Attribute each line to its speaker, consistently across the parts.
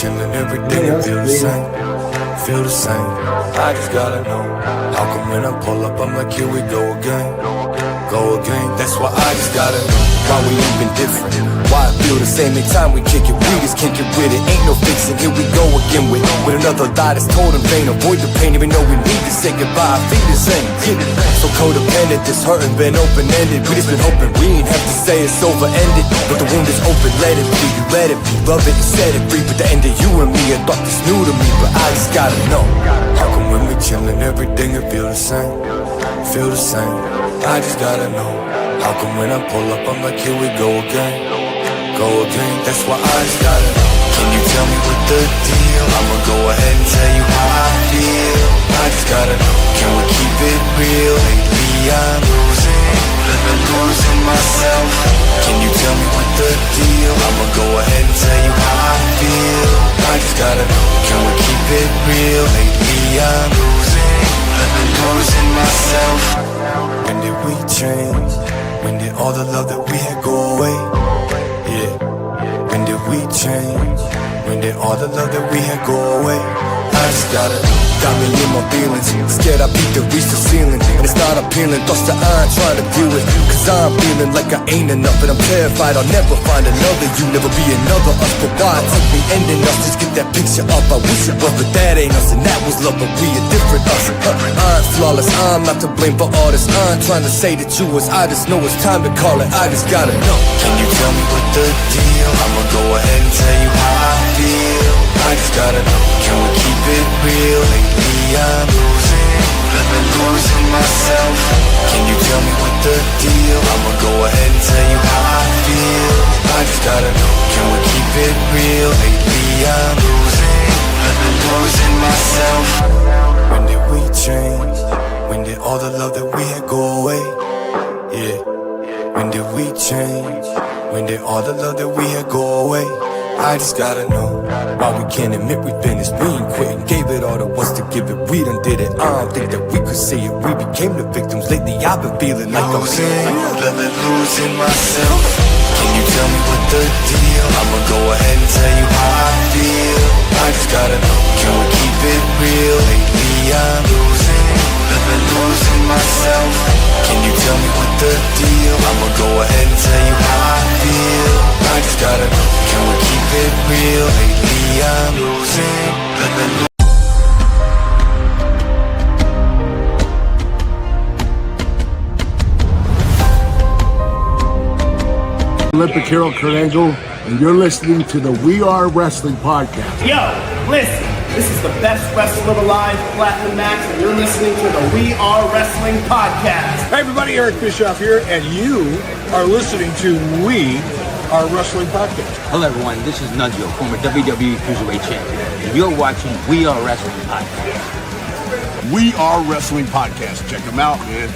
Speaker 1: chillin', everything it feel the same. Feel the same. I just gotta know. How come when I pull up, I'm like, here we go again. Go again. That's why I just gotta know. Why we even different? Why I feel the same every time we kick it? We just can't get with it. Ain't no fixing. Here we go again with another lie that's told in vain. Avoid the pain, even though we need to say goodbye. I feel the same. So codependent, this hurting been open-ended. We just been hoping we ain't have to say it's over-ended. But the wound is open, let it be. You let it be. Love it and set it free. But the end of you and me, I thought this new to me. But I just gotta know. How come when we chillin', everything it feel the same? Feel the same. I just gotta know. How come when I pull up, I'm like, here we go again. Go again. That's why I just gotta know. Can you tell me what the deal? I'ma go ahead and tell you how I feel. I just gotta know. Can we keep it real? Lately I'm losing myself. Can you tell me what the deal? I'ma go ahead and tell you how I feel. I just gotta know. Can we keep it real? Lately I'm losing myself. When did we change? When did all the love that we had go away? Yeah. When did we change? When did all the love that we had go away? I just gotta know. Got me in my feelings. Scared I beat the reach the ceiling. And it's not appealing. Thoughts that I ain't trying to deal with. Cause I'm feeling like I ain't enough. But I'm terrified I'll never find another. You never be another us. But why it took me ending us? Just get that picture up. I wish it was, but that ain't us. And that was love, but we a different us. I ain't flawless. I'm not to blame for all this. I ain't trying to say that you was. I just know it's time to call it. I just gotta know. Can you tell me what the deal? I'ma go ahead and tell you how I feel. I just gotta know. Can we keep it real? Lately I'm losing myself. Can you tell me what the deal? I'ma go ahead and tell you how I feel. I just gotta know. Can we keep it real? Lately I'm losing myself. When did we change? When did all the love that we had go away? Yeah. When did we change? When did all the love that we had go away? I just gotta know why we can't admit we finished. We ain't quit and gave it all to us to give it. We done did it. I don't think that we could say it. We became the victims. Lately I've been feeling like I'm losing myself. Can you tell me what the deal? I'ma go ahead and tell you how I feel. I just gotta know. Can we keep it real? Lately I'm losing myself. Can you tell me what the deal? I'ma go ahead and tell you how I feel. I just gotta know. Can we keep it real? Lately I'm losing.
Speaker 2: Olympic hero Kurt Angle, and you're listening to the We Are Wrestling podcast.
Speaker 3: Yo, listen, this is the best wrestler alive, Platinum Max, and you're listening to the We Are Wrestling podcast.
Speaker 2: Hey everybody, Eric Bischoff here, and you are listening to We Are Wrestling podcast.
Speaker 4: Hello everyone, this is Nunzio, former WWE Cruiserweight Champion, and you're watching We Are Wrestling podcast.
Speaker 2: We Are Wrestling podcast. Check them out, man.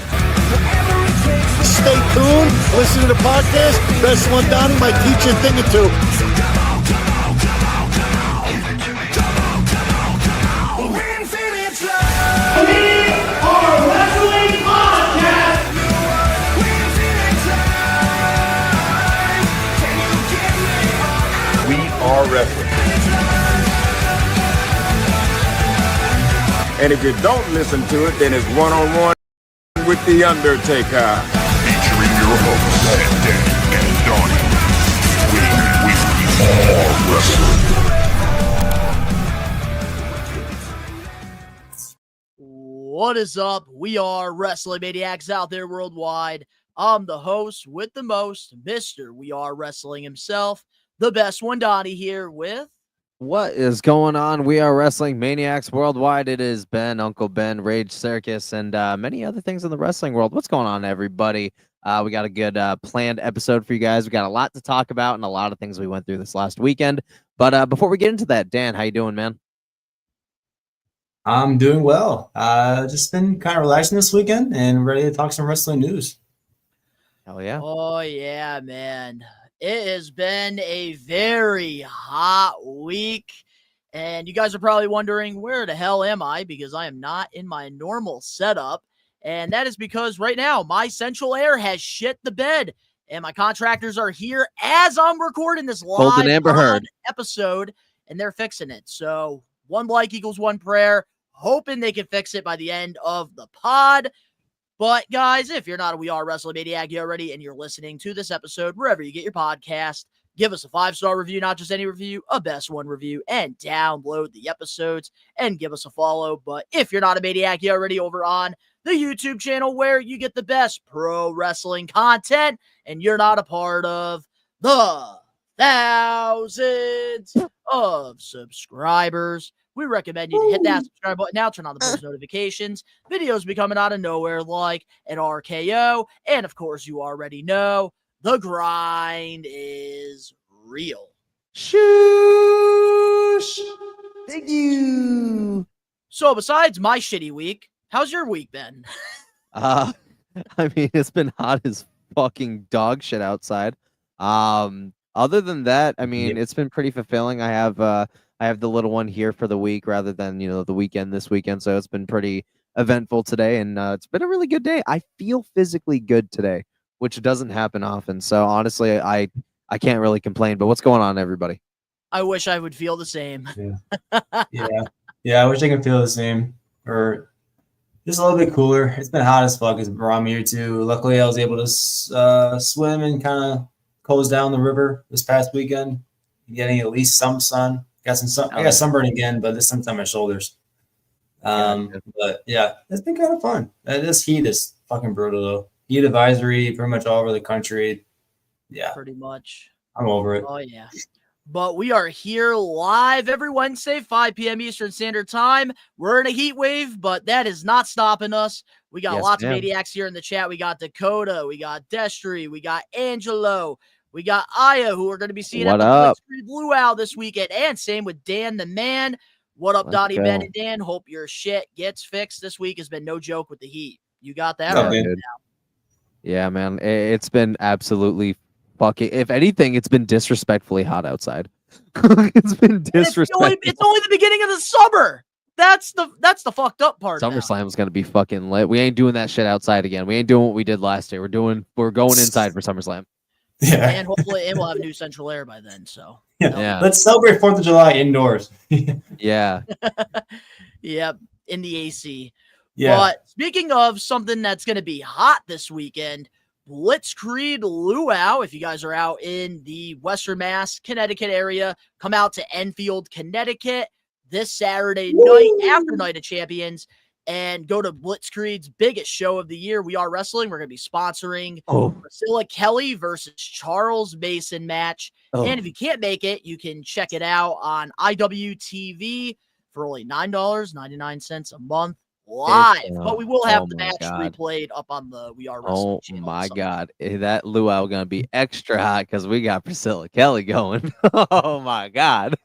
Speaker 5: Stay tuned, listen to the podcast. Best one, Donnie might teach you a thing or two.
Speaker 2: We Are Wrestling. And if you don't listen to it, then it's one-on-one with The Undertaker.
Speaker 6: Featuring your hosts, Dan Eddy and Donnie. We are wrestling.
Speaker 7: What is up? We are Wrestling Maniacs out there worldwide. I'm the host with the most, Mr. We Are Wrestling himself, the best one, Donnie, here with...
Speaker 8: What is going on? We are Wrestling Maniacs worldwide. It is Ben, Uncle Ben, Rage Circus, and many other things in the wrestling world. What's going on, everybody? We got a good planned episode for you guys. We got a lot to talk about and a lot of things we went through this last weekend. But before we get into that, Dan, how you doing, man?
Speaker 9: I'm doing well. Just been kind of relaxing this weekend and ready to talk some wrestling news.
Speaker 8: Hell yeah.
Speaker 7: Oh, yeah, man. It has been a very hot week, and you guys are probably wondering, where the hell am I? Because I am not in my normal setup, and that is because right now my central air has shit the bed, and my contractors are here as I'm recording this live episode, and they're fixing it. So 1 like equals 1 prayer. Hoping they can fix it by the end of the pod. But guys, if you're not a We Are Wrestling Maniac already and you're listening to this episode wherever you get your podcast, give us a 5-star review, not just any review, a best one review, and download the episodes and give us a follow. But if you're not a Maniac already, over on the YouTube channel where you get the best pro wrestling content and you're not a part of the thousands of subscribers, we recommend you to hit that subscribe button now, turn on the post notifications. Videos be coming out of nowhere like an RKO. And of course, you already know the grind is real.
Speaker 8: Shoosh. Thank you.
Speaker 7: So besides my shitty week, how's your week been?
Speaker 8: I mean, it's been hot as fucking dog shit outside. Other than that, I mean, it's been pretty fulfilling. I have the little one here for the week rather than, the weekend this weekend. So it's been pretty eventful today, and it's been a really good day. I feel physically good today, which doesn't happen often. So honestly, I can't really complain. But what's going on, everybody?
Speaker 7: I wish I would feel the same.
Speaker 9: Yeah. I wish I could feel the same, or just a little bit cooler. It's been hot as fuck. It's around here too. Luckily, I was able to swim and kind of close down the river this past weekend, getting at least some sun. I got sunburn again, but this time's on my shoulders. But yeah, it's been kind of fun. This heat is fucking brutal though. Heat advisory pretty much all over the country. Yeah,
Speaker 7: pretty much.
Speaker 9: I'm over it.
Speaker 7: Oh yeah. But we are here live every Wednesday, 5 p.m. Eastern Standard Time. We're in a heat wave, but that is not stopping us. We got lots of maniacs here in the chat. We got Dakota, we got Destry, we got Angelo, we got Aya, who are going to be seeing at the Blitzkrieg Luau this weekend, and same with Dan the Man. What up, Donnie, Ben, and Dan? Hope your shit gets fixed. This week has been no joke with the heat. You got that right now.
Speaker 8: Yeah, man. It's been absolutely fucking. If anything, it's been disrespectfully hot outside. It's been disrespectful.
Speaker 7: It's only the beginning of the summer. That's the fucked up part.
Speaker 8: SummerSlam's gonna be fucking lit. We ain't doing that shit outside again. We ain't doing what we did last year. We're going inside for SummerSlam.
Speaker 7: Yeah, and hopefully we'll have new central air by then. So
Speaker 9: yeah. Let's celebrate 4th of July indoors.
Speaker 8: Yeah.
Speaker 7: Yep, in the AC.
Speaker 9: Yeah.
Speaker 7: But speaking of something that's going to be hot this weekend, Blitzkrieg Luau. If you guys are out in the Western Mass, Connecticut area, come out to Enfield, Connecticut this Saturday night after Night of Champions and go to Blitzkrieg's biggest show of the year, We Are Wrestling. We're going to be sponsoring Priscilla Kelly versus Charles Mason match. And if you can't make it, you can check it out on IWTV for only $9.99 a month live. But we will have the match replayed up on the We Are Wrestling channel.
Speaker 8: Oh my God. That luau going to be extra hot because we got Priscilla Kelly going. Oh my God.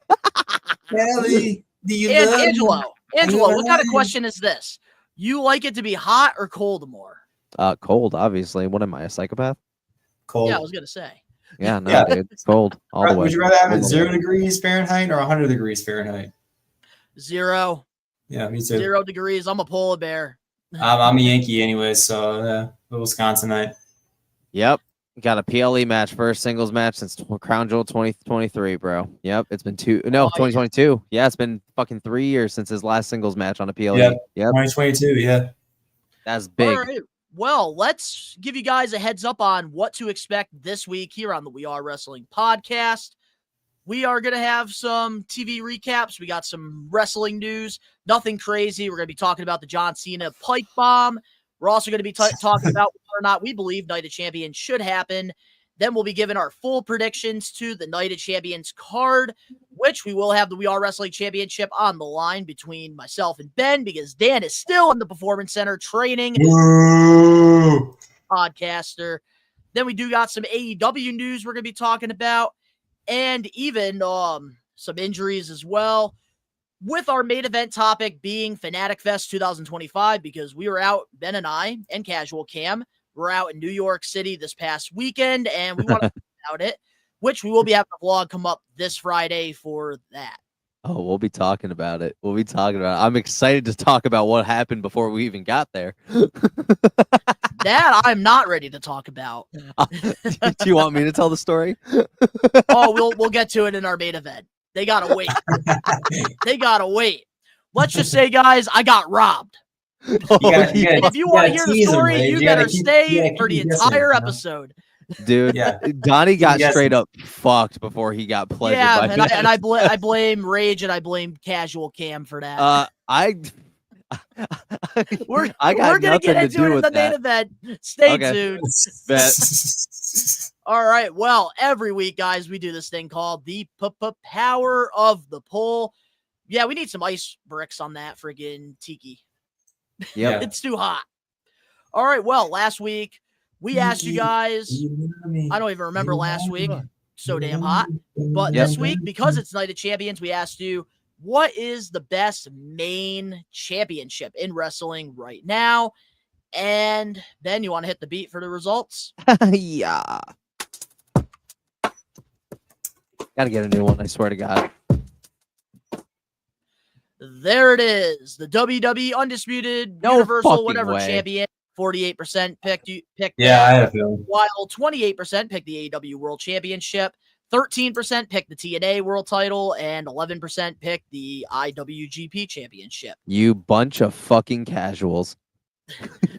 Speaker 9: Kelly, do you
Speaker 7: Angelo, what kind of question is this? You like it to be hot or cold more?
Speaker 8: Cold, obviously. What am I, a psychopath?
Speaker 9: Cold.
Speaker 7: Yeah, I was gonna say.
Speaker 8: Yeah, no, dude. It's cold all the way.
Speaker 9: Would you rather have it 0 degrees Fahrenheit or 100 degrees Fahrenheit?
Speaker 7: 0.
Speaker 9: Yeah, me too.
Speaker 7: 0 degrees. I'm a polar bear.
Speaker 9: I'm a Yankee anyway, so Wisconsinite.
Speaker 8: Yep. Got a PLE match, first singles match since Crown Jewel 2023, bro. Yep, it's been 2022. Yeah, it's been fucking 3 years since his last singles match on a PLE.
Speaker 9: Yep. 2022, yeah.
Speaker 8: That's big.
Speaker 7: All right. Well, let's give you guys a heads up on what to expect this week here on the We Are Wrestling podcast. We are going to have some TV recaps. We got some wrestling news. Nothing crazy. We're going to be talking about the John Cena pipe bomb. We're also going to be talking about whether or not we believe Night of Champions should happen. Then we'll be giving our full predictions to the Night of Champions card, which we will have the We Are Wrestling Championship on the line between myself and Ben, because Dan is still in the Performance Center training. Podcaster. Then we do got some AEW news we're going to be talking about, and even some injuries as well, with our main event topic being Fanatic Fest 2025, because we were out, Ben and I, and Casual Cam, we're out in New York City this past weekend, and we want to talk about it, which we will be having a vlog come up this Friday for that.
Speaker 8: Oh, we'll be talking about it. I'm excited to talk about what happened before we even got there.
Speaker 7: That I'm not ready to talk about.
Speaker 8: Do you want me to tell the story?
Speaker 7: Oh, we'll get to it in our main event. They gotta wait. They gotta wait. Let's just say, guys, I got robbed.
Speaker 9: You gotta-
Speaker 7: And
Speaker 9: you gotta-
Speaker 7: if you
Speaker 9: you
Speaker 7: want to
Speaker 9: gotta
Speaker 7: hear the
Speaker 9: tease 'em,
Speaker 7: story,
Speaker 9: Rage.
Speaker 7: you
Speaker 9: You gotta
Speaker 7: better
Speaker 9: keep-
Speaker 7: stay
Speaker 9: you gotta
Speaker 7: for the
Speaker 9: keep guessing,
Speaker 7: entire
Speaker 9: you know?
Speaker 7: episode.
Speaker 8: Dude,
Speaker 9: Yeah.
Speaker 8: Donnie got
Speaker 9: Yes.
Speaker 8: straight up fucked before he got pleasured
Speaker 7: Yeah,
Speaker 8: by
Speaker 7: man,
Speaker 8: Max.
Speaker 7: I blame Rage and I blame Casual Cam for that.
Speaker 8: I
Speaker 7: we're
Speaker 8: I got
Speaker 7: gonna get
Speaker 8: nothing to
Speaker 7: into
Speaker 8: do
Speaker 7: it in
Speaker 8: with
Speaker 7: the main
Speaker 8: that.
Speaker 7: event. Stay
Speaker 8: Okay.
Speaker 7: tuned.
Speaker 8: Bet.
Speaker 7: All right. Well, every week, guys, we do this thing called the power of the poll. Yeah, we need some ice bricks on that friggin' tiki.
Speaker 8: Yep.
Speaker 7: It's too hot. All right. Well, last week we asked you guys. I don't even remember last week. So damn hot. But this week, because it's Night of Champions, we asked you, what is the best main championship in wrestling right now? And Ben, you want to hit the beat for the results?
Speaker 8: Yeah. Gotta get a new one, I swear to God.
Speaker 7: There it is. The WWE Undisputed
Speaker 8: No
Speaker 7: Universal
Speaker 8: fucking
Speaker 7: whatever
Speaker 8: way.
Speaker 7: champion. 48% picked
Speaker 9: Yeah, I
Speaker 7: that,
Speaker 9: had a feeling.
Speaker 7: while 28% picked the AEW World Championship, 13% picked the TNA World Title, and 11% picked the IWGP Championship.
Speaker 8: You bunch of fucking casuals.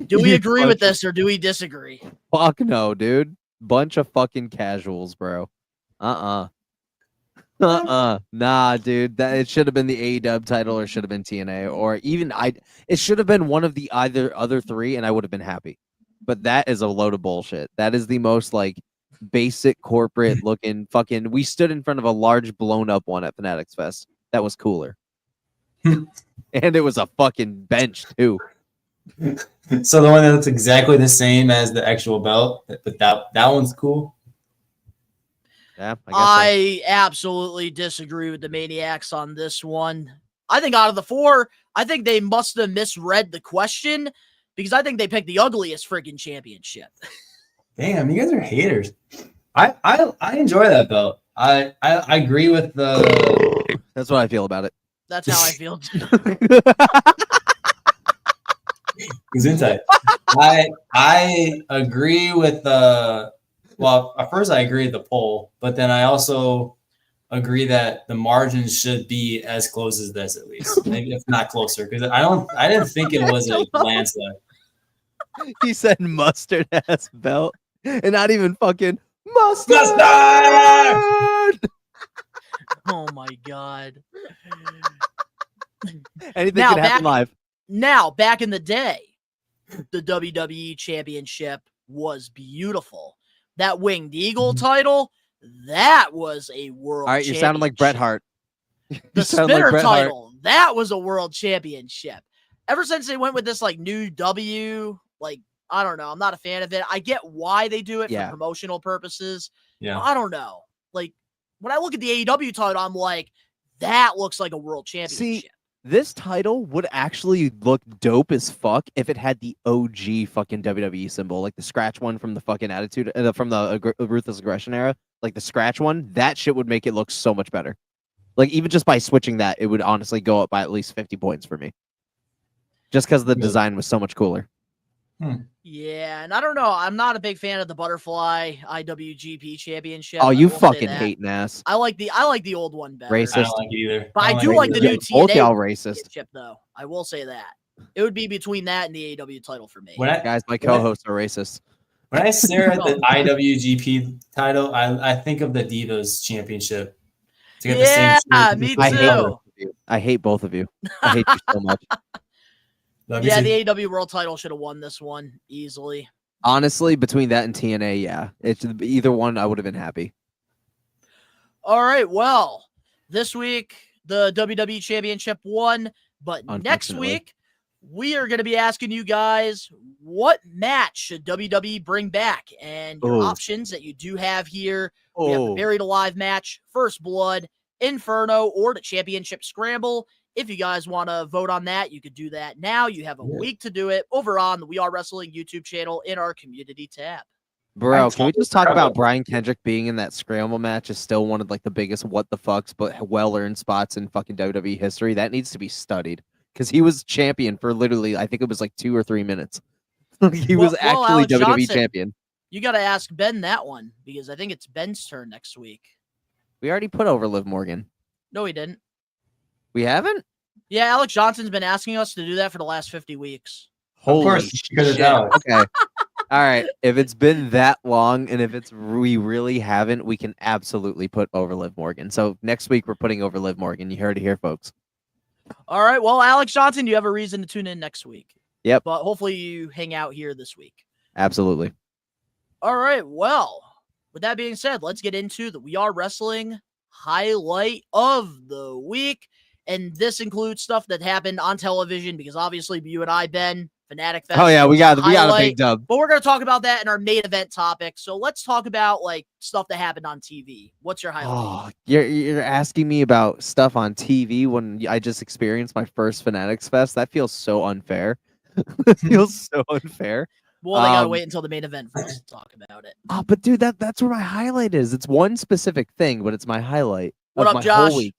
Speaker 7: Do we
Speaker 8: You
Speaker 7: agree with
Speaker 8: bunch of-
Speaker 7: this or do we disagree?
Speaker 8: Fuck no, dude. Bunch of fucking casuals, bro. Nah, dude. That it should have been the AEW title or should have been TNA or even it should have been one of the either other three and I would have been happy. But that is a load of bullshit. That is the most like basic corporate looking fucking we stood in front of a large blown up one at Fanatics Fest. That was cooler. And it was a fucking bench too.
Speaker 9: So the one that looks exactly the same as the actual belt, but that one's cool.
Speaker 8: Yeah, I guess
Speaker 7: I absolutely disagree with the Maniacs on this one. I think out of the four, I think they must have misread the question because I think they picked the ugliest friggin' championship.
Speaker 9: Damn, you guys are haters. I enjoy that belt. I agree with the.
Speaker 8: That's what I feel about it.
Speaker 7: That's how I feel.
Speaker 9: Gesundheit. I agree with the. Well, at first I agree with the poll, but then I also agree that the margins should be as close as this at least, maybe if not closer, because I didn't think it was a landslide.
Speaker 8: He said mustard ass belt and not even fucking mustard.
Speaker 7: Oh my god.
Speaker 8: Anything
Speaker 7: Now,
Speaker 8: can happen live.
Speaker 7: Now, back in the day, the WWE Championship was beautiful. That Winged Eagle title, that was a world
Speaker 8: All right, you're sounding like Bret Hart.
Speaker 7: The
Speaker 8: You sound like
Speaker 7: Spinner
Speaker 8: Bret Hart.
Speaker 7: title, that was a world championship. Ever since they went with this like new W, like, I don't know, I'm not a fan of it. I get why they do it
Speaker 8: Yeah.
Speaker 7: for promotional purposes.
Speaker 9: Yeah.
Speaker 7: I don't know. Like, when I look at the AEW title, I'm like, that looks like a world championship.
Speaker 8: This title would actually look dope as fuck if it had the OG fucking WWE symbol, like the scratch one from the fucking Attitude, from the Ruthless Aggression era, like the scratch one. That shit would make it look so much better. Like even just by switching that, it would honestly go up by at least 50 points for me. Just because the design was so much cooler.
Speaker 7: Yeah, and I don't know. I'm not a big fan of the butterfly IWGP Championship.
Speaker 8: Oh,
Speaker 7: I
Speaker 8: you
Speaker 7: will say
Speaker 8: fucking
Speaker 7: that.
Speaker 8: hating ass.
Speaker 7: I like the old one better.
Speaker 8: Racist.
Speaker 9: I don't like it either.
Speaker 7: But I
Speaker 9: don't
Speaker 7: do like the
Speaker 9: it
Speaker 7: new
Speaker 9: either.
Speaker 8: Both
Speaker 7: TNA
Speaker 8: y'all racist.
Speaker 7: championship, though. I will say that. It would be between that and the AEW title for me.
Speaker 8: Guys, my co-hosts are racist.
Speaker 9: When I stare at the IWGP title, I think of the Divas Championship. To get
Speaker 7: Yeah,
Speaker 9: the same
Speaker 7: me
Speaker 8: I hate
Speaker 7: too.
Speaker 8: both of you. I hate both of you. I hate you so much.
Speaker 7: Yeah, the AEW World title should have won this one easily.
Speaker 8: Honestly, between that and TNA, yeah, it's either one. I would have been happy.
Speaker 7: All right, well, this week the WWE Championship won, but next
Speaker 8: Unfortunately.
Speaker 7: week we are going to be asking you guys what match should WWE bring back, and your
Speaker 8: Oh.
Speaker 7: options that you do have here. We have the
Speaker 8: Oh,
Speaker 7: Buried Alive match, First Blood, Inferno, or the Championship Scramble. If you guys want to vote on that, you could do that now. You have a week to do it over on the We Are Wrestling YouTube channel in our community tab.
Speaker 8: bro, can we just talk about Brian Kendrick being in that scramble match is still one of like the biggest what the fucks but well-earned spots in fucking WWE history. That needs to be studied because he was champion for literally, I think it was like 2 or 3 minutes. He was actually
Speaker 7: Alex
Speaker 8: WWE
Speaker 7: Johnson,
Speaker 8: champion.
Speaker 7: You got to ask Ben that one because I think it's Ben's turn next week.
Speaker 8: We already put over Liv Morgan.
Speaker 7: No, he didn't.
Speaker 8: We haven't?
Speaker 7: Yeah, Alex Johnson's been asking us to do that for the last 50 weeks.
Speaker 9: Of
Speaker 8: Holy
Speaker 9: course, because it's
Speaker 8: shit.
Speaker 9: Alex.
Speaker 8: Okay. All right. If it's been that long and if we really haven't, we can absolutely put over Liv Morgan. So next week we're putting over Liv Morgan. You heard it here, folks.
Speaker 7: All right. Well, Alex Johnson, you have a reason to tune in next week.
Speaker 8: Yep.
Speaker 7: But hopefully you hang out here this week.
Speaker 8: Absolutely.
Speaker 7: All right. Well, with that being said, let's get into the We Are Wrestling highlight of the week. And this includes stuff that happened on television because obviously you and I, Ben, Fanatic Fest.
Speaker 8: Oh yeah, we got a
Speaker 7: highlight,
Speaker 8: big dub.
Speaker 7: But we're going to talk about that in our main event topic. So let's talk about like stuff that happened on TV. What's your highlight?
Speaker 8: Oh, you're asking me about stuff on TV when I just experienced my first Fanatics Fest. That feels so unfair. It feels so unfair.
Speaker 7: Well, they gotta wait until the main event for us to talk about it.
Speaker 8: Oh, but dude, that's where my highlight is. It's one specific thing, but it's my highlight.
Speaker 7: What
Speaker 8: of
Speaker 7: up,
Speaker 8: my whole
Speaker 7: Josh?
Speaker 8: week.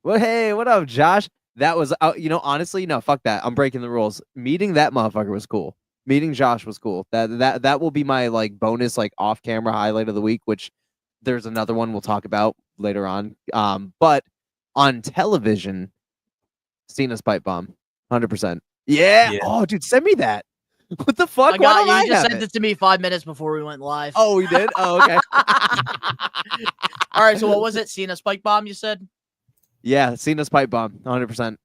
Speaker 8: Well, hey, what up, Josh? That was, honestly, no, fuck that. I'm breaking the rules. Meeting that motherfucker was cool. Meeting Josh was cool. That will be my like bonus, like off camera highlight of the week. Which there's another one we'll talk about later on. But on television, Cena's pipe bomb, 100%. Yeah. Oh, dude, send me that. What the fuck?
Speaker 7: I got
Speaker 8: Why
Speaker 7: you.
Speaker 8: don't
Speaker 7: You just
Speaker 8: have
Speaker 7: sent it to me 5 minutes before we went live.
Speaker 8: Oh, we did? Oh, okay.
Speaker 7: All right. So what was it? Cena's spike bomb, you said?
Speaker 8: Yeah, Cena's pipe bomb, 100%.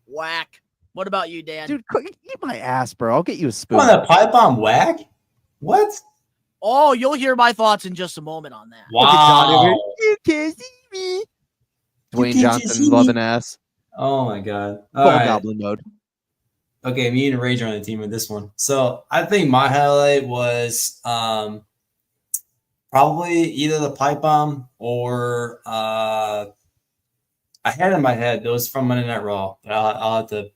Speaker 7: Whack. What about you, Dan?
Speaker 8: Dude, eat my ass, bro. I'll get you a spoon.
Speaker 9: Come on, that pipe bomb whack? What?
Speaker 7: Oh, you'll hear my thoughts in just a moment on that.
Speaker 9: Wow.
Speaker 8: You can't see me. Dwayne
Speaker 9: can't
Speaker 8: Johnson
Speaker 9: see me.
Speaker 8: loving ass.
Speaker 9: Oh my god.
Speaker 8: Full
Speaker 9: All right.
Speaker 8: goblin mode.
Speaker 9: Okay, me and Rage are on the team with this one. So I think my highlight was probably either the pipe bomb or I had it in my head. It was from Monday Night Raw, but I'll have to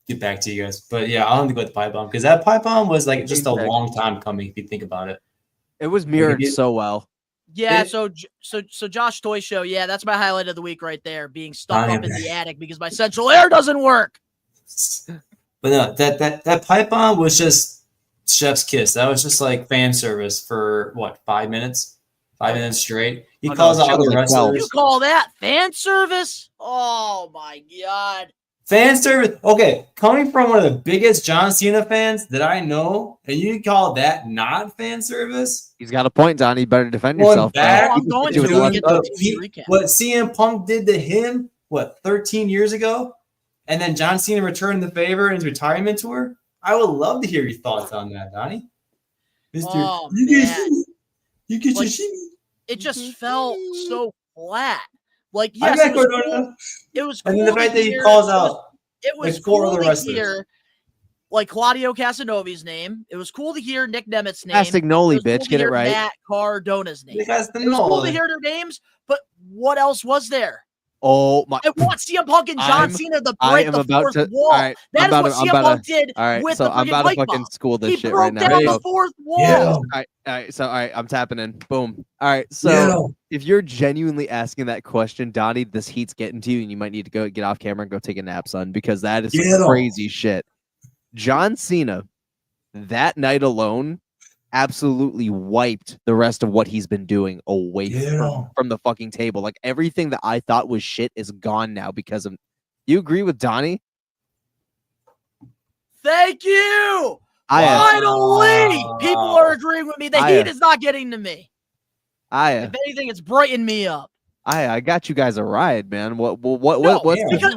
Speaker 9: get back to you guys. But yeah, I'll have to go with the pipe bomb because that pipe bomb was like just a long time coming if you think about it.
Speaker 8: It was mirrored so well.
Speaker 7: Yeah, so Josh Toy Show, yeah, that's my highlight of the week right there, being stuck up in the attic because my central air doesn't work.
Speaker 9: But no, that pipe bomb was just chef's kiss. That was just like fan service for what, 5 minutes? 5 minutes straight. He calls out other wrestlers.
Speaker 7: You call that fan service? Oh my god.
Speaker 9: Fan service. Okay, coming from one of the biggest John Cena fans that I know, and you call that not fan service?
Speaker 8: He's got a point, Donnie. You better defend yourself.
Speaker 7: I'm going to get the recap.
Speaker 9: What CM Punk did to him, 13 years ago? And then John Cena returned the favor in his retirement tour? I would love to hear your thoughts on that, Donnie.
Speaker 7: Oh,
Speaker 9: you
Speaker 7: man.
Speaker 9: get
Speaker 7: Like, it just felt so flat. Like, yes, it was cool. It was cool.
Speaker 9: And then the fact that he calls out
Speaker 7: it was
Speaker 9: like 4
Speaker 7: cool
Speaker 9: other
Speaker 7: to
Speaker 9: wrestlers.
Speaker 7: hear like Claudio Casanovi's name. It was cool to hear Nick Nemeth's name.
Speaker 8: Castagnoli,
Speaker 7: It was
Speaker 8: bitch,
Speaker 7: cool to
Speaker 8: get it
Speaker 7: hear
Speaker 8: right.
Speaker 7: Matt Cardona's name. It was
Speaker 9: Castagnoli.
Speaker 7: cool to hear their names, but what else was there?
Speaker 8: Oh my!
Speaker 7: I want CM Punk and John Cena to
Speaker 8: I
Speaker 7: break
Speaker 8: am
Speaker 7: the
Speaker 8: about
Speaker 7: fourth
Speaker 8: to.
Speaker 7: wall.
Speaker 8: All right,
Speaker 7: That is what CM Punk did
Speaker 8: all right,
Speaker 7: with
Speaker 8: so
Speaker 7: the
Speaker 8: I'm
Speaker 7: freaking
Speaker 8: about to
Speaker 7: pipe
Speaker 8: fucking
Speaker 7: bomb.
Speaker 8: school this
Speaker 7: He
Speaker 8: shit
Speaker 7: broke
Speaker 8: right now.
Speaker 7: down
Speaker 8: Go.
Speaker 7: the fourth wall.
Speaker 9: Yeah.
Speaker 8: All right, I'm tapping in. Boom. All right, so if you're genuinely asking that question, Donnie, this heat's getting to you, and you might need to go get off camera and go take a nap, son, because that is some crazy shit. John Cena, that night alone, absolutely wiped the rest of what he's been doing away from the fucking table. Like everything that I thought was shit is gone now because of. You agree with Donnie?
Speaker 7: Thank you. Finally, people are agreeing with me. The heat is not getting to me. If anything, it's brightened me up.
Speaker 8: I got you guys a ride, man. What's
Speaker 7: because,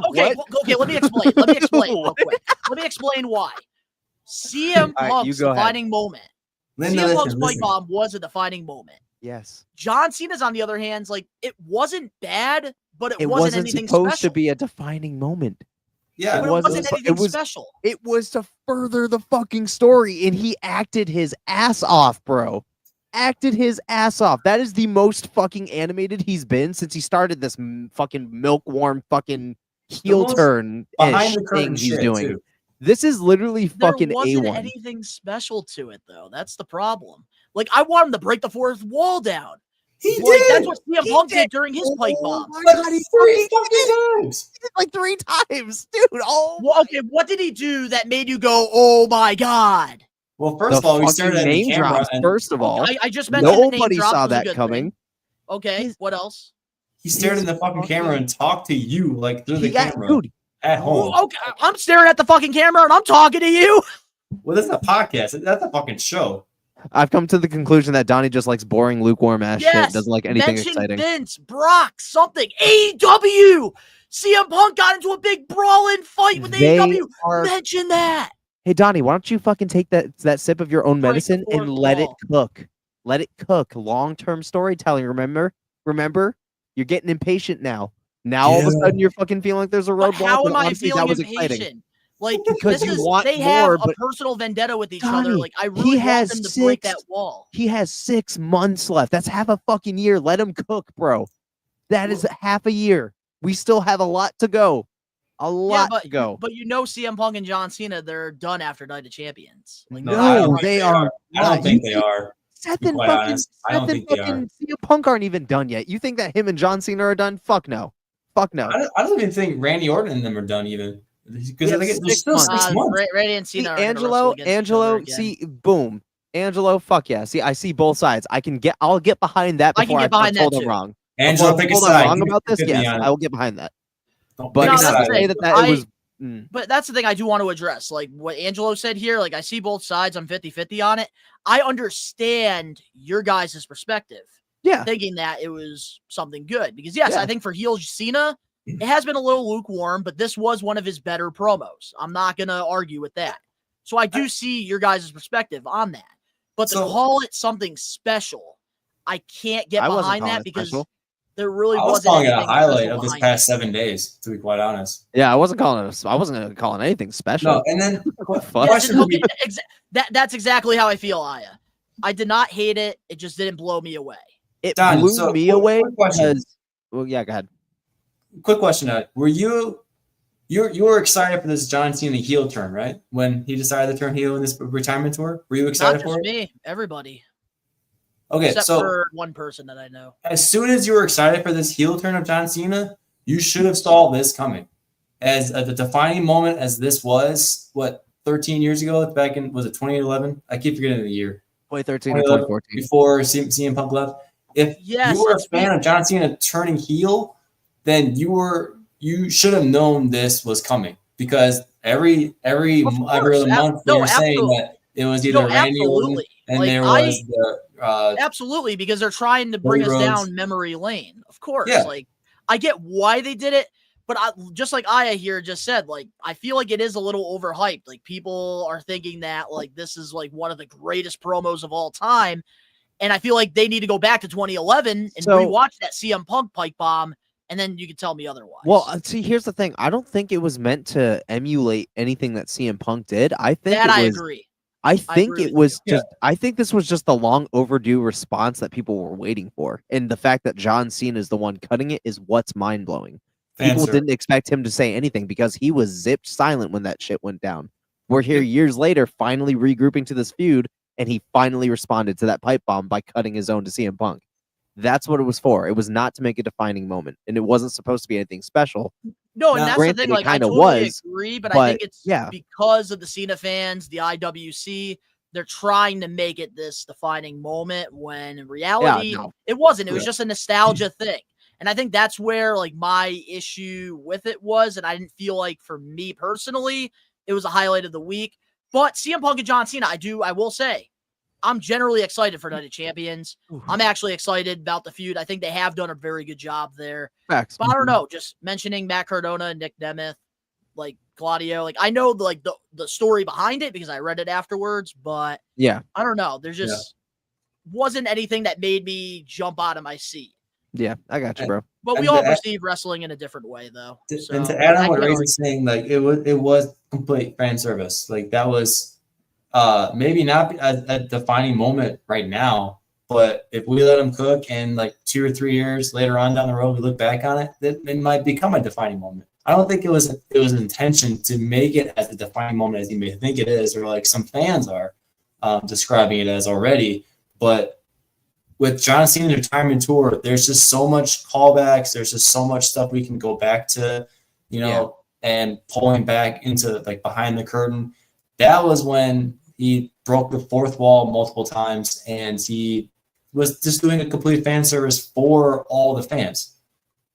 Speaker 7: okay, let me explain. Let me explain real quick. Let me explain why. CM Punk's defining moment. CM Punk's fight bomb was a defining moment.
Speaker 8: Yes.
Speaker 7: John Cena's, on the other hand, like it wasn't bad, but it
Speaker 8: wasn't
Speaker 7: anything
Speaker 8: supposed
Speaker 7: special.
Speaker 8: to be a defining moment.
Speaker 9: Yeah,
Speaker 7: but it wasn't anything special.
Speaker 8: It was to further the fucking story, and he acted his ass off, bro. Acted his ass off. That is the most fucking animated he's been since he started this fucking milk warm fucking heel turn thing he's doing.
Speaker 9: Too.
Speaker 8: This is literally fucking
Speaker 7: There wasn't
Speaker 8: A1.
Speaker 7: anything special to it, though. That's the problem. Like, I want him to break the fourth wall down.
Speaker 9: He did.
Speaker 7: That's what CM Punk did during his pipe bomb.
Speaker 9: Three fucking times.
Speaker 8: He did like 3 times, dude. Oh,
Speaker 7: well, okay. What did he do that made you go, "Oh my god"?
Speaker 9: Well, first of all, we started at
Speaker 8: name
Speaker 9: the camera.
Speaker 8: drops. First of all,
Speaker 7: I just mentioned
Speaker 8: nobody
Speaker 7: the name
Speaker 8: saw
Speaker 7: drop was a
Speaker 8: that
Speaker 7: good
Speaker 8: coming.
Speaker 7: thing. Okay, what else?
Speaker 9: He stared in the fucking camera and talked to you like through the camera
Speaker 8: dude,
Speaker 9: at home.
Speaker 7: Okay, I'm staring at the fucking camera and I'm talking to you.
Speaker 9: Well, that's a podcast. That's a fucking show.
Speaker 8: I've come to the conclusion that Donnie just likes boring, lukewarm ass shit. Doesn't like anything
Speaker 7: mention
Speaker 8: exciting.
Speaker 7: Vince, Brock, something. AEW. CM Punk got into a big brawling fight with AEW. Mention that.
Speaker 8: Hey, Donnie, why don't you fucking take that sip of your own medicine and let it cook? Let it cook. Long-term storytelling, remember? You're getting impatient now. Now all of a sudden you're fucking feeling like there's a roadblock.
Speaker 7: How am I
Speaker 8: honestly,
Speaker 7: feeling
Speaker 8: that was
Speaker 7: impatient?
Speaker 8: exciting.
Speaker 7: Like,
Speaker 8: Because
Speaker 7: they have a personal vendetta with each other. Like, I really want them to break that wall.
Speaker 8: He has 6 months left. That's half a fucking year. Let him cook, bro. That is half a year. We still have a lot to go. A lot to go.
Speaker 7: But CM Punk and John Cena, they're done after Night of Champions. Like,
Speaker 8: no, they are.
Speaker 9: I don't think they are.
Speaker 8: Seth and CM Punk aren't even done yet. You think that him and John Cena are done? Fuck no. Fuck no.
Speaker 9: I don't even think Randy Orton and them are done even. Because I think there's still 6 months.
Speaker 7: Randy and Cena
Speaker 8: Angelo, see, boom. Angelo, fuck yeah. See, I see both sides. I'll get behind that before I get told I'm wrong.
Speaker 9: Angelo, pick a side.
Speaker 8: Wrong about this? Yes, I will get behind that. But not to say that it was.
Speaker 7: But that's the thing I do want to address. Like what Angelo said here, like I see both sides. I'm 50-50 on it. I understand your guys' perspective.
Speaker 8: Yeah.
Speaker 7: Thinking that it was something good. Because, yes, I think for heel Cena, it has been a little lukewarm, but this was one of his better promos. I'm not going to argue with that. So I do see your guys' perspective on that. But to call it something special, I can't get behind that because there really wasn't.
Speaker 9: I was calling it a highlight of this past 7 days, to be quite honest.
Speaker 8: Yeah, I wasn't going to call it anything special.
Speaker 9: No, and then
Speaker 7: that's exactly how I feel, Aya. I did not hate it. It just didn't blow me away.
Speaker 8: It blew me away because. Well, yeah, go ahead.
Speaker 9: Quick question: were you were excited for this John Cena heel turn, right? When he decided to turn heel in this retirement tour, were you excited for it?
Speaker 7: Not just me, everybody.
Speaker 9: Okay,
Speaker 7: except
Speaker 9: so
Speaker 7: for one person that I know.
Speaker 9: As soon as you were excited for this heel turn of John Cena, you should have saw this coming. As the defining moment as this was, 13 years ago, back in, was it 2011? I keep forgetting the year.
Speaker 8: 2013 or 2014.
Speaker 9: Before CM Punk left. If you were a fan of John Cena turning heel, then you should have known this was coming, because every other month they were saying that it was either Randy Orton and there was
Speaker 7: absolutely, because they're trying to bring us down memory lane. Of course, like I get why they did it, but just like Aya here just said, like I feel like it is a little overhyped. Like people are thinking that like this is like one of the greatest promos of all time, and I feel like they need to go back to 2011 and rewatch that CM Punk pipe bomb. And then you can tell me otherwise.
Speaker 8: Well, see, here's the thing. I don't think it was meant to emulate anything that CM Punk did. I think
Speaker 7: I agree.
Speaker 8: I think it was just. I think this was just the long overdue response that people were waiting for, and the fact that John Cena is the one cutting it is what's mind blowing. People didn't expect him to say anything because he was zipped silent when that shit went down. We're here years later, finally regrouping to this feud, and he finally responded to that pipe bomb by cutting his own to CM Punk. That's what it was for. It was not to make a defining moment, and it wasn't supposed to be anything special.
Speaker 7: No, and that's the thing. Like, I totally agree, but I think it's because of the Cena fans, the IWC, they're trying to make it this defining moment when in reality it wasn't. It was just a nostalgia thing. And I think that's where like my issue with it was, and I didn't feel like for me personally, it was a highlight of the week. But CM Punk and John Cena, I will say, I'm generally excited for Night of Champions. I'm actually excited about the feud. I think they have done a very good job there.
Speaker 8: Facts.
Speaker 7: But I don't know, just mentioning Matt Cardona and Nick Nemeth, like Claudio, like I know the story behind it because I read it afterwards, but
Speaker 8: yeah,
Speaker 7: I don't know. There's just wasn't anything that made me jump out of my seat.
Speaker 8: Yeah, I got you, bro.
Speaker 7: But we all perceive wrestling in a different way, though.
Speaker 9: And to add on what Ray's saying, like it was complete fan service. Like that was maybe not a defining moment right now, but if we let him cook and like 2 or 3 years later on down the road, we look back on it, it might become a defining moment. I don't think it was an intention to make it as a defining moment as you may think it is, or like some fans are describing it as already. But with John Cena's retirement tour, there's just so much callbacks. There's just so much stuff we can go back to, and pulling back into like behind the curtain. That was when he broke the fourth wall multiple times, and he was just doing a complete fan service for all the fans.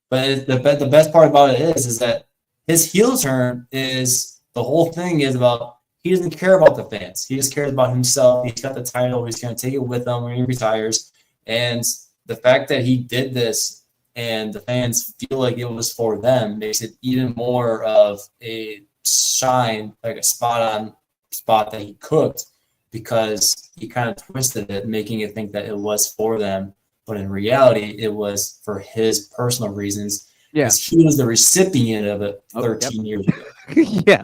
Speaker 9: But the best part about it is that his heel turn is the whole thing is about he doesn't care about the fans. He just cares about himself. He's got the title. He's going to take it with him when he retires. And the fact that he did this and the fans feel like it was for them makes it even more of a shine, like a spot that he cooked, because he kind of twisted it, making it think that it was for them. But in reality, it was for his personal reasons.
Speaker 8: Yeah.
Speaker 9: Because he was the recipient of it 13 years ago.
Speaker 8: Yeah.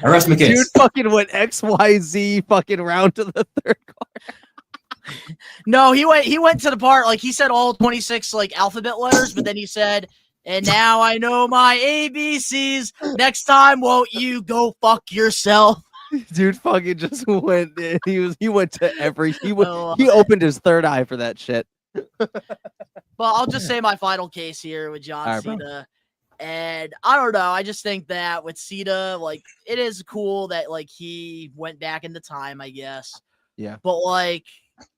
Speaker 9: I rest my case.
Speaker 8: Dude fucking went XYZ fucking round to the third card.
Speaker 7: No, he went to the part, like he said all 26 like alphabet letters, but then he said, and now I know my ABCs. Next time, won't you go fuck yourself?
Speaker 8: Dude fucking just went. He went to every. He opened his third eye for that shit.
Speaker 7: Well, I'll just say my final case here with John
Speaker 8: right,
Speaker 7: Cena.
Speaker 8: bro.
Speaker 7: And I don't know. I just think that with Cena, like, it is cool that like he went back into time, I guess.
Speaker 8: Yeah.
Speaker 7: But like,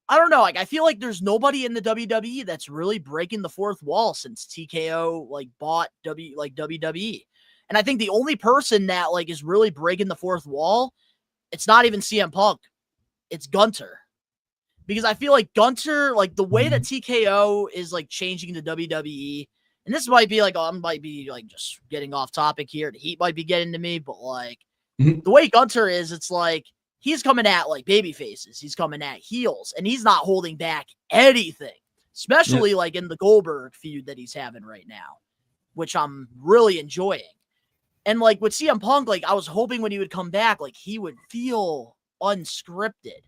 Speaker 7: I don't know. Like, I feel like there's nobody in the WWE that's really breaking the fourth wall since TKO like bought WWE. And I think the only person that like is really breaking the fourth wall, it's not even CM Punk. It's Gunter. Because I feel like Gunter, like the way that TKO is like changing the WWE, and this might be like, I might be like just getting off topic here. The heat might be getting to me, but like the way Gunter is, it's like he's coming at like baby faces. He's coming at heels, and he's not holding back anything, especially like in the Goldberg feud that he's having right now, which I'm really enjoying. And like with CM Punk, like I was hoping when he would come back, like he would feel unscripted.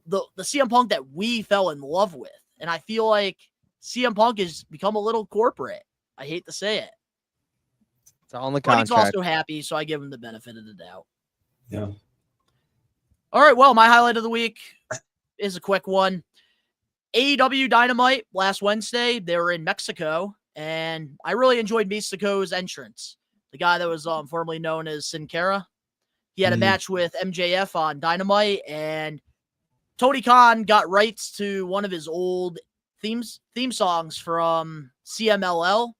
Speaker 7: The CM Punk that we fell in love with. And I feel like CM Punk has become a little corporate. I hate to say it.
Speaker 8: It's all in the
Speaker 7: But he's
Speaker 8: contract.
Speaker 7: also happy, so I give him the benefit of the doubt.
Speaker 9: Yeah.
Speaker 7: All right, well, my highlight of the week is a quick one. AEW Dynamite last Wednesday, they were in Mexico, and I really enjoyed Mystico's entrance. The guy that was formerly known as Sin Cara. He had a match with MJF on Dynamite, and Tony Khan got rights to one of his old theme songs from CMLL,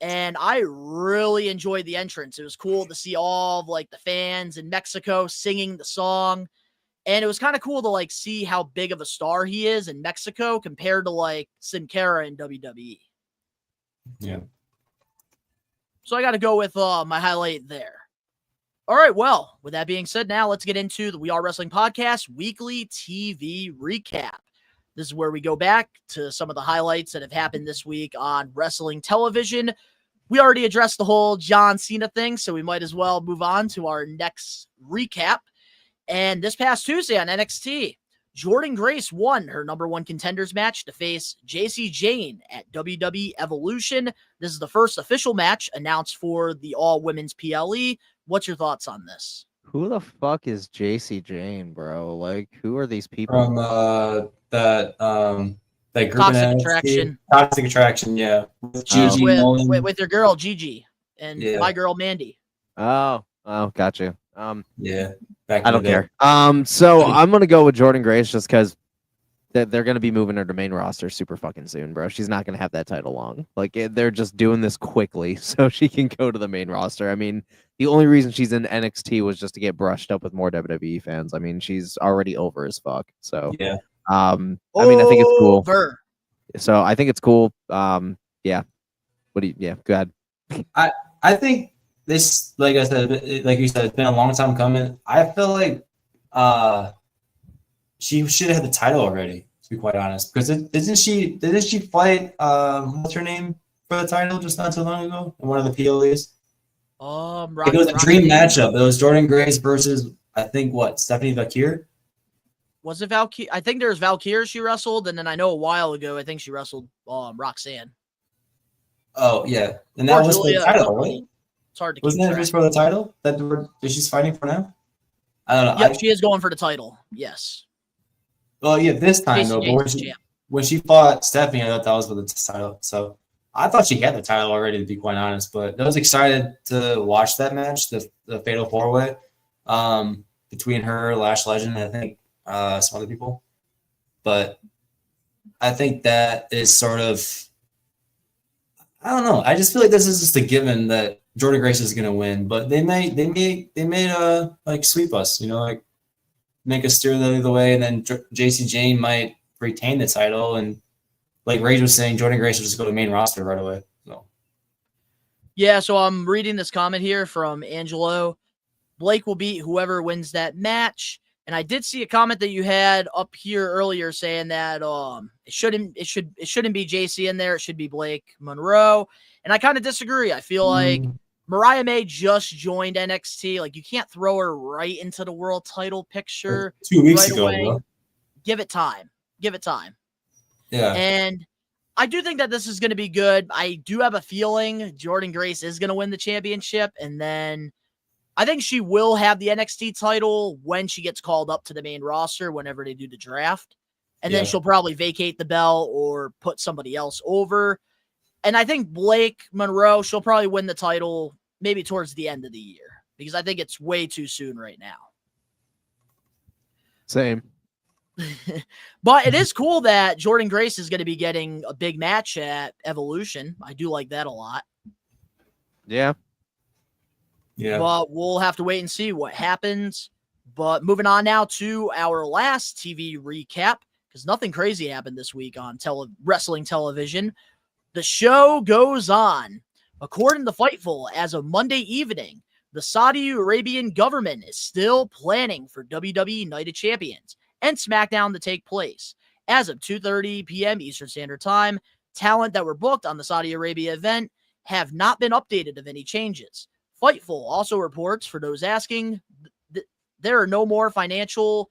Speaker 7: and I really enjoyed the entrance. It was cool to see all of like the fans in Mexico singing the song, and it was kind of cool to like see how big of a star he is in Mexico compared to like Sin Cara in WWE.
Speaker 9: Yeah.
Speaker 7: So I got to go with my highlight there. All right, well, with that being said, now let's get into the We Are Wrestling Podcast Weekly TV Recap. This is where we go back to some of the highlights that have happened this week on wrestling television. We already addressed the whole John Cena thing, so we might as well move on to our next recap. And this past Tuesday on NXT, Jordynne Grace won her number one contenders match to face JC Jane at WWE Evolution. This is the first official match announced for the all-women's PLE. What's your thoughts on this?
Speaker 8: Who the fuck is JC Jane, bro? Like, who are these people?
Speaker 9: From that group
Speaker 7: Toxic
Speaker 9: in NXT.
Speaker 7: Attraction.
Speaker 9: Toxic Attraction, yeah. With
Speaker 7: She's
Speaker 9: Gigi Nolan.
Speaker 7: with your girl Gigi and my girl Mandy.
Speaker 8: Oh, gotcha.
Speaker 9: Yeah. Back
Speaker 8: I
Speaker 9: in
Speaker 8: don't
Speaker 9: the day.
Speaker 8: care. So I'm gonna go with Jordynne Grace just because they're gonna be moving her to main roster super fucking soon, bro. She's not gonna have that title long. Like they're just doing this quickly so she can go to the main roster. I mean, the only reason she's in NXT was just to get brushed up with more WWE fans. I mean, she's already over as fuck. So
Speaker 9: yeah.
Speaker 8: I mean, I think it's cool.
Speaker 7: Over.
Speaker 8: So I think it's cool. Yeah. Yeah, go ahead.
Speaker 9: I think this, like I said, like you said, it's been a long time coming. I feel like she should have had the title already, to be quite honest. Because didn't she fight what's her name for the title just not too long ago in one of the PLEs? It was a dream matchup. It was Jordynne Grace versus I think Stephanie Bakir.
Speaker 7: Was it Valkyrie? I think there's Valkyrie she wrestled, and then I know a while ago I think she wrestled Roxanne.
Speaker 9: Oh yeah, and that was for the title, right?
Speaker 7: It's hard to keep
Speaker 9: Wasn't that
Speaker 7: track.
Speaker 9: just for the title that she's fighting for now? I don't know.
Speaker 7: Yep, she is going for the title. Yes.
Speaker 9: Well, yeah, this time though, but when she fought Stephanie, I thought that was for the title. So I thought she had the title already, to be quite honest. But I was excited to watch that match, the Fatal 4-Way, between her, Lash Legend, and I think some other people. But I think that is sort of I don't know. I just feel like this is just a given that Jordan Grace is going to win, but they may like sweep us, like make us steer the other way, and then JC Jane might retain the title, and like Rage was saying, Jordan Grace will just go to main roster right away. So
Speaker 7: yeah, so I'm reading this comment here from Angelo. Blake will beat whoever wins that match. And I did see a comment that you had up here earlier saying that it shouldn't be JC in there. It should be Blake Monroe. And I kind of disagree. I feel like Mariah May just joined NXT. Like, you can't throw her right into the world title picture
Speaker 9: 2 weeks
Speaker 7: right
Speaker 9: ago,
Speaker 7: away.
Speaker 9: bro.
Speaker 7: Give it time.
Speaker 9: Yeah.
Speaker 7: And I do think that this is going to be good. I do have a feeling Jordan Grace is going to win the championship, and then I think she will have the NXT title when she gets called up to the main roster whenever they do the draft. And then she'll probably vacate the belt or put somebody else over. And I think Blake Monroe, she'll probably win the title maybe towards the end of the year because I think it's way too soon right now.
Speaker 8: Same.
Speaker 7: But it is cool that Jordan Grace is going to be getting a big match at Evolution. I do like that a lot.
Speaker 8: Yeah.
Speaker 9: Yeah.
Speaker 7: But we'll have to wait and see what happens. But moving on now to our last TV recap, because nothing crazy happened this week on wrestling television. The show goes on. According to Fightful, as of Monday evening, the Saudi Arabian government is still planning for WWE Night of Champions and SmackDown to take place. As of 2:30 p.m. Eastern Standard Time, talent that were booked on the Saudi Arabia event have not been updated of any changes. Fightful also reports, for those asking, there are no more financial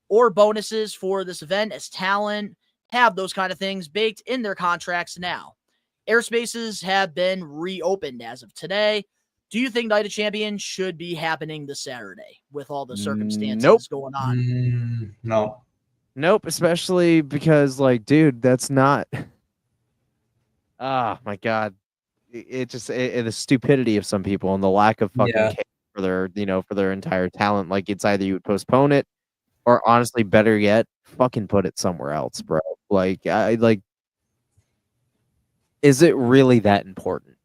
Speaker 7: or bonuses for this event as talent have those kind of things baked in their contracts now. Airspaces have been reopened as of today. Do you think Night of Champions should be happening this Saturday with all the circumstances going on?
Speaker 9: No.
Speaker 8: Nope, especially because, like, dude, that's not... Oh, my God. The stupidity of some people and the lack of fucking care for their entire talent. Like, it's either you would postpone it or, honestly, better yet, fucking put it somewhere else, bro. Is it really that important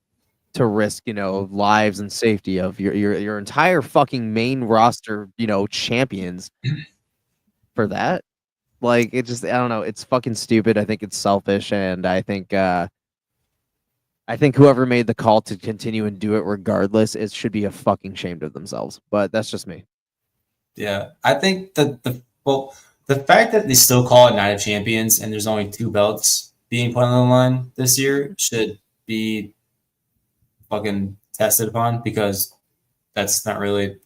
Speaker 8: to risk, lives and safety of your entire fucking main roster, champions for that? Like, I don't know. It's fucking stupid. I think it's selfish, and I think whoever made the call to continue and do it regardless, it should be a fucking ashamed of themselves. But that's just me.
Speaker 9: Yeah, I think that the fact that they still call it Night of Champions and there's only 2 belts being put on the line this year should be fucking tested upon, because that's not really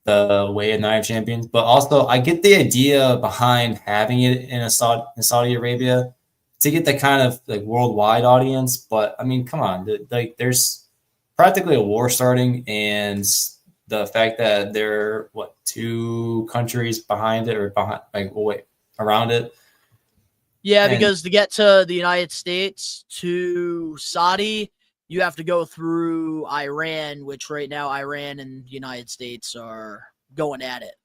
Speaker 9: the way of Night of Champions. But also, I get the idea behind having it in Saudi Arabia to get the kind of like worldwide audience. But I mean, come on, there's practically a war starting, and the fact that there are 2 countries behind it or around it.
Speaker 7: Yeah, because to get to the United States to Saudi, you have to go through Iran, which right now Iran and the United States are going at it.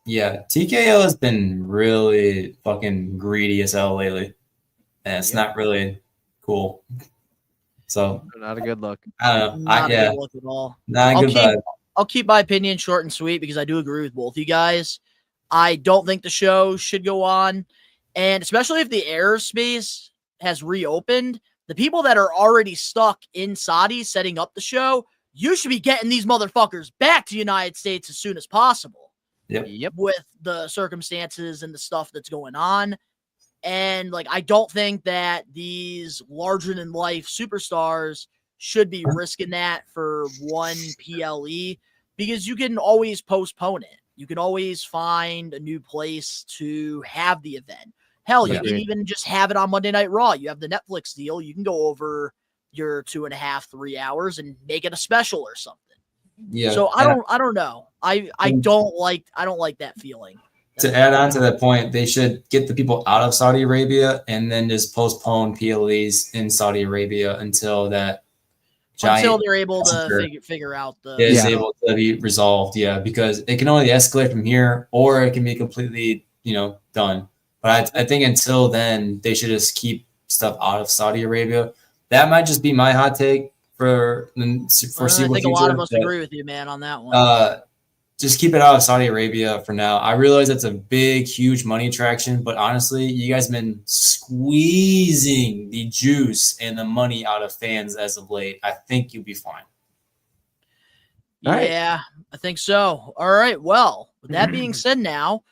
Speaker 9: Yeah, TKO has been really fucking greedy as hell lately, and it's not really cool. So
Speaker 8: not a good look.
Speaker 9: I don't know.
Speaker 7: Not a good look at all.
Speaker 9: Not a good vibe.
Speaker 7: I'll keep my opinion short and sweet because I do agree with both you guys. I don't think the show should go on. And especially if the airspace has reopened, the people that are already stuck in Saudi setting up the show, you should be getting these motherfuckers back to the United States as soon as possible.
Speaker 9: Yep.
Speaker 7: With the circumstances and the stuff that's going on. And like, I don't think that these larger than life superstars should be risking that for one PLE, because you can always postpone it. You can always find a new place to have the event. Hell, you can even just have it on Monday Night Raw. You have the Netflix deal. You can go over your 2.5, 3 hours and make it a special or something.
Speaker 9: Yeah.
Speaker 7: So I don't know. I don't like that feeling.
Speaker 9: To add on to that point, they should get the people out of Saudi Arabia and then just postpone PLEs in Saudi Arabia until they're able
Speaker 7: to figure out
Speaker 9: is able to be resolved. Yeah, because it can only escalate from here, or it can be completely done. But I think until then, they should just keep stuff out of Saudi Arabia. that might just be my hot take for the
Speaker 7: I
Speaker 9: foreseeable
Speaker 7: think
Speaker 9: future.
Speaker 7: a lot of us
Speaker 9: but,
Speaker 7: agree with you, man, on that one.
Speaker 9: just keep it out of Saudi Arabia for now. I realize that's a big, huge money attraction, but honestly, you guys have been squeezing the juice and the money out of fans as of late. I think you'll be fine.
Speaker 7: Yeah, I think so. All right. Well, with that being said, now,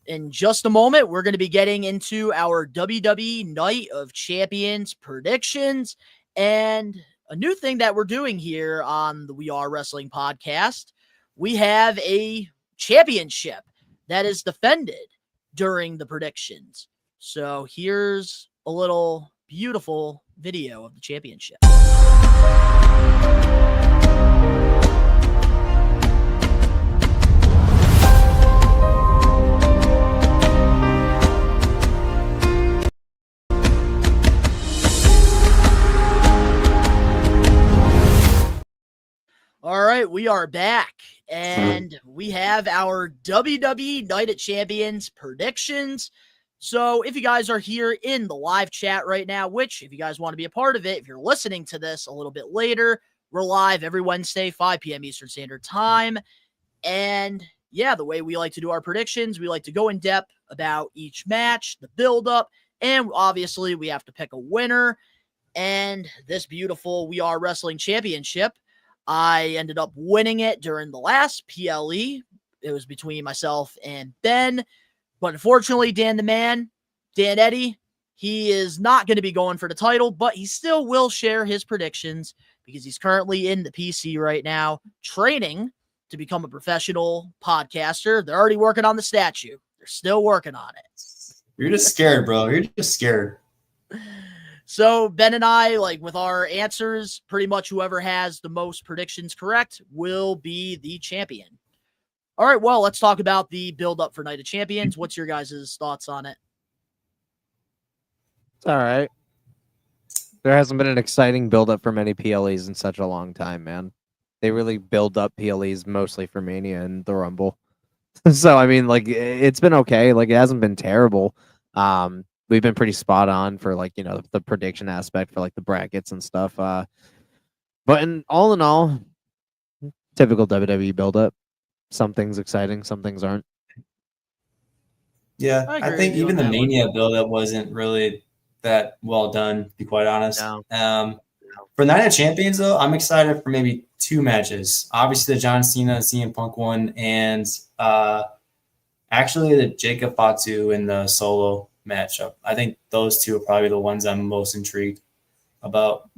Speaker 7: in just a moment, we're going to be getting into our WWE Night of Champions predictions and a new thing that we're doing here on the We Are Wrestling podcast. We have a championship that is defended during the predictions. So here's a little beautiful video of the championship. All right, we are back, and we have our WWE Night of Champions predictions. So if you guys are here in the live chat right now, which if you guys want to be a part of it, if you're listening to this a little bit later, we're live every Wednesday, 5 p.m. Eastern Standard Time. And yeah, the way we like to do our predictions, we like to go in depth about each match, the build-up, and obviously we have to pick a winner. And this beautiful We Are Wrestling Championship, I ended up winning it during the last PLE. It was between myself and Ben. But unfortunately, Dan Eddy, he is not going to be going for the title, but he still will share his predictions because he's currently in the PC right now, training to become a professional podcaster. They're already working on the statue. They're still working on it.
Speaker 9: You're just scared, bro. You're just scared.
Speaker 7: So Ben and I, like with our answers, pretty much whoever has the most predictions correct will be the champion. All right, well, let's talk about the build-up for Night of Champions. What's your guys' thoughts on it?
Speaker 8: It's all right. There hasn't been an exciting build-up for many PLEs in such a long time, man. They really build up PLEs mostly for Mania and the Rumble. So, I mean, like, it's been okay. Like, it hasn't been terrible. We've been pretty spot on for, like, you know, the prediction aspect for, like, the brackets and stuff. But in all, typical WWE build-up. Some things exciting, some things aren't.
Speaker 9: Yeah,
Speaker 7: I
Speaker 9: I
Speaker 7: agree
Speaker 9: think
Speaker 7: with you
Speaker 9: even
Speaker 7: on
Speaker 9: the
Speaker 7: that one.
Speaker 9: Mania build-up wasn't really that well done, to be quite honest.
Speaker 8: No.
Speaker 9: For Night of Champions, though, I'm excited for maybe two matches. Obviously, the John Cena and CM Punk one, and actually the Jacob Fatu in the solo matchup. I think those two are probably the ones I'm most intrigued about.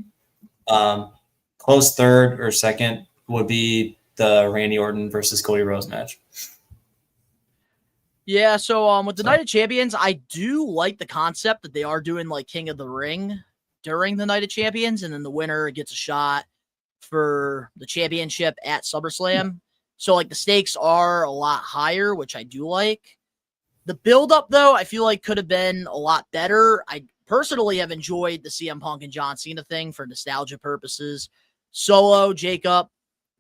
Speaker 9: Close third or second would be the Randy Orton versus Cody Rhodes match.
Speaker 7: Yeah, so with the Night of Champions, I do like the concept that they are doing like King of the Ring during the Night of Champions, and then the winner gets a shot for the championship at SummerSlam. So like the stakes are a lot higher, which I do like. The build-up, though, I feel like could have been a lot better. I personally have enjoyed the CM Punk and John Cena thing for nostalgia purposes. Solo, Jacob,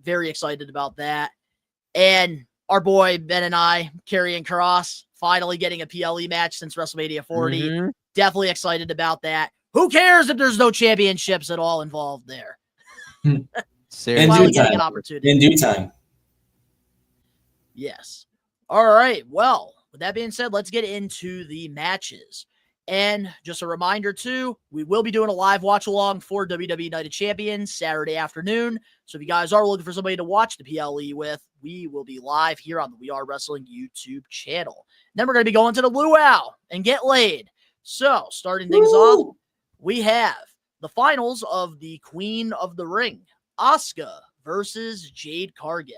Speaker 7: very excited about that. And our boy Ben and I, Karrion Kross, finally getting a PLE match since WrestleMania 40.
Speaker 8: Mm-hmm.
Speaker 7: Definitely excited about that. Who cares if there's no championships at all involved there?
Speaker 8: Seriously.
Speaker 7: Finally getting an opportunity.
Speaker 9: In due time.
Speaker 7: Yes. All right. Well, with that being said, let's get into the matches. And just a reminder, too, we will be doing a live watch-along for WWE Night of Champions Saturday afternoon. So if you guys are looking for somebody to watch the PLE with, we will be live here on the We Are Wrestling YouTube channel. And then we're going to be going to the luau and get laid. So starting things off, we have the finals of the Queen of the Ring, Asuka versus Jade Cargill.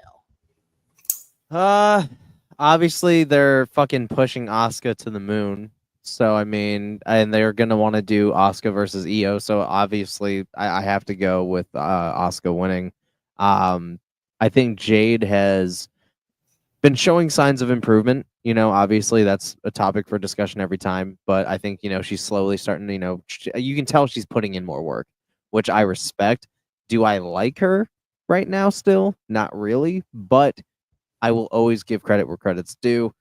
Speaker 8: Obviously they're fucking pushing Asuka to the moon. So I mean, and they're gonna want to do Asuka versus Io. So obviously, I have to go with Asuka winning. I think Jade has been showing signs of improvement. You know, obviously that's a topic for discussion every time. But I think she's slowly starting to you can tell she's putting in more work, which I respect. Do I like her right now? Still, not really, but I will always give credit where credit's due.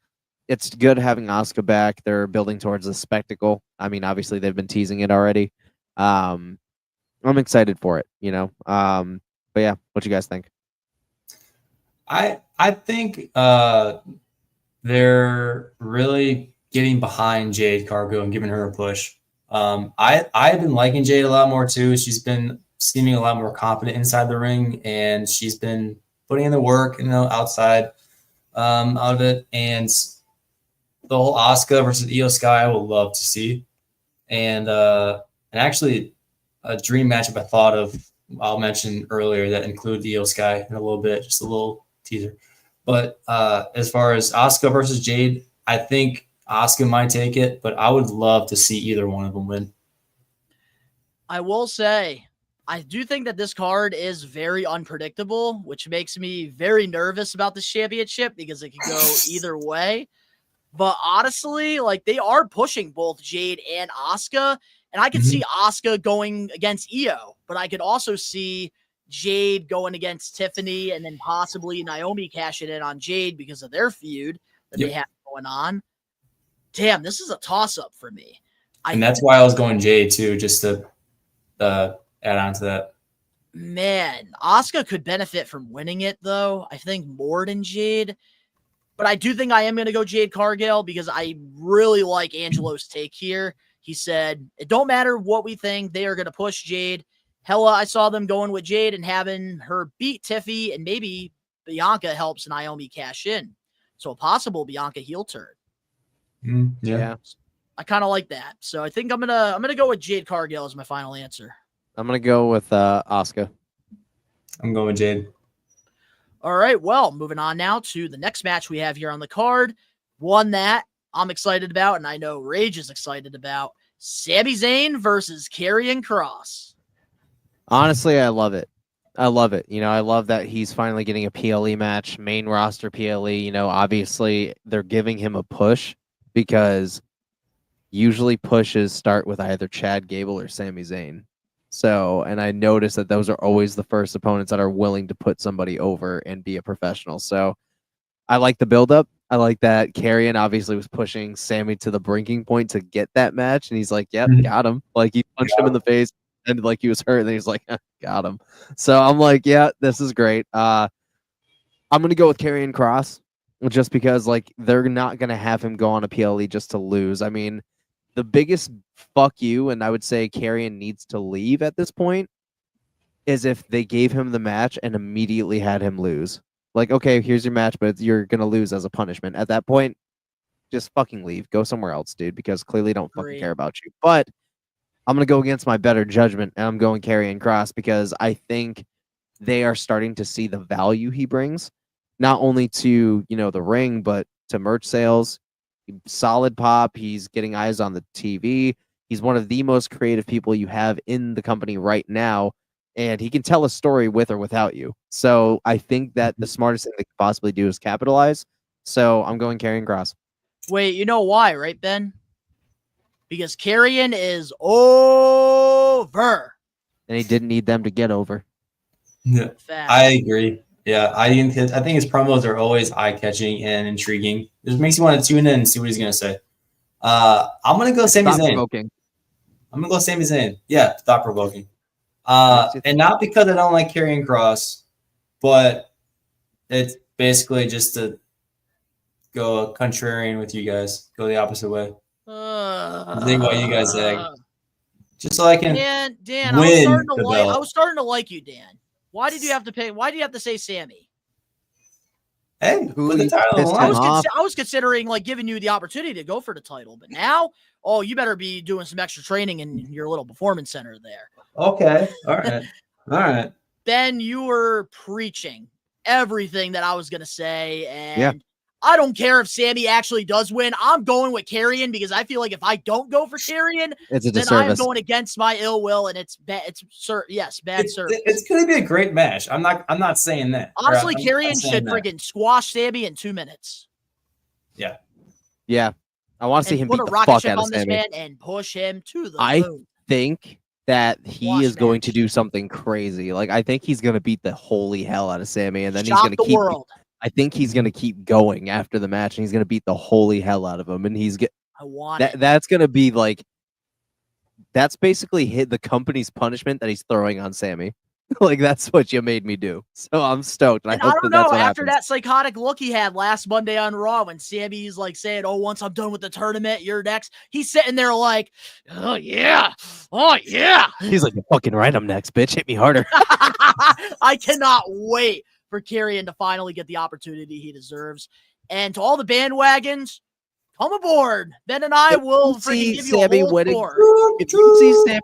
Speaker 8: It's good having Asuka back. They're building towards a spectacle. I mean, obviously they've been teasing it already. I'm excited for it, you know. But yeah, what you guys think?
Speaker 9: I think they're really getting behind Jade Cargill and giving her a push. I've been liking Jade a lot more too. She's been seeming a lot more confident inside the ring, and she's been putting in the work, outside out of it. And the whole Asuka versus Io Sky, I would love to see. And actually, a dream matchup I thought of, I'll mention earlier, that include Io Sky in a little bit, just a little teaser. But as far as Asuka versus Jade, I think Asuka might take it, but I would love to see either one of them win.
Speaker 7: I will say, I do think that this card is very unpredictable, which makes me very nervous about this championship because it could go either way. But honestly, like, they are pushing both Jade and Asuka, and I could see Asuka going against Io, but I could also see Jade going against Tiffany and then possibly Naomi cashing in on Jade because of their feud that they have going on. Damn, this is a toss-up for me.
Speaker 9: And that's why I was going Jade too, just to add on to that.
Speaker 7: Man, Asuka could benefit from winning it, though. I think more than Jade. But I do think I am going to go Jade Cargill because I really like Angelo's take here. He said, it don't matter what we think. They are going to push Jade. Hella, I saw them going with Jade and having her beat Tiffy, and maybe Bianca helps Naomi cash in. So a possible Bianca heel turn.
Speaker 9: Yeah.
Speaker 7: I kind of like that. So I think I'm gonna go with Jade Cargill as my final answer.
Speaker 8: I'm gonna go with Asuka.
Speaker 9: I'm going with Jade.
Speaker 7: All right, well, moving on now to the next match we have here on the card. One that I'm excited about, and I know Rage is excited about. Sami Zayn versus Karrion Kross.
Speaker 8: Honestly, I love it. I love it. You know, I love that he's finally getting a PLE match, main roster PLE. You know, obviously they're giving him a push because usually pushes start with either Chad Gable or Sami Zayn. So, and I noticed that those are always the first opponents that are willing to put somebody over and be a professional. So I like the buildup. I like that Karrion obviously was pushing Sammy to the breaking point to get that match. And he's like, yep, got him. Like, he punched him in the face and like he was hurt. And then he's like, got him. So I'm like, yeah, this is great. I'm going to go with Karrion Kross just because like they're not going to have him go on a PLE just to lose. I mean, the biggest fuck you, and I would say Karrion needs to leave at this point, is if they gave him the match and immediately had him lose. Like, okay, here's your match, but you're going to lose as a punishment. At that point, just fucking leave. Go somewhere else, dude, because clearly don't fucking care about you. But I'm going to go against my better judgment, and I'm going Karrion Kross because I think they are starting to see the value he brings, not only to, you know, the ring, but to merch sales. Solid pop. He's getting eyes on the TV. He's one of the most creative people you have in the company right now, and he can tell a story with or without you. So I think that the smartest thing they could possibly do is capitalize. So I'm going Karrion Kross.
Speaker 7: Wait, you know why, right, Ben? Because Karrion is over.
Speaker 8: And he didn't need them to get over.
Speaker 9: Yeah, I agree. Yeah, I think his promos are always eye-catching and intriguing. It just makes you want to tune in and see what he's going to say. I'm going to go Sami Zayn. I'm going to go Sami Zayn. Yeah, thought-provoking. And not because I don't like Karrion Kross, but it's basically just to go contrarian with you guys. Go the opposite way. I think what you guys say. Just so I can
Speaker 7: Dan,
Speaker 9: win
Speaker 7: I was starting to like you, Dan. Why did you have to pay? Why do you have to say Sammy?
Speaker 9: Hey, put the title on.
Speaker 7: I was considering like giving you the opportunity to go for the title, but now, oh, you better be doing some extra training in your little performance center there.
Speaker 9: Okay, all right, all right.
Speaker 7: Ben, you were preaching everything that I was gonna say, and
Speaker 8: yeah.
Speaker 7: I don't care if Sammy actually does win. I'm going with Karrion because I feel like if I don't go for Karrion,
Speaker 8: it's a
Speaker 7: then
Speaker 8: disservice.
Speaker 7: I'm going against my ill will, and it's bad. Bad service.
Speaker 9: It's going to be a great match. I'm not saying that.
Speaker 7: Honestly, Karrion should freaking squash Sammy in 2 minutes.
Speaker 9: Yeah.
Speaker 8: Yeah. I want to see him beat the fuck out of Sammy.
Speaker 7: Man and push him to the moon.
Speaker 8: I think that he is going to do something crazy. Like, I think he's going to beat the holy hell out of Sammy, and then he's going to keep. I think he's going to keep going after the match, and he's going to beat the holy hell out of him. And that's going to be like that's basically the company's punishment that he's throwing on Sammy. Like, that's what you made me do. So I'm stoked.
Speaker 7: And
Speaker 8: I hope
Speaker 7: I don't
Speaker 8: that's
Speaker 7: know,
Speaker 8: what
Speaker 7: after
Speaker 8: happens.
Speaker 7: that psychotic look he had last Monday on Raw when Sammy's like saying, oh, once I'm done with the tournament, you're next. He's sitting there like, oh, yeah. Oh, yeah.
Speaker 8: He's like, you're fucking right, I'm next, bitch. Hit me harder.
Speaker 7: I cannot wait for Karrion to finally get the opportunity he deserves. And to all the bandwagons, come aboard. Ben and I will freaking give you a whole tour.
Speaker 8: If you see Sammy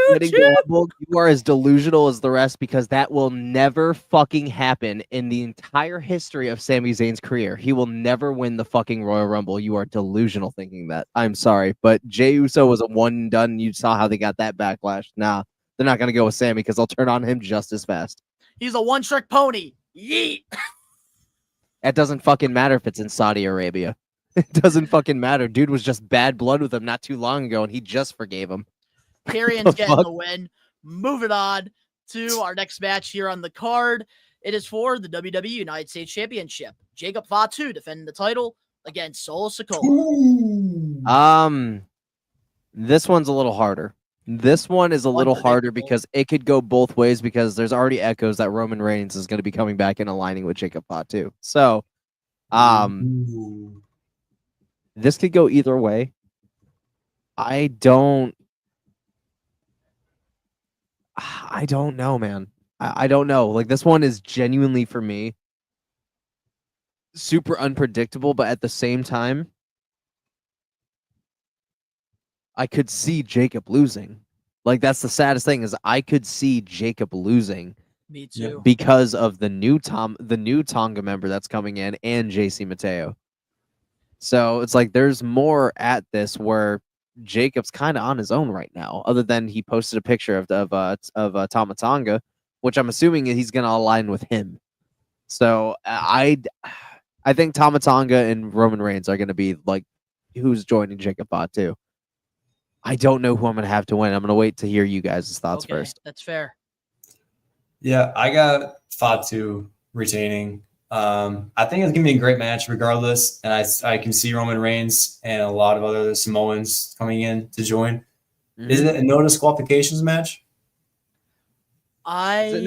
Speaker 8: winning the Rumble, you are as delusional as the rest, because that will never fucking happen in the entire history of Sami Zayn's career. He will never win the fucking Royal Rumble. You are delusional thinking that. I'm sorry, but Jey Uso was a one and done. You saw how they got that backlash. Nah, they're not going to go with Sammy because they'll turn on him just as fast.
Speaker 7: He's a one-trick pony. Yeet.
Speaker 8: That doesn't fucking matter if it's in Saudi Arabia. It doesn't fucking matter. Dude was just bad blood with him not too long ago, and he just forgave him.
Speaker 7: Karrion's getting the win. Moving on to our next match here on the card. It is for the WWE United States Championship. Jacob Fatu defending the title against Solo Sikoa.
Speaker 8: This one's a little harder. This one is a little harder because it could go both ways, because there's already echoes that Roman Reigns is going to be coming back and aligning with Jacob Fatu. So, this could go either way. I don't know, man. I don't know. Like, this one is genuinely, for me, super unpredictable, but at the same time, I could see Jacob losing. Like, that's the saddest thing, is I could see Jacob losing.
Speaker 7: Me too.
Speaker 8: Because of the new Tonga member that's coming in, and JC Mateo. So it's like there's more at this where Jacob's kind of on his own right now, other than he posted a picture of Tama Tonga, which I'm assuming he's going to align with him. So I think Tama Tonga and Roman Reigns are going to be like who's joining Jacob Fatu. I don't know who I'm going to have to win. I'm going to wait to hear you guys' thoughts first.
Speaker 7: That's fair.
Speaker 9: Yeah, I got Fatu retaining. I think it's going to be a great match regardless. And I can see Roman Reigns and a lot of other Samoans coming in to join. Mm-hmm. Is it a no disqualifications match?
Speaker 7: I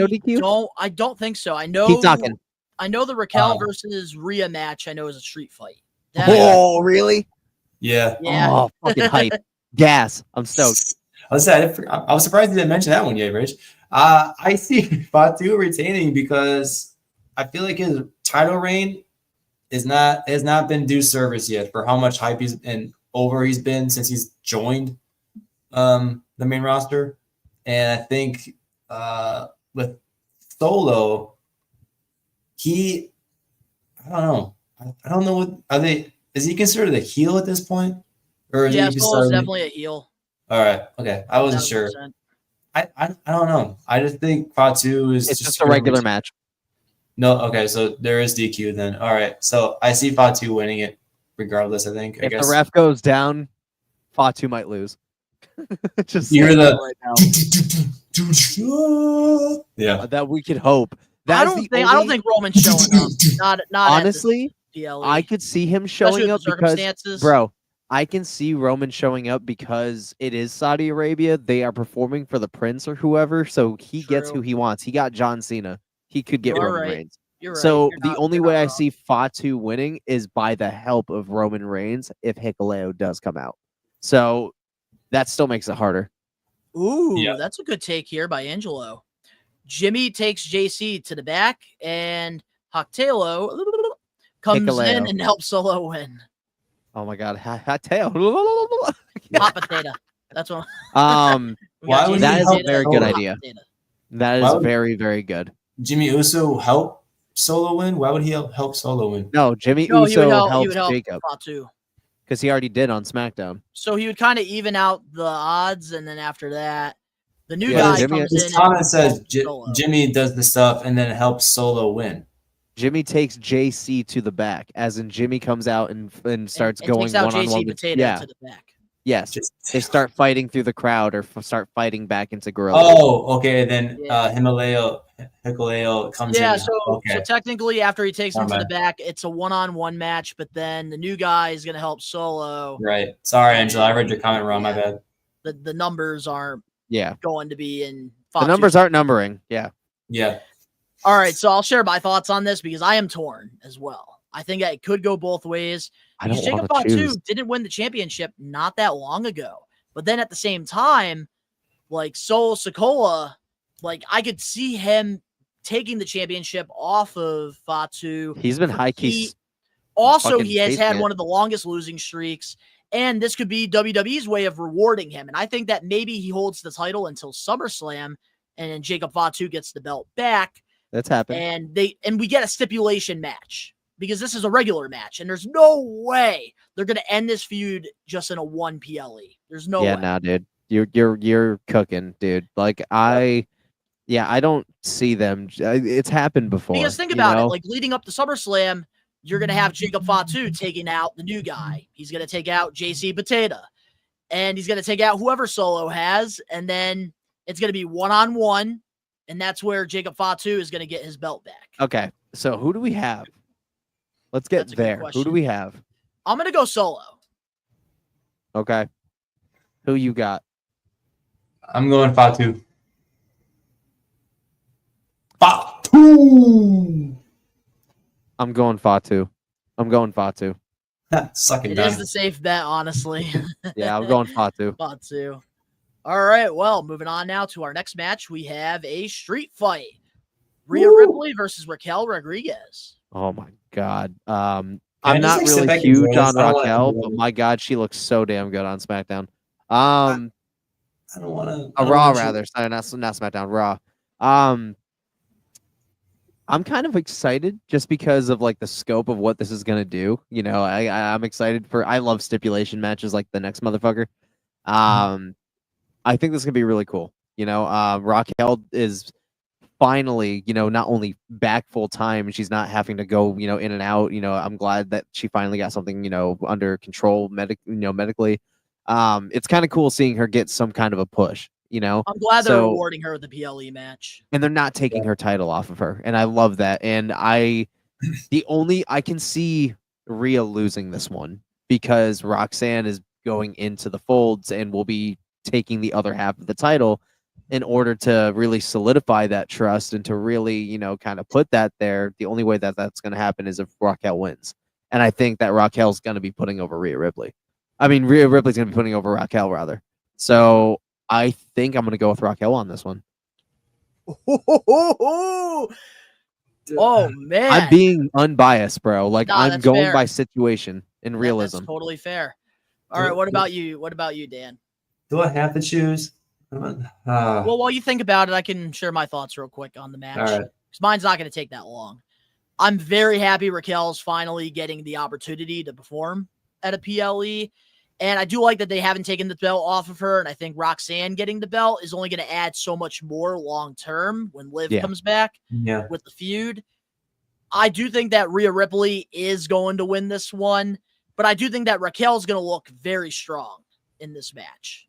Speaker 7: don't think so. I know.
Speaker 8: Keep talking.
Speaker 7: I know the Raquel versus Rhea match. I know is a street fight.
Speaker 8: Really?
Speaker 9: Yeah.
Speaker 8: Oh, fucking hype. Gas. I'm stoked.
Speaker 9: I was surprised you didn't mention that one yet, Rich. I see Fatu retaining because I feel like his title reign has not been due service yet for how much hype he's been since he's joined the main roster. And I think with Solo, I don't know is he considered a heel at this point? Or
Speaker 7: yeah, Solo's definitely a heel.
Speaker 9: All right. Okay. I wasn't 100%. Sure. I don't know. I just think Fatu is
Speaker 8: just a regular match.
Speaker 9: No, okay, so there is DQ then. All right, so I see Fatu winning it regardless, I think.
Speaker 8: If the ref goes down, Fatu might lose.
Speaker 9: Just you're the
Speaker 8: right now.
Speaker 9: Yeah.
Speaker 8: That we could hope.
Speaker 7: I don't think Roman's showing up. Not
Speaker 8: honestly, I could see him showing up because, bro, I can see Roman showing up because it is Saudi Arabia. They are performing for the prince or whoever, so he gets who he wants. He got John Cena. He could get Roman Reigns. So the only way I see Fatu winning is by the help of Roman Reigns if Hikuleo does come out. So that still makes it harder.
Speaker 7: Ooh, that's a good take here by Angelo. Jimmy takes JC to the back, and Hikuleo comes in and helps Solo win.
Speaker 8: Oh my God, hot tail.
Speaker 7: Hot potato. That's what.
Speaker 8: That is a very good idea. That is very, very good.
Speaker 9: Jimmy Uso help Solo win? Why would he help Solo win?
Speaker 8: No, Jimmy Uso helps Jacob because he already did on SmackDown.
Speaker 7: So he would kind of even out the odds, and then after that, the new guy comes in.
Speaker 9: Comment says Jimmy does the stuff and then helps Solo win.
Speaker 8: Jimmy takes JC to the back, as in Jimmy comes out and starts going
Speaker 7: one-on-one.
Speaker 8: JC
Speaker 7: Potato to the back.
Speaker 8: Yes, they start fighting through the crowd or start fighting back into Gorilla.
Speaker 9: Oh, okay. Then Hikuleo comes in.
Speaker 7: Yeah, so technically after he takes him to the back, it's a one-on-one match, but then the new guy is going to help Solo.
Speaker 9: Right. Sorry, Angela. I read your comment wrong. My bad.
Speaker 7: The numbers aren't going to be in
Speaker 8: The numbers aren't numbering. Yeah.
Speaker 9: Yeah.
Speaker 7: All right, so I'll share my thoughts on this because I am torn as well. I think it could go both ways.
Speaker 8: I don't
Speaker 7: Jacob
Speaker 8: want to choose.
Speaker 7: Fatu didn't win the championship not that long ago. But then at the same time, like Solo Sikoa, like I could see him taking the championship off of Fatu.
Speaker 8: He's been high key.
Speaker 7: Also, he has had one of the longest losing streaks. And this could be WWE's way of rewarding him. And I think that maybe he holds the title until SummerSlam and then Jacob Fatu gets the belt back.
Speaker 8: That's happened.
Speaker 7: And we get a stipulation match because this is a regular match. And there's no way they're going to end this feud just in a 1 PLE. There's no way.
Speaker 8: Yeah, no, dude. You're cooking, dude. Like I don't see them. It's happened before.
Speaker 7: Because think about it. Like leading up to SummerSlam, you're going to have Jacob Fatu taking out the new guy. He's going to take out JC Potato. And he's going to take out whoever Solo has. And then it's going to be one-on-one. And that's where Jacob Fatu is going to get his belt back.
Speaker 8: Okay. So who do we have? Let's get there. Who do we have?
Speaker 7: I'm going to go Solo.
Speaker 8: Okay. Who you got?
Speaker 9: I'm going Fatu. Fatu!
Speaker 8: I'm going Fatu.
Speaker 9: Sucking
Speaker 7: It
Speaker 9: down.
Speaker 7: is the safe bet, honestly.
Speaker 8: Yeah, I'm going Fatu.
Speaker 7: Fatu. All right, well, moving on now to our next match. We have a street fight. Rhea Ripley versus Raquel Rodriguez.
Speaker 8: Oh, my God. I'm not really huge on Raquel, but my God, she looks so damn good on SmackDown.
Speaker 9: I don't want to.
Speaker 8: Raw, rather. Sorry, not SmackDown. Raw. I'm kind of excited just because of like the scope of what this is gonna do. You know, I'm excited for. I love stipulation matches like the next motherfucker. I think this is gonna be really cool. You know, Raquel is finally, you know, not only back full time, she's not having to go, you know, in and out. You know, I'm glad that she finally got something, you know, under control, medically. It's kind of cool seeing her get some kind of a push. You know,
Speaker 7: I'm glad they're rewarding her with the PLE match,
Speaker 8: and they're not taking her title off of her, and I love that. And I can see Rhea losing this one because Roxanne is going into the folds and will be taking the other half of the title in order to really solidify that trust and to really, you know, kind of put that there. The only way that that's going to happen is if Raquel wins, and I think that Raquel's going to be putting over Rhea Ripley. I mean, Rhea Ripley's going to be putting over Raquel rather. So I think I'm going to go with Raquel on this one.
Speaker 7: Oh, man.
Speaker 8: I'm being unbiased, bro. Like, I'm going
Speaker 7: fair.
Speaker 8: by situation and realism.
Speaker 7: That's totally fair. All right, what about you? What about you, Dan?
Speaker 9: Do I have to choose?
Speaker 7: Well, while you think about it, I can share my thoughts real quick on the match.
Speaker 9: All right.
Speaker 7: 'Cause mine's not going to take that long. I'm very happy Raquel's finally getting the opportunity to perform at a PLE. And I do like that they haven't taken the belt off of her. And I think Roxanne getting the belt is only going to add so much more long-term when Liv comes back with the feud. I do think that Rhea Ripley is going to win this one, but I do think that Raquel's going to look very strong in this match.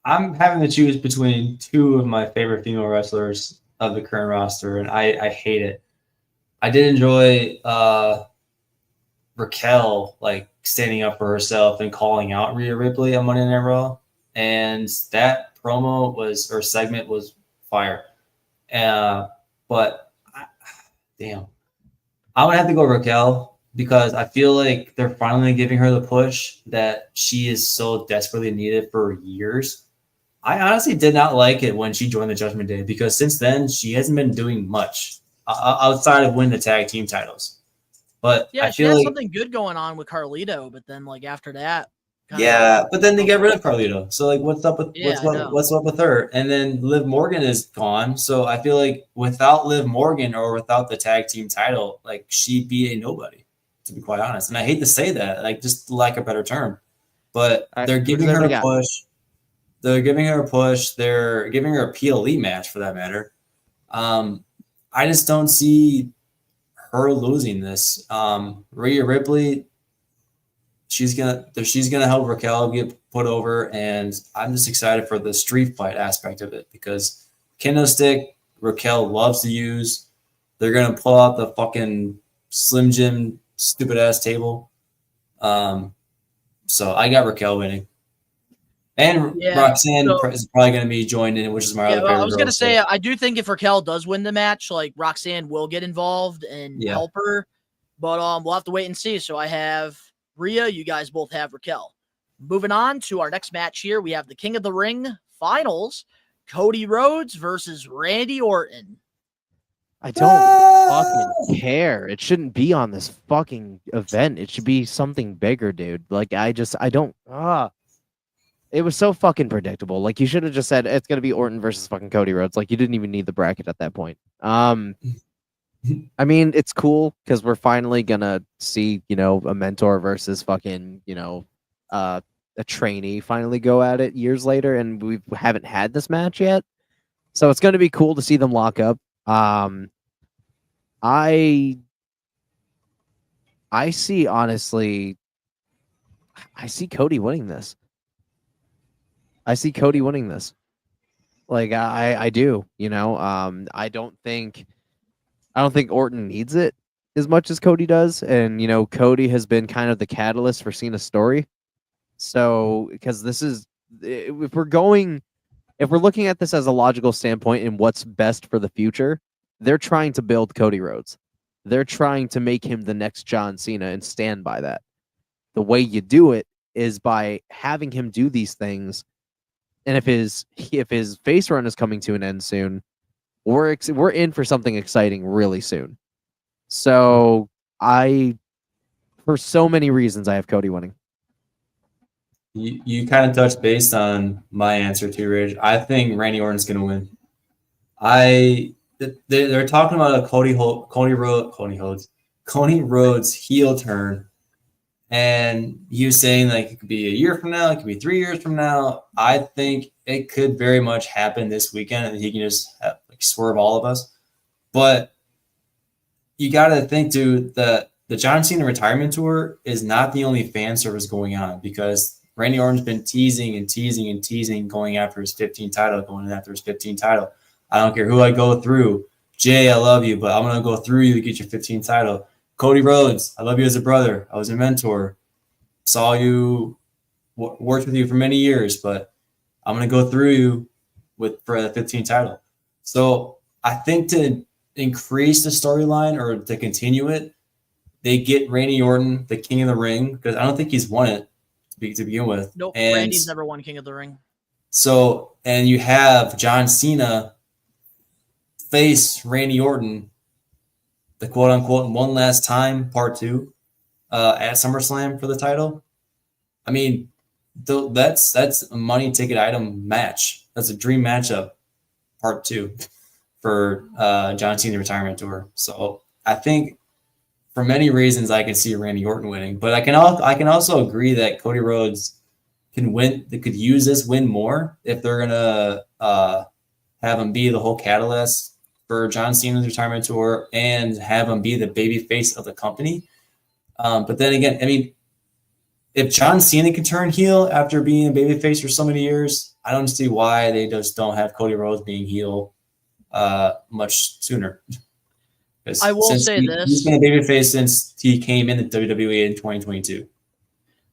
Speaker 9: I'm having to choose between two of my favorite female wrestlers of the current roster, and I hate it. I did enjoy Raquel like standing up for herself and calling out Rhea Ripley on Monday Night Raw, and that segment was fire. But damn, I would have to go Raquel because I feel like they're finally giving her the push that she is so desperately needed for years. I honestly did not like it when she joined the Judgment Day because since then she hasn't been doing much outside of winning the tag team titles. But
Speaker 7: yeah,
Speaker 9: I
Speaker 7: she
Speaker 9: feel
Speaker 7: had
Speaker 9: like
Speaker 7: something good going on with Carlito, but then like after that,
Speaker 9: but then they get rid of Carlito. So like, what's up with what's up with her? And then Liv Morgan is gone. So I feel like without Liv Morgan or without the tag team title, like she'd be a nobody, to be quite honest. And I hate to say that, like just lack a better term, but they're giving her a push. They're giving her a push. They're giving her a PLE match for that matter. I just don't see her losing this. Rhea Ripley, she's gonna help Raquel get put over, and I'm just excited for the street fight aspect of it because kendo stick Raquel loves to use. They're gonna pull out the fucking Slim Jim stupid ass table. So I got Raquel winning. And
Speaker 7: Yeah,
Speaker 9: Roxanne
Speaker 7: so-
Speaker 9: is probably going to be joined in, which is my other favorite.
Speaker 7: I was gonna
Speaker 9: girl,
Speaker 7: say, I do think if Raquel does win the match, like Roxanne will get involved and help her, but we'll have to wait and see. So I have Rhea, you guys both have Raquel. Moving on to our next match here, we have the King of the Ring finals, Cody Rhodes versus Randy Orton.
Speaker 8: I don't fucking care. It shouldn't be on this fucking event. It should be something bigger, dude. Like, I don't. It was so fucking predictable. Like, you should have just said it's gonna be Orton versus fucking Cody Rhodes. Like, you didn't even need the bracket at that point. I mean, it's cool because we're finally gonna see, a mentor versus fucking, a trainee finally go at it years later, and we haven't had this match yet. So it's gonna be cool to see them lock up. I see, honestly, I see Cody winning this. Like, I do, I don't think Orton needs it as much as Cody does. And, Cody has been kind of the catalyst for Cena's story. So, because this is, if we're looking at this as a logical standpoint and what's best for the future, they're trying to build Cody Rhodes. They're trying to make him the next John Cena and stand by that. The way you do it is by having him do these things. And if his face run is coming to an end soon, we're in for something exciting really soon. So for so many reasons, I have Cody winning.
Speaker 9: You kind of touched based on my answer too, Rich. I think Randy Orton's going to win. They're talking about a Cody Rhodes heel turn. And he was saying, like, it could be a year from now, it could be 3 years from now. I think it could very much happen this weekend, and he can just swerve all of us. But you got to think, dude, the John Cena retirement tour is not the only fan service going on, because Randy Orton's been teasing and teasing and teasing going after his 15 title. I don't care who I go through. Jay, I love you, but I'm going to go through you to get your 15 title. Cody Rhodes, I love you as a brother. I was a mentor. Saw you, worked with you for many years, but I'm going to go through you for the 15 title. So I think to increase the storyline or to continue it, they get Randy Orton, the King of the Ring, because I don't think he's won it to begin with.
Speaker 7: Nope, Randy's never won King of the Ring.
Speaker 9: So, and you have John Cena face Randy Orton, the quote-unquote one last time, part 2, at SummerSlam for the title. I mean, that's a money ticket item match. That's a dream matchup, part 2, for John Cena retirement tour. So I think for many reasons I can see Randy Orton winning, but I can also agree that Cody Rhodes can win. They could use this win more if they're gonna have him be the whole catalyst for John Cena's retirement tour and have him be the baby face of the company. But then again, I mean, if John Cena can turn heel after being a baby face for so many years, I don't see why they just don't have Cody Rhodes being heel much sooner.
Speaker 7: I will say this.
Speaker 9: He's been a baby face since he came in the WWE in 2022.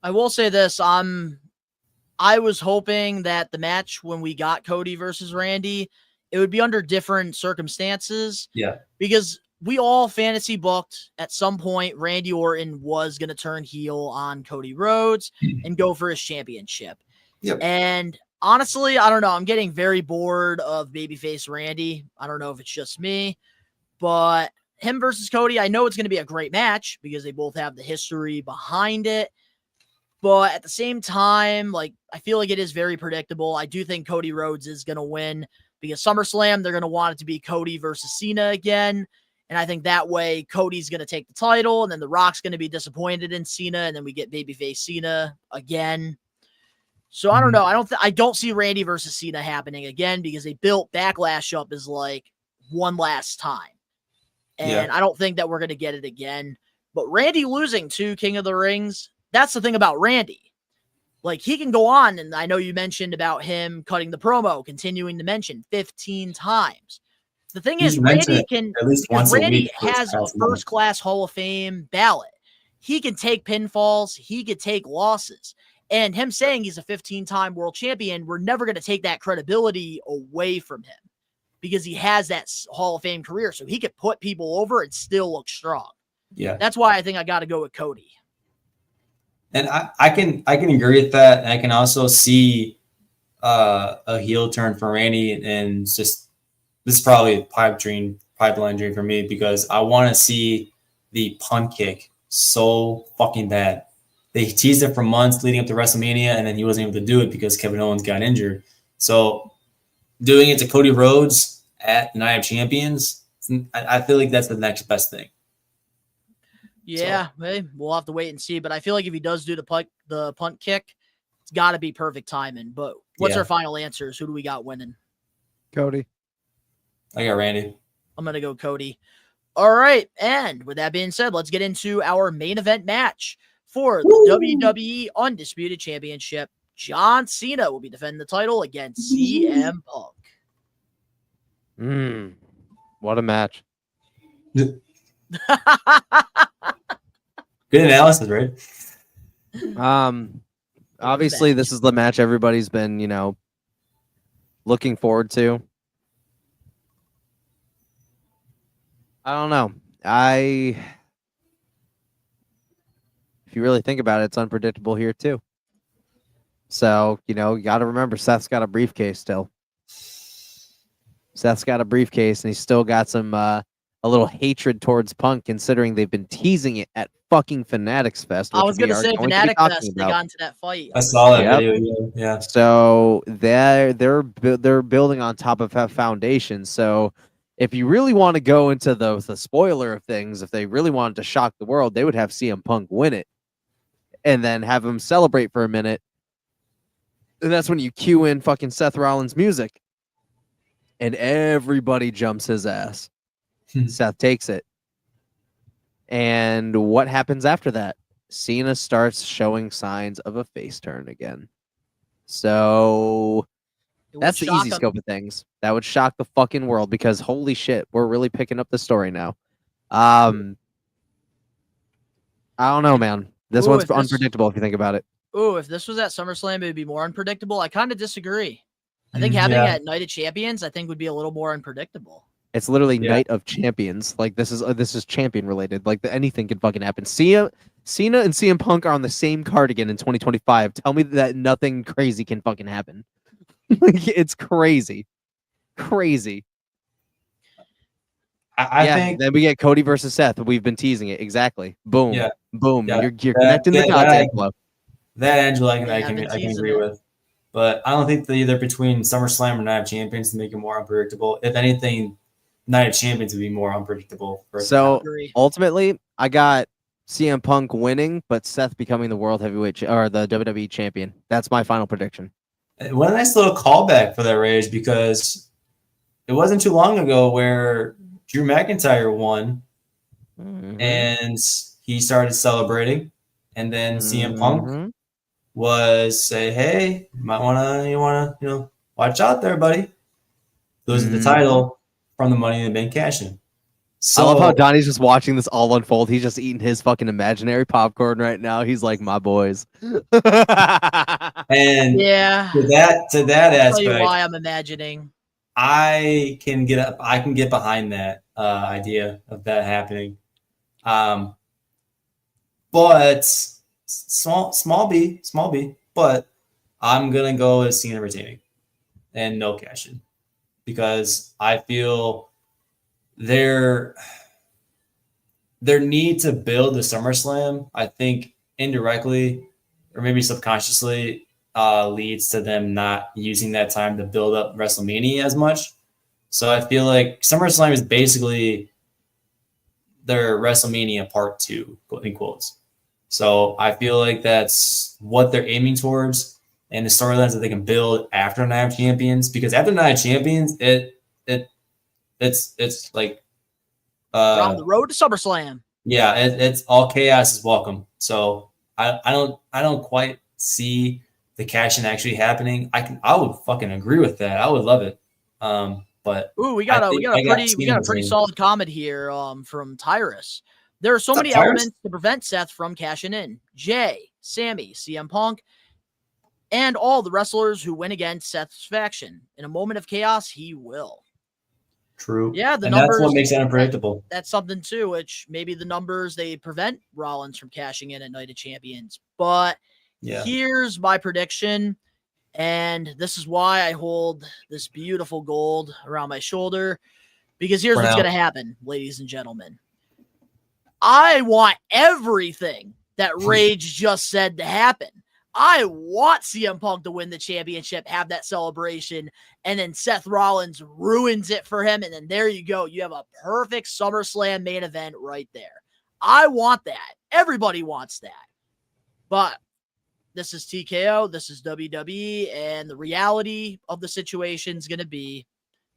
Speaker 7: I will say this. I was hoping that the match when we got Cody versus Randy, it would be under different circumstances.
Speaker 9: Yeah.
Speaker 7: Because we all fantasy booked at some point Randy Orton was going to turn heel on Cody Rhodes and go for his championship.
Speaker 9: Yep.
Speaker 7: And honestly, I don't know. I'm getting very bored of babyface Randy. I don't know if it's just me, but him versus Cody, I know it's going to be a great match because they both have the history behind it. But at the same time, like, I feel like it is very predictable. I do think Cody Rhodes is going to win because SummerSlam, they're going to want it to be Cody versus Cena again. And I think that way Cody's going to take the title, and then The Rock's going to be disappointed in Cena, and then we get babyface Cena again. So I don't know. I don't see Randy versus Cena happening again because they built Backlash up as like one last time. And I don't think that we're going to get it again. But Randy losing to King of the Rings, that's the thing about Randy. Like, he can go on, and I know you mentioned about him cutting the promo, continuing to mention 15 times. The thing is, Randy has a first-class Hall of Fame ballot. He can take pinfalls. He could take losses. And him saying he's a 15-time world champion, we're never going to take that credibility away from him because he has that Hall of Fame career. So he could put people over and still look strong.
Speaker 9: Yeah.
Speaker 7: That's why I think I got to go with Cody.
Speaker 9: And I can agree with that. And I can also see a heel turn for Randy, and just this is probably a pipeline dream for me because I want to see the punt kick so fucking bad. They teased it for months leading up to WrestleMania, and then he wasn't able to do it because Kevin Owens got injured. So doing it to Cody Rhodes at Night of Champions, I feel like that's the next best thing.
Speaker 7: Yeah, we'll have to wait and see. But I feel like if he does do the punt kick, it's got to be perfect timing. But what's our final answers? Who do we got winning?
Speaker 8: Cody.
Speaker 9: I got Randy.
Speaker 7: I'm going to go Cody. All right. And with that being said, let's get into our main event match for the WWE Undisputed Championship. John Cena will be defending the title against CM Punk.
Speaker 8: What a match.
Speaker 9: Good analysis, right?
Speaker 8: Obviously this is the match everybody's been, looking forward to. I don't know. If you really think about it, it's unpredictable here too. So, you got to remember Seth's got a briefcase still. Seth's got a briefcase and he's still got some a little hatred towards Punk, considering they've been teasing it at fucking Fanatics Fest.
Speaker 7: I was going to say Fanatic Fest. They got into that fight.
Speaker 9: I saw that video. Yeah.
Speaker 8: So they're building on top of a foundation. So if you really want to go into the spoiler of things, if they really wanted to shock the world, they would have CM Punk win it, and then have him celebrate for a minute. And that's when you cue in fucking Seth Rollins music, and everybody jumps his ass. Seth takes it. And what happens after that? Cena starts showing signs of a face turn again. So that's the easy scope of things. That would shock the fucking world because holy shit, we're really picking up the story now. I don't know, man. This one's unpredictable if you think about it.
Speaker 7: Ooh, if this was at SummerSlam, it would be more unpredictable. I kind of disagree. I think having it at Night of Champions, I think would be a little more unpredictable.
Speaker 8: It's literally Night of Champions. Like this is champion related. Like anything can fucking happen. Cena and CM Punk are on the same card again in 2025. Tell me that nothing crazy can fucking happen. Like it's crazy.
Speaker 9: I think
Speaker 8: then we get Cody versus Seth. We've been teasing it. Exactly. Boom.
Speaker 9: Yeah.
Speaker 8: Boom.
Speaker 9: Yeah.
Speaker 8: You're connecting the dots.
Speaker 9: That Angela I can agree with. But I don't think that either between SummerSlam or Night of Champions to make it more unpredictable. If anything, Night of Champions would be more unpredictable.
Speaker 8: So ultimately, I got CM Punk winning, but Seth becoming the World Heavyweight or the WWE Champion. That's my final prediction.
Speaker 9: What a nice little callback for that, Rage, because it wasn't too long ago where Drew McIntyre won, and he started celebrating, and then CM Punk was say, "Hey, you wanna, watch out there, buddy. Losing the title from the Money in the Bank cash-in." So,
Speaker 8: I love how Donnie's just watching this all unfold. He's just eating his fucking imaginary popcorn right now. He's like, my boys.
Speaker 9: And to that aspect,
Speaker 7: I'll tell you why I'm imagining.
Speaker 9: I can get behind that idea of that happening. But small B, but I'm gonna go with Cena retaining and no cash in because I feel their need to build the SummerSlam, I think indirectly or maybe subconsciously leads to them not using that time to build up WrestleMania as much. So I feel like SummerSlam is basically their WrestleMania part 2, in quotes. So I feel like that's what they're aiming towards and the storylines that they can build after Night of Champions. Because after Night of Champions, it's like
Speaker 7: on the road to SummerSlam.
Speaker 9: Yeah, it's all chaos is welcome. So I don't quite see the cash in actually happening. I would fucking agree with that. I would love it. But
Speaker 7: we got a pretty solid comment here from Tyrus. There are so many elements to prevent Seth from cashing in. Jay, Sammy, CM Punk, and all the wrestlers who win against Seth's faction. In a moment of chaos, he will.
Speaker 9: True.
Speaker 7: Yeah, the
Speaker 9: and
Speaker 7: numbers,
Speaker 9: that's what makes it unpredictable.
Speaker 7: That's something too, which maybe the numbers, they prevent Rollins from cashing in at Night of Champions. But here's my prediction, and this is why I hold this beautiful gold around my shoulder, because here's what's going to happen, ladies and gentlemen. I want everything that Rage just said to happen. I want CM Punk to win the championship, have that celebration, and then Seth Rollins ruins it for him, and then there you go. You have a perfect SummerSlam main event right there. I want that. Everybody wants that. But this is TKO, this is WWE, and the reality of the situation is going to be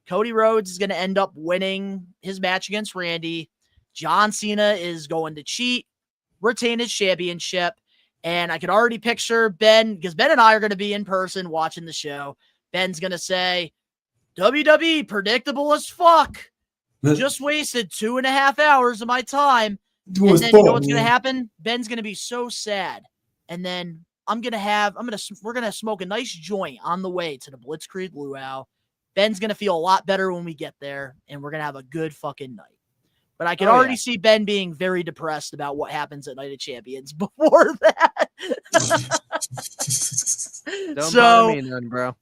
Speaker 7: Cody Rhodes is going to end up winning his match against Randy. John Cena is going to cheat, retain his championship, and I could already picture Ben, because Ben and I are going to be in person watching the show. Ben's going to say, WWE, predictable as fuck. Just wasted 2.5 hours of my time. And then you know what's going to happen? Ben's going to be so sad. And then we're going to smoke a nice joint on the way to the Blitzkrieg Luau. Ben's going to feel a lot better when we get there, and we're going to have a good fucking night. But I can already see Ben being very depressed about what happens at Night of Champions before that.
Speaker 8: Don't bother me none, bro.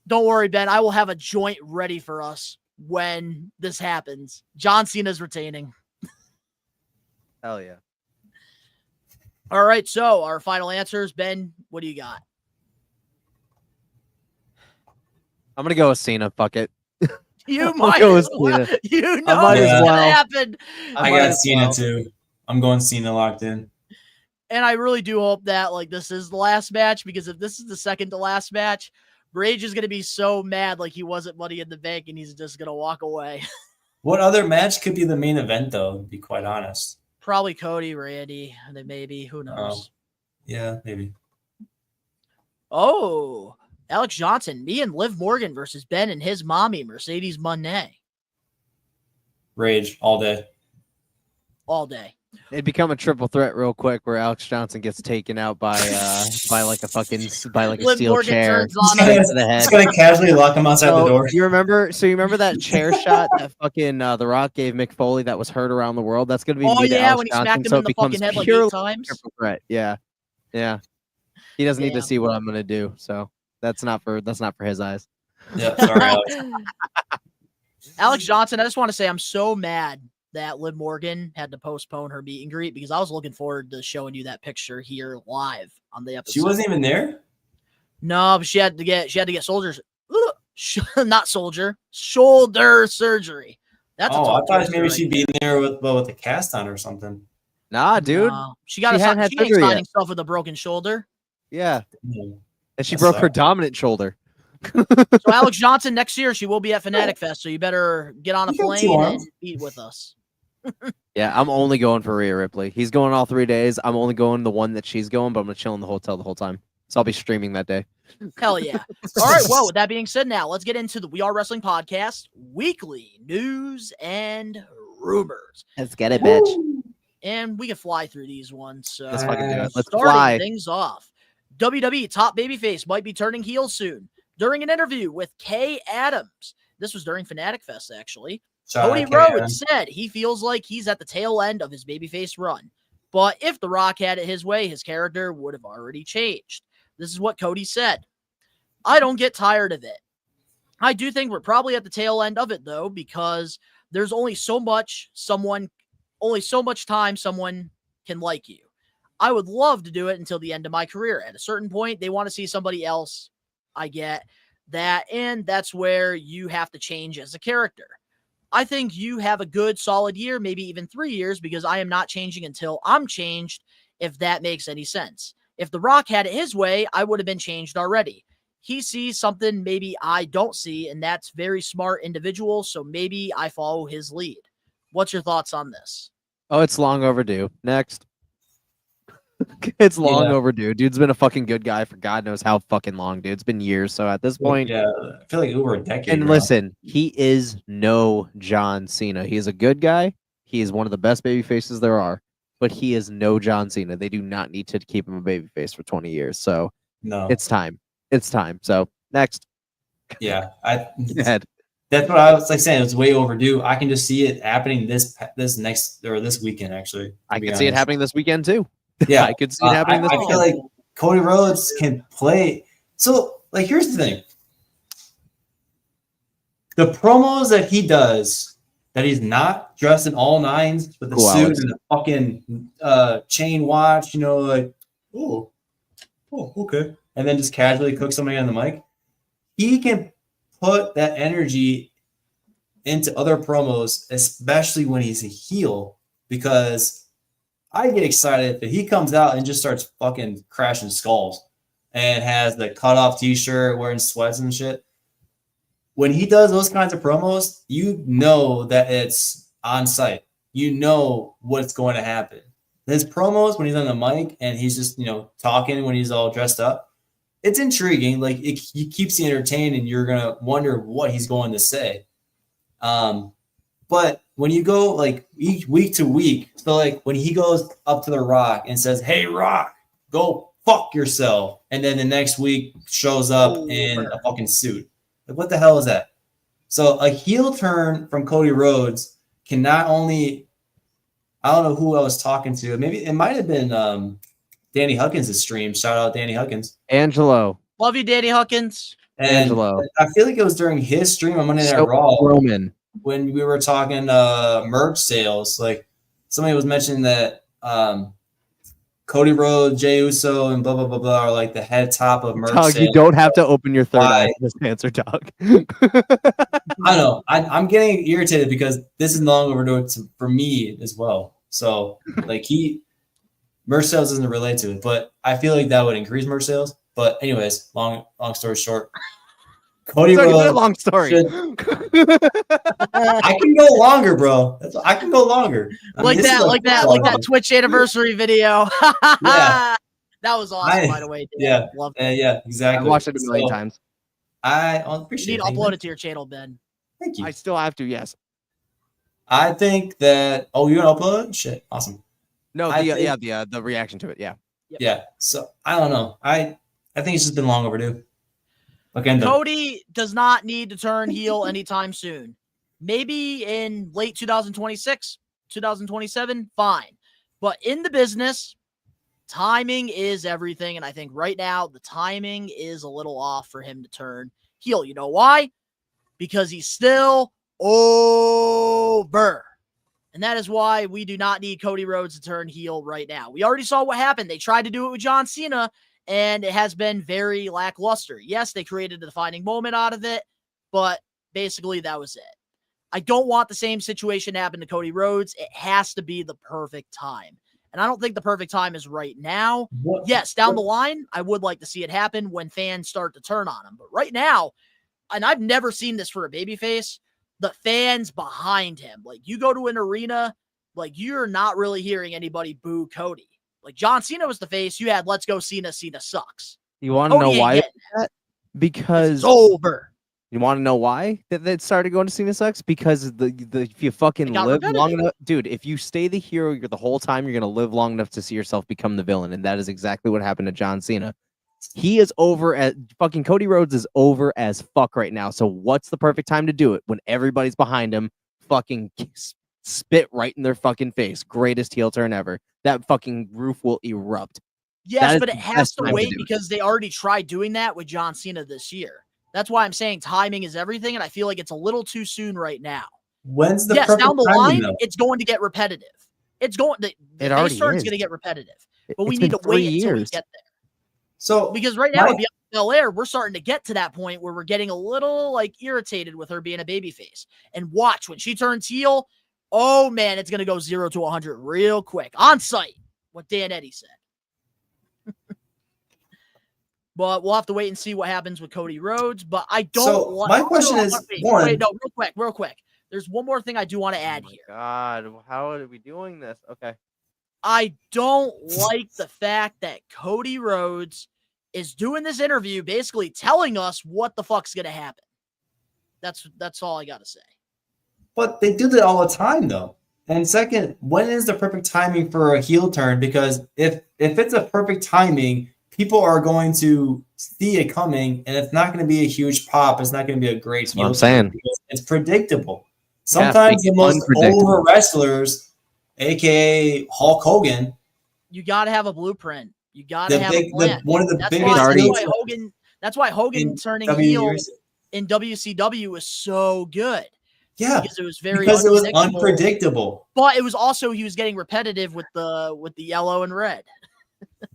Speaker 7: Don't worry, Ben. I will have a joint ready for us when this happens. John Cena's retaining.
Speaker 8: Hell yeah.
Speaker 7: All right, so our final answers. Ben, what do you got?
Speaker 8: I'm going to go with Cena. Fuck it.
Speaker 7: You might as well. You know what's going to happen.
Speaker 9: I got Cena too. I'm going Cena locked in.
Speaker 7: And I really do hope that this is the last match, because if this is the second to last match, Rage is going to be so mad like he wasn't Money in the Bank, and he's just going to walk away.
Speaker 9: What other match could be the main event, though, to be quite honest?
Speaker 7: Probably Cody, Randy, and then maybe. Who knows?
Speaker 9: Yeah, maybe.
Speaker 7: Oh, Alex Johnson, me and Liv Morgan versus Ben and his mommy, Mercedes Moné.
Speaker 9: Rage all day.
Speaker 7: All day.
Speaker 8: It'd become a triple threat real quick, where Alex Johnson gets taken out by a steel
Speaker 7: Morgan
Speaker 8: chair.
Speaker 7: turns on him.
Speaker 8: To the head.
Speaker 9: It's gonna casually lock him outside the door.
Speaker 8: You remember that chair shot that fucking The Rock gave Mick Foley that was heard around the world? That's gonna be
Speaker 7: when he
Speaker 8: Alex
Speaker 7: smacked him
Speaker 8: Johnson,
Speaker 7: in the fucking head like 8 times.
Speaker 8: Triple threat. Yeah. He doesn't need to see what I'm gonna do, so that's not for his eyes.
Speaker 9: Yeah, sorry, Alex.
Speaker 7: Alex Johnson, I just want to say I'm so mad that Liv Morgan had to postpone her meet and greet, because I was looking forward to showing you that picture here live on the episode.
Speaker 9: She wasn't even there?
Speaker 7: No, but she had to get shoulder surgery. That's
Speaker 9: I thought maybe she'd be in there with the cast on or something.
Speaker 8: Nah, dude.
Speaker 7: No. She ain't signing stuff with a broken shoulder.
Speaker 8: Yeah.
Speaker 9: Yeah.
Speaker 8: And she broke her dominant shoulder.
Speaker 7: So Alex Johnson, next year she will be at Fanatic Fest, so you better get on a plane and eat with us.
Speaker 8: Yeah, I'm only going for Rhea Ripley. He's going all 3 days. I'm only going the one that she's going, but I'm going to chill in the hotel the whole time. So I'll be streaming that day.
Speaker 7: Hell yeah. All right, well, with that being said, now let's get into the We Are Wrestling Podcast weekly news and rumors.
Speaker 8: Let's get it, bitch.
Speaker 7: And we can fly through these ones. So
Speaker 8: let's fucking do it. Let's
Speaker 7: starting
Speaker 8: fly.
Speaker 7: things off. WWE top babyface might be turning heel soon. During an interview with Kay Adams, this was during Fanatic Fest, actually, Cody Rhodes said he feels like he's at the tail end of his babyface run. But if The Rock had it his way, his character would have already changed. This is what Cody said. I don't get tired of it. I do think we're probably at the tail end of it, though, because there's only so much time someone can like you. I would love to do it until the end of my career. At a certain point, they want to see somebody else. I get that, and that's where you have to change as a character. I think you have a good solid year, maybe even 3 years, because I am not changing until I'm changed, if that makes any sense. If The Rock had it his way, I would have been changed already. He sees something maybe I don't see, and that's very smart individual, so maybe I follow his lead. What's your thoughts on this?
Speaker 8: Oh, it's long overdue. Next. It's long overdue. Dude's been a fucking good guy for God knows how fucking long, dude. It's been years. So at this point,
Speaker 9: I feel like over a decade.
Speaker 8: And listen, he is no John Cena. He is a good guy. He is one of the best baby faces there are, but he is no John Cena. They do not need to keep him a baby face for 20 years. So
Speaker 9: No.
Speaker 8: It's time. It's time. So next.
Speaker 9: Yeah.
Speaker 8: Go ahead.
Speaker 9: That's what I was like saying. It's way overdue. I can just see it happening this weekend. Actually,
Speaker 8: I could see it happening this weekend too.
Speaker 9: Yeah,
Speaker 8: I could see it happening this
Speaker 9: I
Speaker 8: weekend.
Speaker 9: feel like Cody Rhodes can play. So, like, here's the thing: the promos that he does, that he's not dressed in all nines with the
Speaker 8: Cool,
Speaker 9: suit
Speaker 8: Alex.
Speaker 9: and the fucking chain watch, like, oh, okay, and then just casually cook somebody on the mic. He can put that energy into other promos, especially when he's a heel, because I get excited if he comes out and just starts fucking crashing skulls and has the cutoff t-shirt, wearing sweats and shit. When he does those kinds of promos, you know that it's on site. You know what's going to happen. His promos when he's on the mic and he's just, talking when he's all dressed up, it's intriguing. Like, it keeps you entertained, and you're going to wonder what he's going to say. But when you go like each week to week, so like when he goes up to The Rock and says, "Hey, Rock, go fuck yourself," and then the next week shows up in a fucking suit, like, what the hell is that? So a heel turn from Cody Rhodes can not only, I don't know who I was talking to, maybe it might have been Danny Huckins' stream. Shout out Danny Huckins.
Speaker 8: Angelo.
Speaker 7: Love you, Danny Huckins.
Speaker 9: And
Speaker 8: Angelo.
Speaker 9: I feel like it was during his stream on Monday Night
Speaker 8: So
Speaker 9: Raw.
Speaker 8: Roman.
Speaker 9: When we were talking merch sales, like somebody was mentioning that Cody Rhodes, Jey Uso, and blah blah blah blah are like the head top of merch
Speaker 8: Doug,
Speaker 9: sales.
Speaker 8: you don't have to open your third
Speaker 9: Why?
Speaker 8: eye to just answer, Doug.
Speaker 9: I know. I'm getting irritated because this is long overdue for me as well. So like merch sales doesn't relate to it, but I feel like that would increase merch sales. But anyways, long story short, Cody
Speaker 8: Doug, it's a
Speaker 9: Rhodes.
Speaker 8: long story.
Speaker 9: I can go longer, bro. I can go longer.
Speaker 7: Like that Twitch anniversary video.
Speaker 9: Yeah.
Speaker 7: That was awesome, by the way. Dude.
Speaker 9: Yeah,
Speaker 7: Love that.
Speaker 9: yeah, exactly.
Speaker 8: I watched it a million times.
Speaker 9: I
Speaker 7: You
Speaker 9: appreciate
Speaker 7: need
Speaker 9: it.
Speaker 7: to upload it to your channel, Ben.
Speaker 9: Thank you.
Speaker 8: I still have to, yes.
Speaker 9: I think that. Oh, you're gonna upload it? Shit, awesome.
Speaker 8: No,
Speaker 9: I
Speaker 8: the reaction to it, yeah.
Speaker 7: Yep.
Speaker 9: Yeah. So I don't know. I think it's just been long overdue. Okay.
Speaker 7: Cody does not need to turn heel anytime soon. Maybe in late 2026, 2027, fine. But in the business, timing is everything. And I think right now the timing is a little off for him to turn heel. You know why? Because he's still over. And that is why we do not need Cody Rhodes to turn heel right now. We already saw what happened. They tried to do it with John Cena, and it has been very lackluster. Yes, they created a defining moment out of it, but basically that was it. I don't want the same situation to happen to Cody Rhodes. It has to be the perfect time. And I don't think the perfect time is right now. Yes, down the line, I would like to see it happen when fans start to turn on him. But right now, and I've never seen this for a babyface, the fans behind him. Like, you go to an arena, like, you're not really hearing anybody boo Cody. Like, John Cena was the face. You had "Let's go Cena, Cena sucks."
Speaker 8: You want to know
Speaker 7: Cody ain't
Speaker 8: why?
Speaker 7: getting that.
Speaker 8: Because
Speaker 7: It's over.
Speaker 8: you want to know why that started going to Cena sucks? Because if you fucking
Speaker 7: It got
Speaker 8: live long
Speaker 7: repetitive.
Speaker 8: enough, dude, if you stay the hero the whole time, you're gonna live long enough to see yourself become the villain, and that is exactly what happened to John Cena. He is over at fucking Cody Rhodes is over as fuck right now. So what's the perfect time to do it? When everybody's behind him, fucking spit right in their fucking face. Greatest heel turn ever. That fucking roof will erupt.
Speaker 7: Yes, but it
Speaker 8: the
Speaker 7: has
Speaker 8: best
Speaker 7: to
Speaker 8: time to
Speaker 7: wait
Speaker 8: do it.
Speaker 7: because they already tried doing that with John Cena this year. That's why I'm saying timing is everything, and I feel like it's a little too soon right now.
Speaker 9: When's the
Speaker 7: Yes,
Speaker 9: perfect
Speaker 7: down the
Speaker 9: timing,
Speaker 7: line,
Speaker 9: though?
Speaker 7: it's going to get repetitive. It's going. The
Speaker 8: It already
Speaker 7: face turn's
Speaker 8: is.
Speaker 7: going to get repetitive, but we
Speaker 8: It's
Speaker 7: need
Speaker 8: been
Speaker 7: to wait
Speaker 8: 3
Speaker 7: until we
Speaker 8: years.
Speaker 7: get there.
Speaker 9: So
Speaker 7: Because right now, with Bianca Belair, we're starting to get to that point where we're getting a little like irritated with her being a babyface. And watch when she turns heel. Oh man, it's going to go 0 to 100 real quick on site. What Dan Eddy said. But we'll have to wait and see what happens with Cody Rhodes. But I don't
Speaker 9: So,
Speaker 7: want.
Speaker 9: my question is, one-
Speaker 7: wait, no, real quick. There's one more thing I do want to add here.
Speaker 8: God, how are we doing this? Okay.
Speaker 7: I don't like the fact that Cody Rhodes is doing this interview, basically telling us what the fuck's gonna happen. That's all I gotta say.
Speaker 9: But they do that all the time, though. And second, when is the perfect timing for a heel turn? Because if it's a perfect timing, people are going to see it coming, and it's not going to be a huge pop. It's not going to be a great
Speaker 8: what I'm saying.
Speaker 9: because it's predictable.
Speaker 8: Yeah,
Speaker 9: Sometimes the most
Speaker 8: unpredictable.
Speaker 9: over wrestlers, aka Hulk Hogan,
Speaker 7: You got to have a blueprint. You got to have a plan.
Speaker 9: one of the
Speaker 7: That's
Speaker 9: biggest
Speaker 7: why,
Speaker 9: heels
Speaker 7: that's why Hogan
Speaker 9: in
Speaker 7: turning
Speaker 9: WWE
Speaker 7: heel
Speaker 9: years.
Speaker 7: in WCW was so good.
Speaker 9: Yeah,
Speaker 7: Because it was very
Speaker 9: because it was unpredictable.
Speaker 7: But it was also he was getting repetitive with the yellow and red.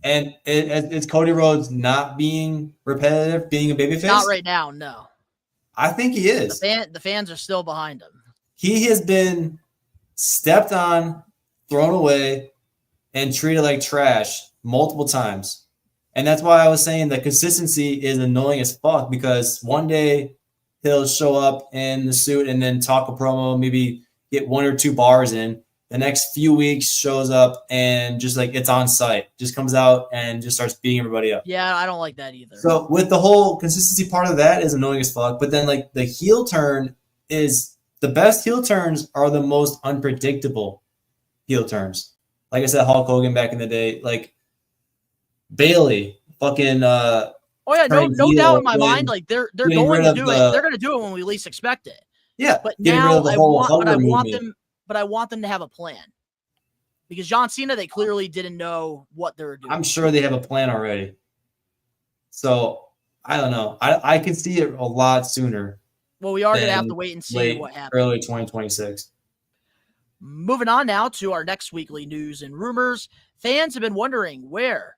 Speaker 9: And it's Cody Rhodes not being repetitive, being a babyface?
Speaker 7: Not right now, no.
Speaker 9: I think he is.
Speaker 7: The fans are still behind him.
Speaker 9: He has been stepped on, thrown away, and treated like trash multiple times. And that's why I was saying that consistency is annoying as fuck, because one day he'll show up in the suit and then talk a promo, maybe get 1 or 2 bars in. The next few weeks shows up and just like it's on site, just comes out and just starts beating everybody up.
Speaker 7: Yeah, I don't like that either.
Speaker 9: So with the whole consistency part of that is annoying as fuck. But then like the heel turn is the best heel turns are the most unpredictable heel turns. Like I said, Hulk Hogan back in the day, like Bailey, fucking
Speaker 7: oh yeah, no doubt in my mind. Like they're going to do it. They're going to do it when we least expect it.
Speaker 9: Yeah,
Speaker 7: but now I want them to have a plan, because John Cena, they clearly didn't know what they were doing.
Speaker 9: I'm sure they have a plan already. So I don't know. I can see it a lot sooner.
Speaker 7: Well, we are going to have to wait and see what happens.
Speaker 9: Early 2026.
Speaker 7: Moving on now to our next weekly news and rumors. Fans have been wondering where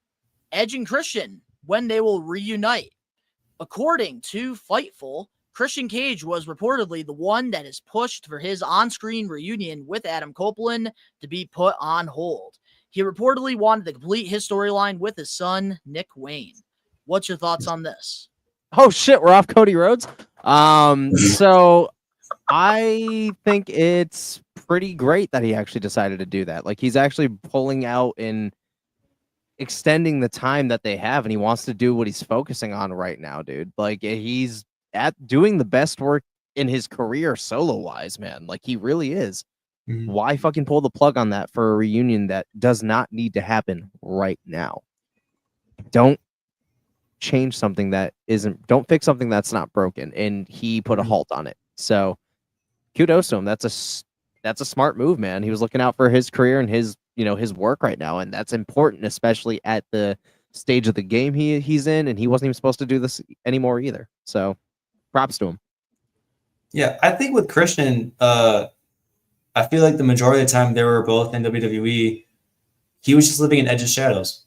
Speaker 7: Edge and Christian, when they will reunite. According to Fightful, Christian Cage was reportedly the one that is pushed for his on-screen reunion with Adam Copeland to be put on hold. He reportedly wanted to complete his storyline with his son, Nick Wayne. What's your thoughts on this?
Speaker 8: Oh shit, we're off Cody Rhodes. So I think it's pretty great that he actually decided to do that. Like, he's actually pulling out and extending the time that they have, and he wants to do what he's focusing on right now, dude. Like, he's doing the best work in his career solo wise, man. Like, he really is.
Speaker 9: Mm-hmm.
Speaker 8: Why fucking pull the plug on that for a reunion that does not need to happen right now? Don't change something that isn't, don't fix something that's not broken. And he put a halt on it. So kudos to him. That's a smart move, man. He was looking out for his career and his, his work right now. And that's important, especially at the stage of the game he's in. And he wasn't even supposed to do this anymore either. So props to him.
Speaker 9: Yeah, I think with Christian, I feel like the majority of the time they were both in WWE, he was just living in Edge's shadows.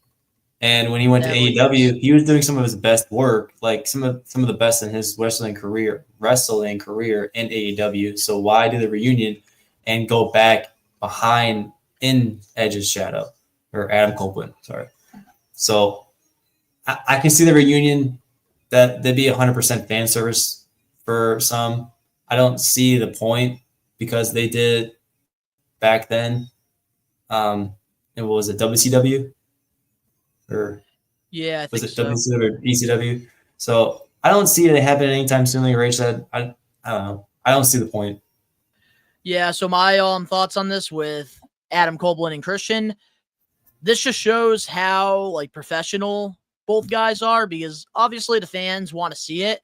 Speaker 9: And when he went to AEW, he was doing some of his best work, like some of the best in his wrestling career in AEW. So why do the reunion and go back behind in Edge's shadow, or Adam Copeland? Sorry. So I can see the reunion that there'd be 100% fan service for some. I don't see the point, because they did back then. And what was it, WCW? Or
Speaker 7: yeah, I think
Speaker 9: was it
Speaker 7: so.
Speaker 9: WCW or ECW? So I don't see it happening anytime soon. Like Rach said, I don't know. I don't see the point.
Speaker 7: Yeah, so my thoughts on this with Adam Copeland and Christian, this just shows how like professional both guys are, because obviously the fans want to see it.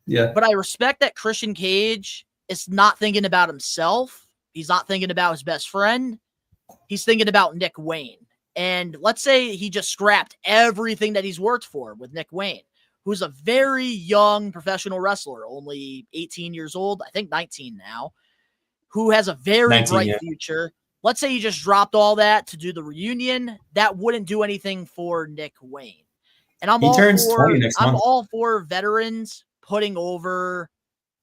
Speaker 9: Yeah.
Speaker 7: But I respect that Christian Cage is not thinking about himself. He's not thinking about his best friend. He's thinking about Nick Wayne. And let's say he just scrapped everything that he's worked for with Nick Wayne, who's a very young professional wrestler, only 18 years old, I think 19 now, who has a very bright future. Let's say he just dropped all that to do the reunion. That wouldn't do anything for Nick Wayne. And I'm all for veterans putting over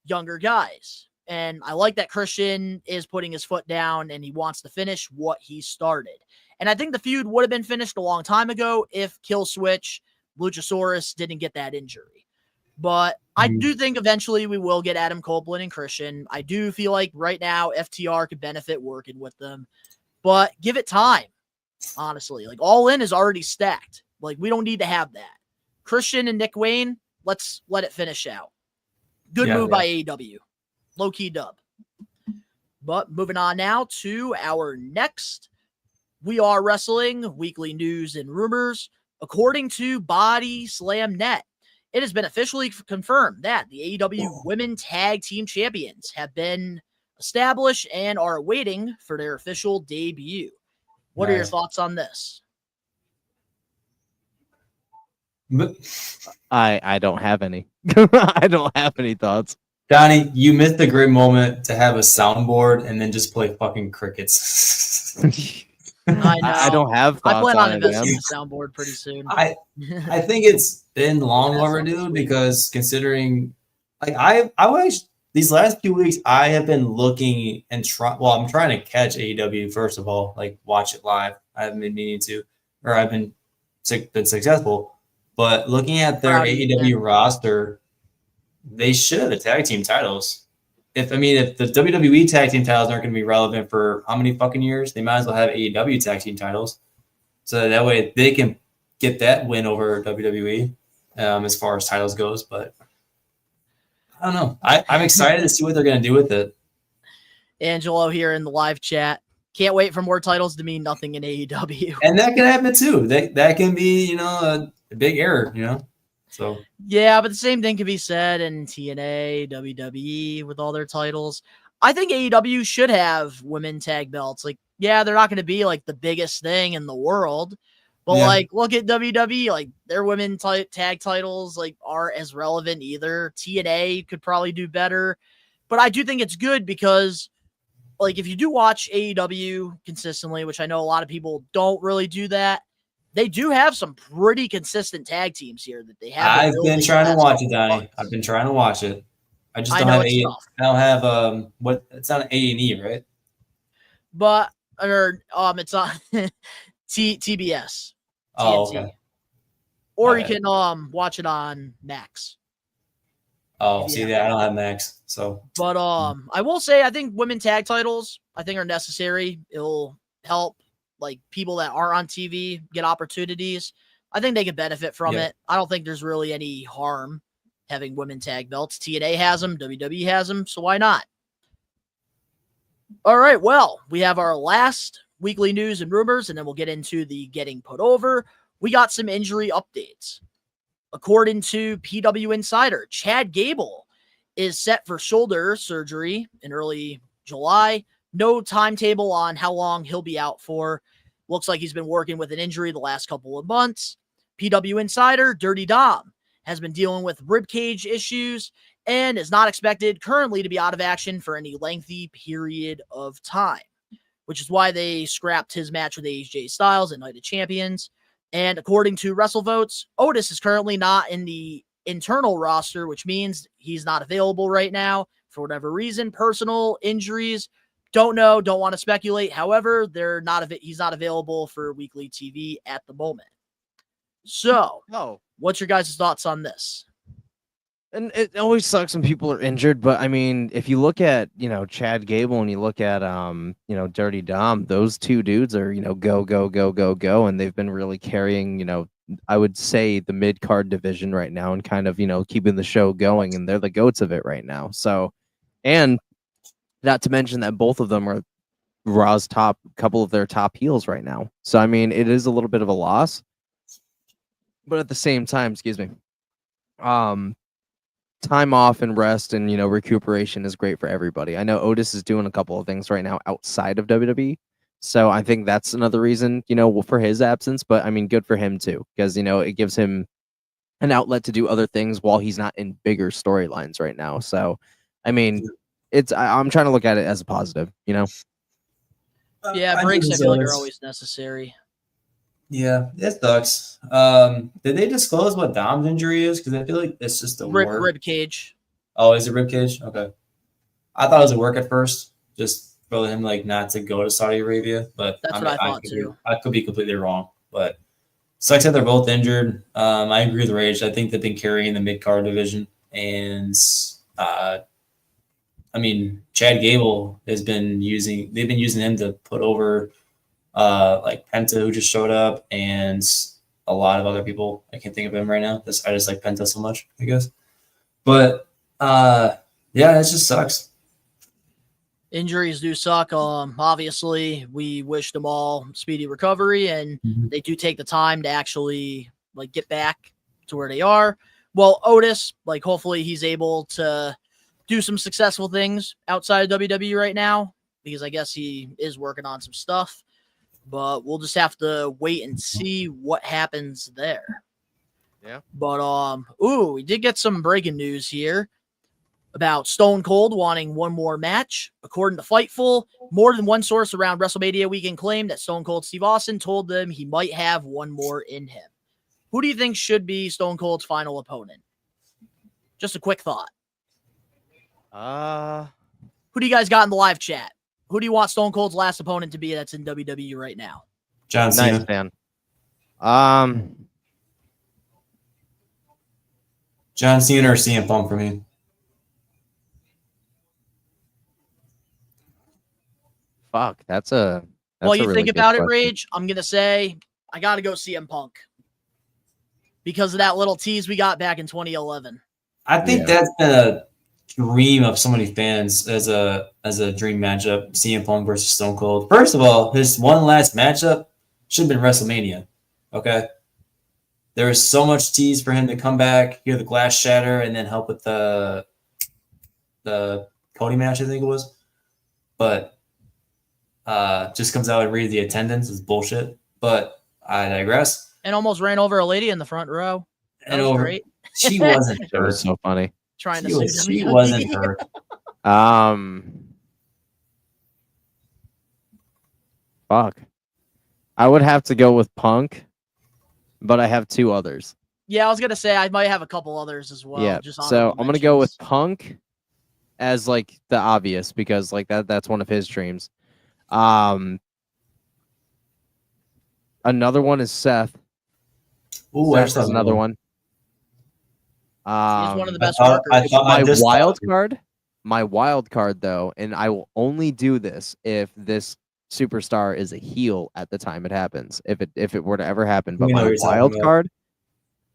Speaker 7: younger guys. And I like that Christian is putting his foot down and he wants to finish what he started. And I think the feud would have been finished a long time ago if Killswitch Luchasaurus didn't get that injury. But I do think eventually we will get Adam Copeland and Christian. I do feel like right now FTR could benefit working with them. But give it time, honestly. Like, All In is already stacked. Like, we don't need to have that. Christian and Nick Wayne, let's let it finish out. Good move by AEW. Low-key dub. But moving on now to our next We Are Wrestling weekly news and rumors. According to Body Slam Net, it has been officially confirmed that the AEW Women Tag Team Champions have been established and are waiting for their official debut. What are your thoughts on this?
Speaker 8: I don't have any. I don't have any thoughts.
Speaker 9: Donnie, you missed a great moment to have a soundboard and then just play fucking crickets.
Speaker 7: I know.
Speaker 8: I don't have thoughts.
Speaker 7: I plan on
Speaker 8: it,
Speaker 7: investing
Speaker 8: man.
Speaker 7: in a soundboard pretty soon.
Speaker 9: I think it's been long overdue because considering, like, I wish these last few weeks I have been looking and I'm trying to catch AEW first of all, like watch it live. I haven't been meaning to, or I've been successful, but looking at their AEW roster, they should have the tag team titles. If the WWE tag team titles aren't going to be relevant for how many fucking years, they might as well have AEW tag team titles. So that way they can get that win over WWE as far as titles goes. But I don't know. I'm excited to see what they're going to do with it.
Speaker 7: Angelo here in the live chat. Can't wait for more titles to mean nothing in AEW.
Speaker 9: And that can happen too. That can be, a big error, So
Speaker 7: yeah, but the same thing can be said in TNA, WWE with all their titles. I think AEW should have women tag belts. Like, yeah, they're not going to be like the biggest thing in the world, but like, look at WWE. Like, their women tag titles like aren't as relevant either. TNA could probably do better, but I do think it's good because, like, if you do watch AEW consistently, which I know a lot of people don't really do that, they do have some pretty consistent tag teams here that they have.
Speaker 9: I've been trying to watch it, Donnie. I've been trying to watch it. I just don't have I don't have it's on A&E, right?
Speaker 7: But it's on TBS.
Speaker 9: Oh, okay.
Speaker 7: Or you can watch it on Max.
Speaker 9: Oh, see that I don't have Max, so.
Speaker 7: But I will say I think women tag titles are necessary. It'll help like people that are on TV get opportunities. I think they could benefit from it. I don't think there's really any harm having women tag belts. TNA has them, WWE has them, so why not? All right, well, we have our last weekly news and rumors, and then we'll get into the getting put over. We got some injury updates. According to PW Insider, Chad Gable is set for shoulder surgery in early July. No timetable on how long he'll be out for. Looks like he's been working with an injury the last couple of months. PW Insider, Dirty Dom, has been dealing with ribcage issues and is not expected currently to be out of action for any lengthy period of time, which is why they scrapped his match with AJ Styles at Night of Champions. And according to WrestleVotes, Otis is currently not in the internal roster, which means he's not available right now for whatever reason, personal injuries. Don't know, don't want to speculate. However, he's not available for weekly TV at the moment. So, what's your guys' thoughts on this?
Speaker 8: And it always sucks when people are injured, but I mean, if you look at, Chad Gable and you look at, Dirty Dom, those two dudes are, go, and they've been really carrying, I would say the mid-card division right now and kind of, keeping the show going, and they're the goats of it right now. So, and not to mention that both of them are Raw's couple of their top heels right now. So, I mean, it is a little bit of a loss, but at the same time, time off and rest and, recuperation is great for everybody. I know Otis is doing a couple of things right now outside of WWE. So I think that's another reason, for his absence, but I mean, good for him too, because, it gives him an outlet to do other things while he's not in bigger storylines right now. So, I mean, I'm trying to look at it as a positive,
Speaker 7: Yeah, breaks I feel like are always necessary.
Speaker 9: Yeah, it sucks. Did they disclose what Dom's injury is? Because I feel like it's just a
Speaker 7: rib cage.
Speaker 9: Oh, is it rib cage? Okay. I thought it was a work at first, just for him not to go to Saudi Arabia. But
Speaker 7: that's what I thought too.
Speaker 9: I could be completely wrong, but sucks that they're both injured. I agree with Rage. I think they've been carrying the mid card division, and Chad Gable they've been using him to put over Penta, who just showed up, and a lot of other people. I can't think of him right now. I just like Penta so much, I guess. But it just sucks.
Speaker 7: Injuries do suck. Obviously, we wish them all speedy recovery, and they do take the time to actually like get back to where they are. Well, Otis, like hopefully he's able to do some successful things outside of WWE right now, because I guess he is working on some stuff. But we'll just have to wait and see what happens there.
Speaker 8: Yeah.
Speaker 7: But we did get some breaking news here about Stone Cold wanting one more match. According to Fightful, more than one source around WrestleMania weekend claimed that Stone Cold Steve Austin told them he might have one more in him. Who do you think should be Stone Cold's final opponent? Just a quick thought. Who do you guys got in the live chat? Who do you want Stone Cold's last opponent to be that's in WWE right now?
Speaker 9: John Cena.
Speaker 8: Nice, man.
Speaker 9: John Cena or CM Punk for me.
Speaker 8: Fuck, that's a.
Speaker 7: Well, you
Speaker 8: really
Speaker 7: think
Speaker 8: good
Speaker 7: about it,
Speaker 8: question.
Speaker 7: Rage. I'm gonna say I gotta go CM Punk because of that little tease we got back in 2011.
Speaker 9: I think that's been a dream of so many fans as a dream matchup. CM Punk versus Stone Cold. First of all, his one last matchup should have been WrestleMania. Okay, there was so much tease for him to come back, hear the glass shatter, and then help with the Cody match. I think it was, but. Just comes out and read the attendance is bullshit, but I digress.
Speaker 7: And almost ran over a lady in the front row. That was great.
Speaker 9: She wasn't
Speaker 8: That was
Speaker 9: hurt.
Speaker 8: so funny.
Speaker 7: Trying to
Speaker 9: She wasn't hurt.
Speaker 8: Fuck. I would have to go with Punk, but I have two others.
Speaker 7: Yeah, I was gonna say I might have a couple others as well.
Speaker 8: Yeah.
Speaker 7: Just
Speaker 8: So I'm gonna go with
Speaker 7: mentions.
Speaker 8: Punk as like the obvious because like that's one of his dreams. Another one is Seth.
Speaker 9: Ooh,
Speaker 8: Seth is another one.
Speaker 7: He's one of the best
Speaker 9: thought- I
Speaker 7: workers.
Speaker 9: thought-
Speaker 8: My
Speaker 9: just
Speaker 8: wild
Speaker 9: thought-
Speaker 8: card. My wild card though, and I will only do this if this superstar is a heel at the time it happens. If it were to ever happen, but
Speaker 9: We know
Speaker 8: my
Speaker 9: who you're talking
Speaker 8: wild
Speaker 9: about.
Speaker 8: card,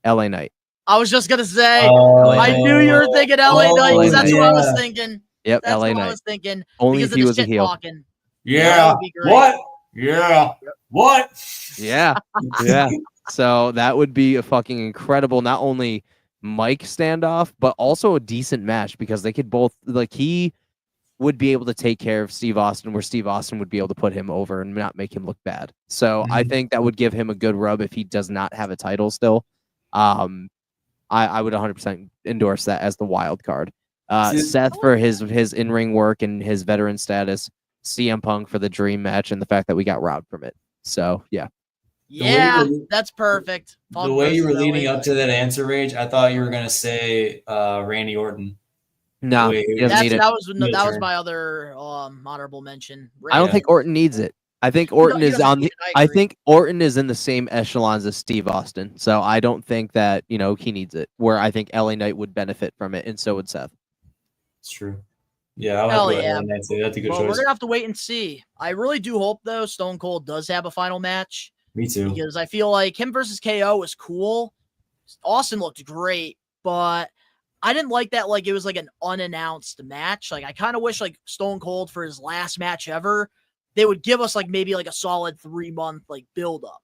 Speaker 8: LA Knight.
Speaker 7: I was just gonna say
Speaker 9: Oh,
Speaker 7: I knew you were thinking LA Knight because that's what I was
Speaker 9: yeah.
Speaker 7: thinking.
Speaker 8: Yep,
Speaker 7: That's
Speaker 8: LA
Speaker 7: what I
Speaker 8: Knight.
Speaker 7: was thinking.
Speaker 8: Only
Speaker 7: because
Speaker 8: if he
Speaker 7: of
Speaker 8: was
Speaker 7: the
Speaker 8: a
Speaker 7: shit
Speaker 8: heel.
Speaker 7: talking. that
Speaker 9: Yeah.
Speaker 7: would be great.
Speaker 9: What? Yeah. What?
Speaker 8: Yeah, yeah. So that would be a fucking incredible, not only mic standoff, but also a decent match because they could both like he would be able to take care of Steve Austin, where Steve Austin would be able to put him over and not make him look bad. So I think that would give him a good rub if he does not have a title still. I would 100% endorse that as the wild card. Seth for his in-ring work and his veteran status, CM Punk for the dream match and the fact that we got robbed from it. So yeah.
Speaker 7: Yeah,
Speaker 9: you were-
Speaker 7: that's perfect.
Speaker 9: The way you were
Speaker 7: versus LA
Speaker 9: leading up
Speaker 7: Knight.
Speaker 9: to that answer, Rage, I thought you were gonna say Randy Orton.
Speaker 8: No,
Speaker 9: Wait,
Speaker 8: he doesn't need it.
Speaker 7: that was
Speaker 9: turn.
Speaker 7: my other honorable mention.
Speaker 8: I don't
Speaker 9: Yeah.
Speaker 8: think Orton needs it. I think Orton
Speaker 7: he
Speaker 8: is
Speaker 7: doesn't
Speaker 8: on
Speaker 7: need
Speaker 8: the.
Speaker 7: it, I
Speaker 8: I
Speaker 7: agree.
Speaker 8: think Orton is in the same echelons as Steve Austin. So I don't think that he needs it. Where I think LA Knight would benefit from it, and so would Seth.
Speaker 9: It's true. Yeah, I'll
Speaker 7: Hell
Speaker 9: have to
Speaker 7: yeah.
Speaker 9: go ahead and say that's a good
Speaker 7: Well, we're
Speaker 9: choice.
Speaker 7: gonna have to wait and see. I really do hope though Stone Cold does have a final match
Speaker 9: Me too.
Speaker 7: because I feel like him versus KO was cool. Austin looked great, but I didn't like that. Like it was like an unannounced match. Like I kind of wish like Stone Cold for his last match ever, they would give us like maybe like a solid 3-month like build up,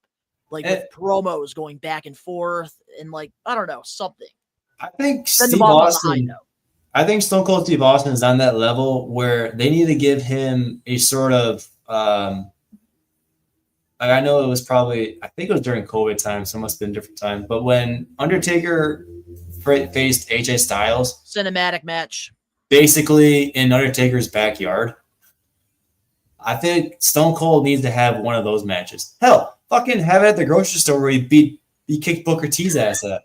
Speaker 7: like with promos going back and forth and like I don't know something.
Speaker 9: I think
Speaker 7: Send
Speaker 9: Steve
Speaker 7: them off on the high
Speaker 9: Austin.
Speaker 7: note.
Speaker 9: I think Stone Cold Steve Austin is on that level where they need to give him a sort of. I know it was probably. I think it was during COVID time, so it must have been a different time. But when Undertaker faced AJ Styles,
Speaker 7: Cinematic match.
Speaker 9: basically in Undertaker's backyard, I think Stone Cold needs to have one of those matches. Hell, fucking have it at the grocery store where he kicked Booker T's ass at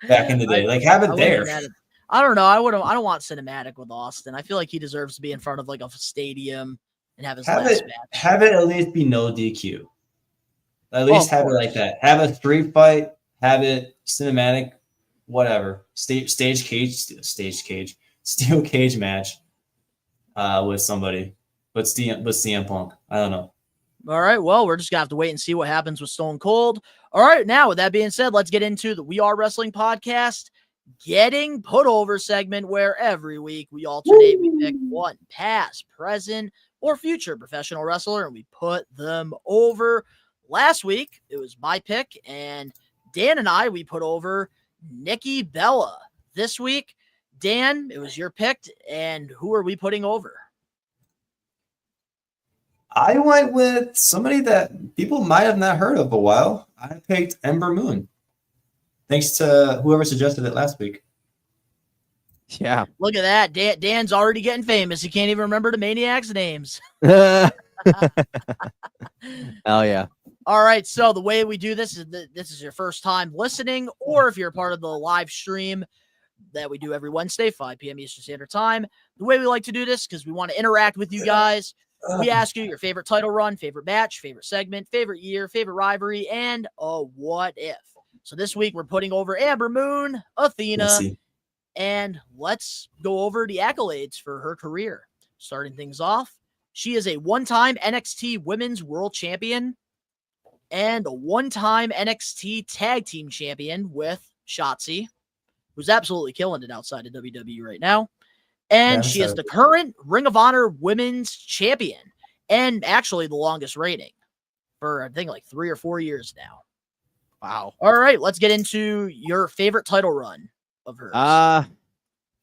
Speaker 9: back in the day. Like have it there.
Speaker 7: I don't know. I don't want cinematic with Austin. I feel like he deserves to be in front of like a stadium and have his last match.
Speaker 9: Have it at least be no DQ. At least have it like
Speaker 7: course.
Speaker 9: that. Have a street fight. Have it cinematic. Whatever. Steel cage match. With somebody. But CM Punk. I don't know.
Speaker 7: All right. Well, we're just gonna have to wait and see what happens with Stone Cold. All right. Now, with that being said, let's get into the We Are Wrestling podcast. Getting Put Over segment, where every week we alternate. We pick one past, present, or future professional wrestler, and we put them over. Last week, it was my pick, and Dan and I, we put over Nikki Bella. This week, Dan, it was your pick, and who are we putting over?
Speaker 9: I went with somebody that people might have not heard of a while. I picked Ember Moon. Thanks to whoever suggested it last week.
Speaker 8: Yeah.
Speaker 7: Look at that. Dan's already getting famous. He can't even remember the Maniacs' names.
Speaker 8: Hell yeah.
Speaker 7: All right, so the way we do this is this is your first time listening, or if you're a part of the live stream that we do every Wednesday, 5 p.m. Eastern Standard Time. The way we like to do this, because we want to interact with you guys, we ask you your favorite title run, favorite match, favorite segment, favorite year, favorite rivalry, and a what if. So this week we're putting over Ember Moon, Athena, and let's go over the accolades for her career. Starting things off, she is a one-time NXT Women's World Champion and a one-time NXT Tag Team Champion with Shotzi, who's absolutely killing it outside of WWE right now. And she is the current Ring of Honor Women's Champion, and actually the longest reigning for, I think, like 3 or 4 years now.
Speaker 8: Wow.
Speaker 7: All right, let's get into your favorite title run of hers.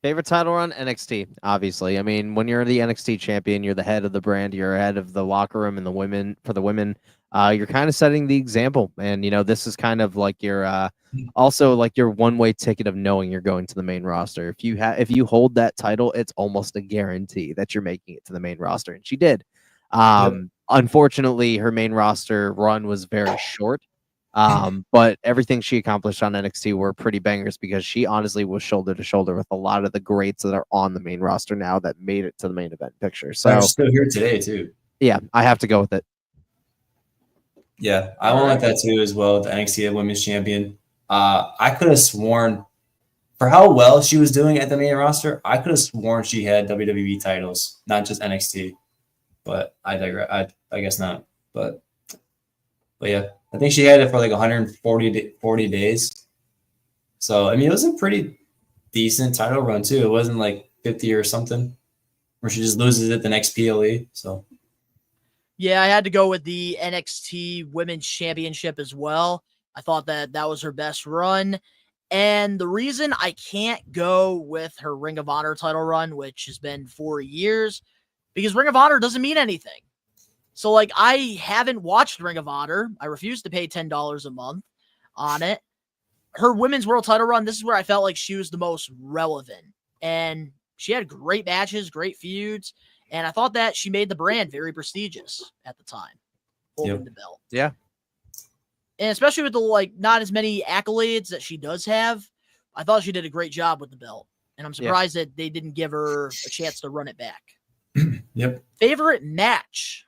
Speaker 8: Favorite title run, NXT, obviously. I mean, when you're the NXT champion, you're the head of the brand, you're head of the locker room and the women. You're kind of setting the example. And, this is kind of like your also like your one-way ticket of knowing you're going to the main roster. If you hold that title, it's almost a guarantee that you're making it to the main roster. And she did. Unfortunately, her main roster run was very short. But everything she accomplished on NXT were pretty bangers, because she honestly was shoulder to shoulder with a lot of the greats that are on the main roster now that made it to the main event picture. So
Speaker 9: they're still here today too.
Speaker 8: Yeah, I have to go with it.
Speaker 9: Yeah, I went with that too as well. The NXT Women's Champion. I could have sworn, for how well she was doing at the main roster, I could have sworn she had WWE titles, not just NXT. But I digress. I guess not. But yeah. I think she had it for like 140 days. So, I mean, it was a pretty decent title run, too. It wasn't like 50 or something, where she just loses it the next PLE. So,
Speaker 7: yeah, I had to go with the NXT Women's Championship as well. I thought that was her best run. And the reason I can't go with her Ring of Honor title run, which has been 4 years, because Ring of Honor doesn't mean anything. So, like, I haven't watched Ring of Honor. I refuse to pay $10 a month on it. Her Women's World title run, this is where I felt like she was the most relevant. And she had great matches, great feuds. And I thought that she made the brand very prestigious at the time, holding the belt.
Speaker 8: Yeah.
Speaker 7: And especially with the, not as many accolades that she does have, I thought she did a great job with the belt. And I'm surprised that they didn't give her a chance to run it back.
Speaker 9: Yep.
Speaker 7: Favorite match?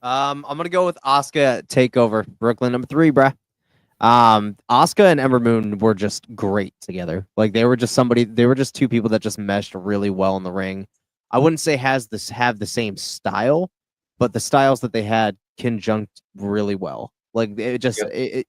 Speaker 8: I'm gonna go with Asuka at Takeover Brooklyn number 3, bruh. Asuka and Ember Moon were just great together. Like, they were just two people that just meshed really well in the ring. I wouldn't say have the same style, but the styles that they had conjunct really well. Like, it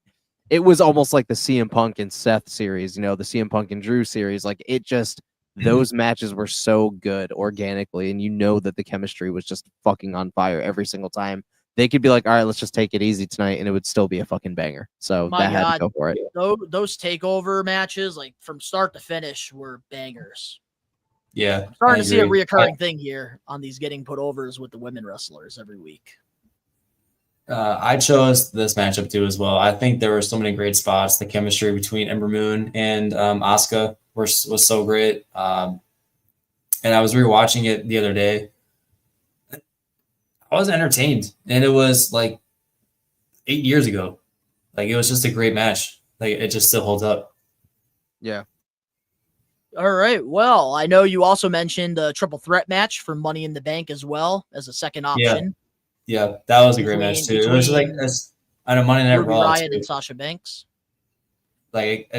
Speaker 8: was almost like the CM Punk and Seth series, the CM Punk and Drew series. Like, it just, those matches were so good organically, and that the chemistry was just fucking on fire every single time. They could be like, all right, let's just take it easy tonight, and it would still be a fucking banger. So that had to go for it.
Speaker 7: Those takeover matches, like, from start to finish, were bangers.
Speaker 9: Yeah.
Speaker 7: I'm starting to see a reoccurring thing here on these getting put overs with the women wrestlers every week.
Speaker 9: I chose this matchup too as well. I think there were so many great spots. The chemistry between Ember Moon and Asuka was so great. And I was rewatching it the other day. I was entertained, and it was like 8 years ago. Like, it was just a great match. Like, it just still holds up.
Speaker 8: Yeah.
Speaker 7: All right. Well, I know you also mentioned the triple threat match for Money in the Bank as well as a second option.
Speaker 9: Yeah, that was a great match too. It was like, I know, Monday Night Raw,
Speaker 7: Riot and Sasha Banks.
Speaker 9: Like,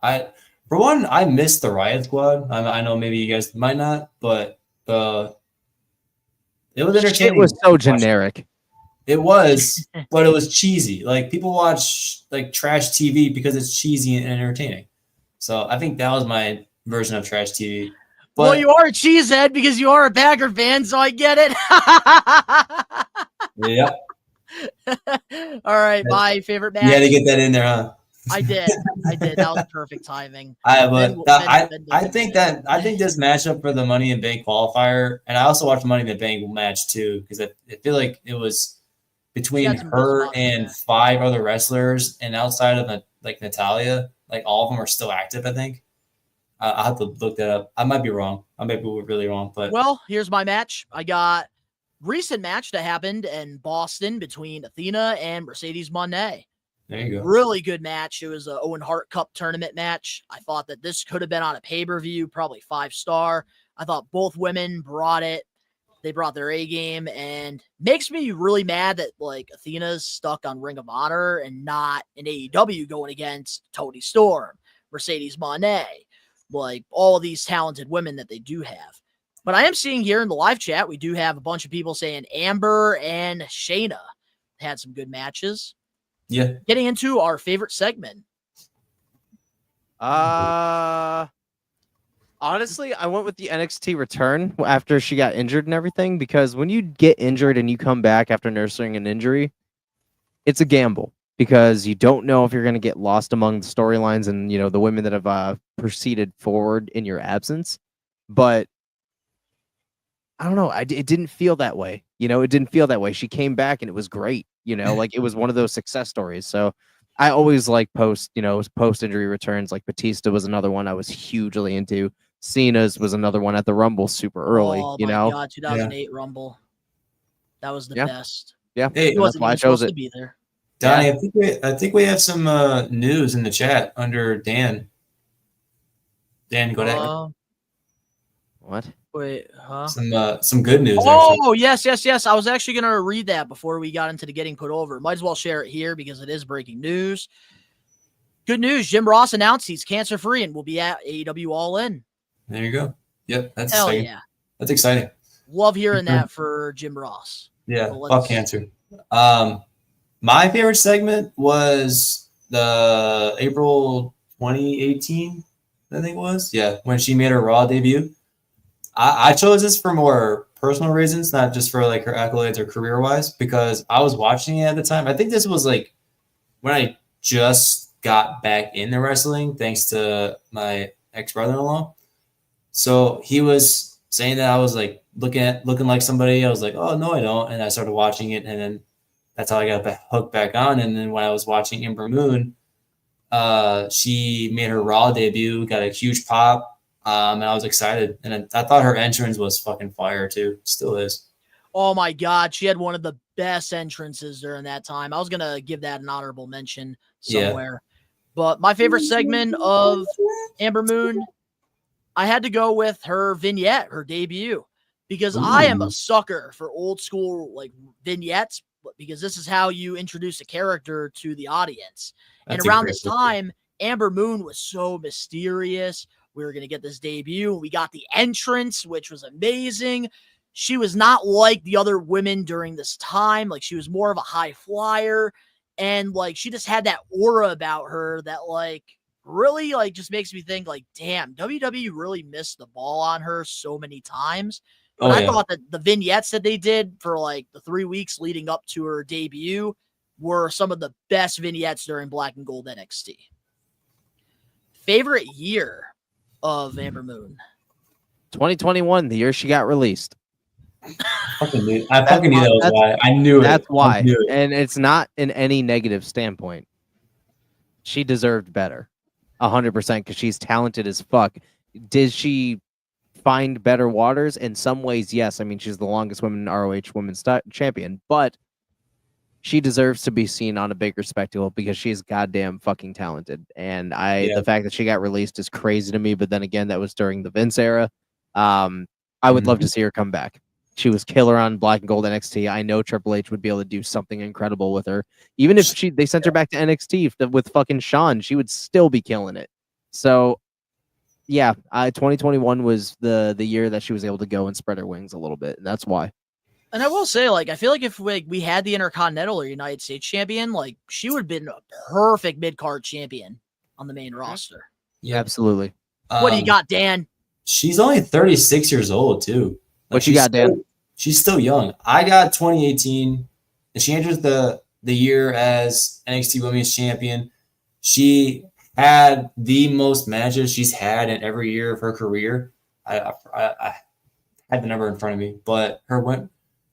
Speaker 9: for one, I missed the Riot Squad. I know maybe you guys might not, but it was entertaining.
Speaker 8: It was so generic.
Speaker 9: It was, but it was cheesy. Like people watch like trash TV because it's cheesy and entertaining. So I think that was my version of trash TV. But
Speaker 7: well, you are a cheesehead because you are a Packer fan, so I get it.
Speaker 9: yeah,
Speaker 7: All right, my favorite match.
Speaker 9: you had to get that in there, huh?
Speaker 7: I did. That was perfect timing.
Speaker 9: I think this matchup for the Money in Bank qualifier, and I also watched Money in the Bank match too, because I feel like it was between her and 5 other wrestlers, and outside of like Natalia, like all of them are still active. I think I'll have to look that up. I might be wrong. I might be really wrong. But
Speaker 7: well, here's my match. I got recent match that happened in Boston between Athena and Mercedes Moné.
Speaker 9: There you go.
Speaker 7: Really good match. It was a Owen Hart Cup tournament match. I thought that this could have been on a pay-per-view, probably 5-star. I thought both women brought it. They brought their A game, and makes me really mad that like Athena's stuck on Ring of Honor and not in AEW going against Toni Storm, Mercedes Moné, like all of these talented women that they do have. But I am seeing here in the live chat, we do have a bunch of people saying Amber and Shayna had some good matches.
Speaker 9: Yeah.
Speaker 7: Getting into our favorite segment.
Speaker 8: Honestly, I went with the NXT return after she got injured and everything, because when you get injured and you come back after nursing an injury, it's a gamble because you don't know if you're going to get lost among the storylines and, you know, the women that have proceeded forward in your absence. But I don't know. It didn't feel that way. You know, it didn't feel that way. She came back and it was great. You know, like it was one of those success stories. So I always like post-injury returns. Like Batista was another one I was hugely into. Cena's was another one at the Rumble super early.
Speaker 7: Oh,
Speaker 8: you
Speaker 7: my
Speaker 8: know,
Speaker 7: God, 2008 Rumble. That was the best.
Speaker 8: Yeah,
Speaker 9: hey,
Speaker 7: That's why I chose it. To be there.
Speaker 9: Donnie, I think we have some news in the chat under Dan. Dan, go ahead.
Speaker 8: What?
Speaker 7: Wait, huh?
Speaker 9: Some good news.
Speaker 7: Oh, yes. I was actually going to read that before we got into the getting put over. Might as well share it here because it is breaking news. Good news. Jim Ross announced he's cancer-free and will be at AEW All In.
Speaker 9: There you go. Yep, that's
Speaker 7: Hell
Speaker 9: exciting.
Speaker 7: yeah.
Speaker 9: That's exciting.
Speaker 7: Love hearing that for Jim Ross.
Speaker 9: Yeah, fuck cancer. My favorite segment was the April 2018, I think it was. Yeah, when she made her Raw debut. I chose this for more personal reasons, not just for like her accolades or career wise, because I was watching it at the time. I think this was like when I just got back into wrestling, thanks to my ex-brother-in-law. So he was saying that I was like looking like somebody. I was like, oh no, I don't. And I started watching it, and then that's how I got hooked back on. And then when I was watching Ember Moon, she made her Raw debut, got a huge pop. And I was excited, and I thought her entrance was fucking fire too. Still is.
Speaker 7: Oh my God, she had one of the best entrances during that time. I was gonna give that an honorable mention somewhere, but my favorite segment of Amber Moon, I had to go with her vignette, her debut, because I am a sucker for old school like vignettes, because this is how you introduce a character to the audience. And around this time, Amber Moon was so mysterious. We were going to get this debut. We got the entrance, which was amazing. She was not like the other women during this time. Like, she was more of a high flyer. And, like, she just had that aura about her that, like, really, like, just makes me think, like, damn, WWE really missed the ball on her so many times. But I thought that the vignettes that they did for, like, the 3 weeks leading up to her debut were some of the best vignettes during Black and Gold NXT. Favorite year of Amber Moon?
Speaker 8: 2021, the year she got released.
Speaker 9: I fucking knew that was why. I knew it.
Speaker 8: That's why. And it's not in any negative standpoint. She deserved better. 100%, because she's talented as fuck. Did she find better waters? In some ways, yes. I mean, she's the longest women ROH women's champion, but she deserves to be seen on a bigger spectacle because she is goddamn fucking talented. And the fact that she got released is crazy to me. But then again, that was during the Vince era. I would love to see her come back. She was killer on Black and Gold NXT. I know Triple H would be able to do something incredible with her. Even if they sent her back to NXT with fucking Shawn, she would still be killing it. So, yeah, 2021 was the year that she was able to go and spread her wings a little bit, and that's why.
Speaker 7: And I will say, like, I feel like if we had the Intercontinental or United States champion, like, she would have been a perfect mid-card champion on the main roster.
Speaker 8: Yeah, absolutely.
Speaker 7: What do you got, Dan?
Speaker 9: She's only 36 years old, too.
Speaker 8: What you got, Dan?
Speaker 9: She's still young. I got 2018, and she enters the year as NXT Women's Champion. She had the most matches she's had in every year of her career. I had the number in front of me, but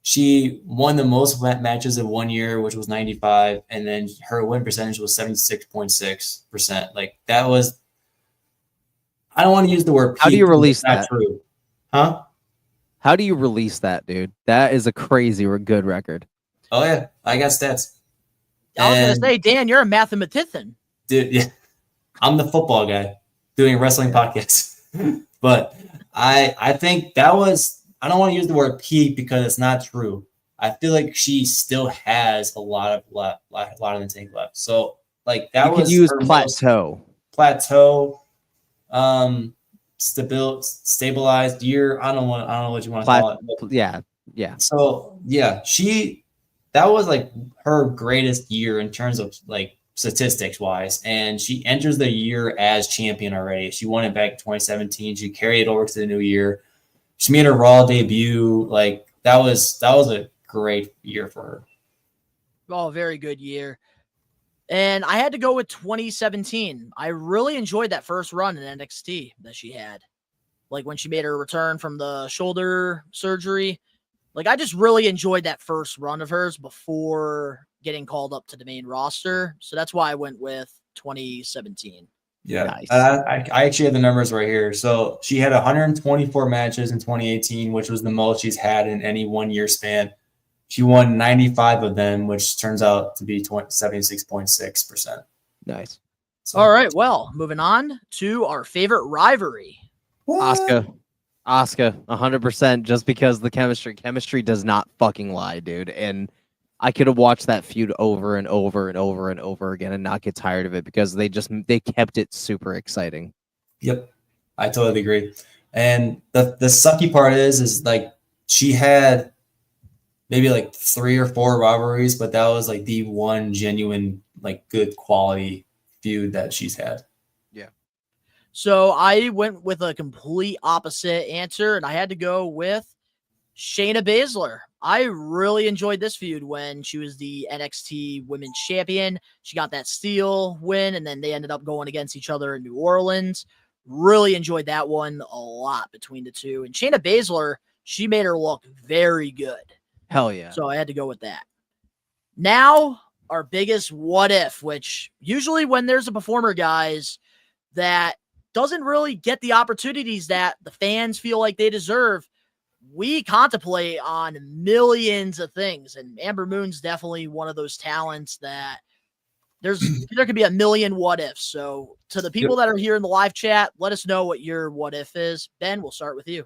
Speaker 9: she won the most matches in 1 year, which was 95, and then her win percentage was 76.6%. Like, that was, I don't want to use the word peak.
Speaker 8: How do you release that?
Speaker 9: True. Huh?
Speaker 8: How do you release that, dude? That is a crazy or good record.
Speaker 9: Oh, yeah. I got stats.
Speaker 7: I was going to say, Dan, you're a mathematician.
Speaker 9: Dude, yeah. I'm the football guy doing wrestling podcasts. But I think that was, I don't want to use the word peak because it's not true. I feel like she still has a lot of the tank left. So, like, that
Speaker 8: you
Speaker 9: was
Speaker 8: could use
Speaker 9: her
Speaker 8: plateau.
Speaker 9: Stabilized year. I don't know what you want to call it.
Speaker 8: Yeah.
Speaker 9: So yeah, that was like her greatest year in terms of like statistics wise, and she enters the year as champion already. She won it back in 2017. She carried it over to the new year. She made her Raw debut. Like that was a great year for her.
Speaker 7: Oh, very good year. And I had to go with 2017. I really enjoyed that first run in NXT that she had. Like when she made her return from the shoulder surgery. Like I just really enjoyed that first run of hers before getting called up to the main roster. So that's why I went with 2017.
Speaker 9: Yeah.
Speaker 8: Nice.
Speaker 9: I actually have the numbers right here. So she had 124 matches in 2018, which was the most she's had in any 1 year span. She won 95 of them, which turns out to be 76.6%.
Speaker 8: Nice.
Speaker 7: So, all right. Well, moving on to our favorite rivalry.
Speaker 8: Asuka, 100%. Just because the chemistry does not fucking lie, dude. And I could have watched that feud over and over and over and over again and not get tired of it because they kept it super exciting.
Speaker 9: Yep, I totally agree. And the sucky part is like she had maybe like 3 or 4 rivalries, but that was like the one genuine, like good quality feud that she's had.
Speaker 8: Yeah.
Speaker 7: So I went with a complete opposite answer, and I had to go with Shayna Baszler. I really enjoyed this feud when she was the NXT Women's Champion. She got that Steel win, and then they ended up going against each other in New Orleans. Really enjoyed that one a lot between the two. And Shayna Baszler, she made her look very good.
Speaker 8: Hell yeah.
Speaker 7: So I had to go with that. Now, our biggest what if, which usually when there's a performer, guys, that doesn't really get the opportunities that the fans feel like they deserve, we contemplate on millions of things. And Amber Moon's definitely one of those talents that there could be a million what ifs. So to the people that are here in the live chat, let us know what your what if is. Ben, we'll start with you.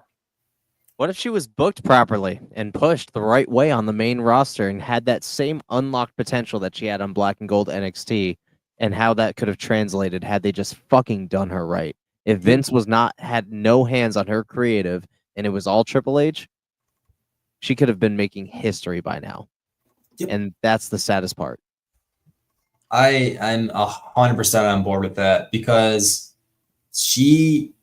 Speaker 8: What if she was booked properly and pushed the right way on the main roster and had that same unlocked potential that she had on Black and Gold NXT, and how that could have translated had they just fucking done her right? If Vince had no hands on her creative and it was all Triple H, she could have been making history by now. Yep. And that's the saddest part.
Speaker 9: I'm 100% on board with that because she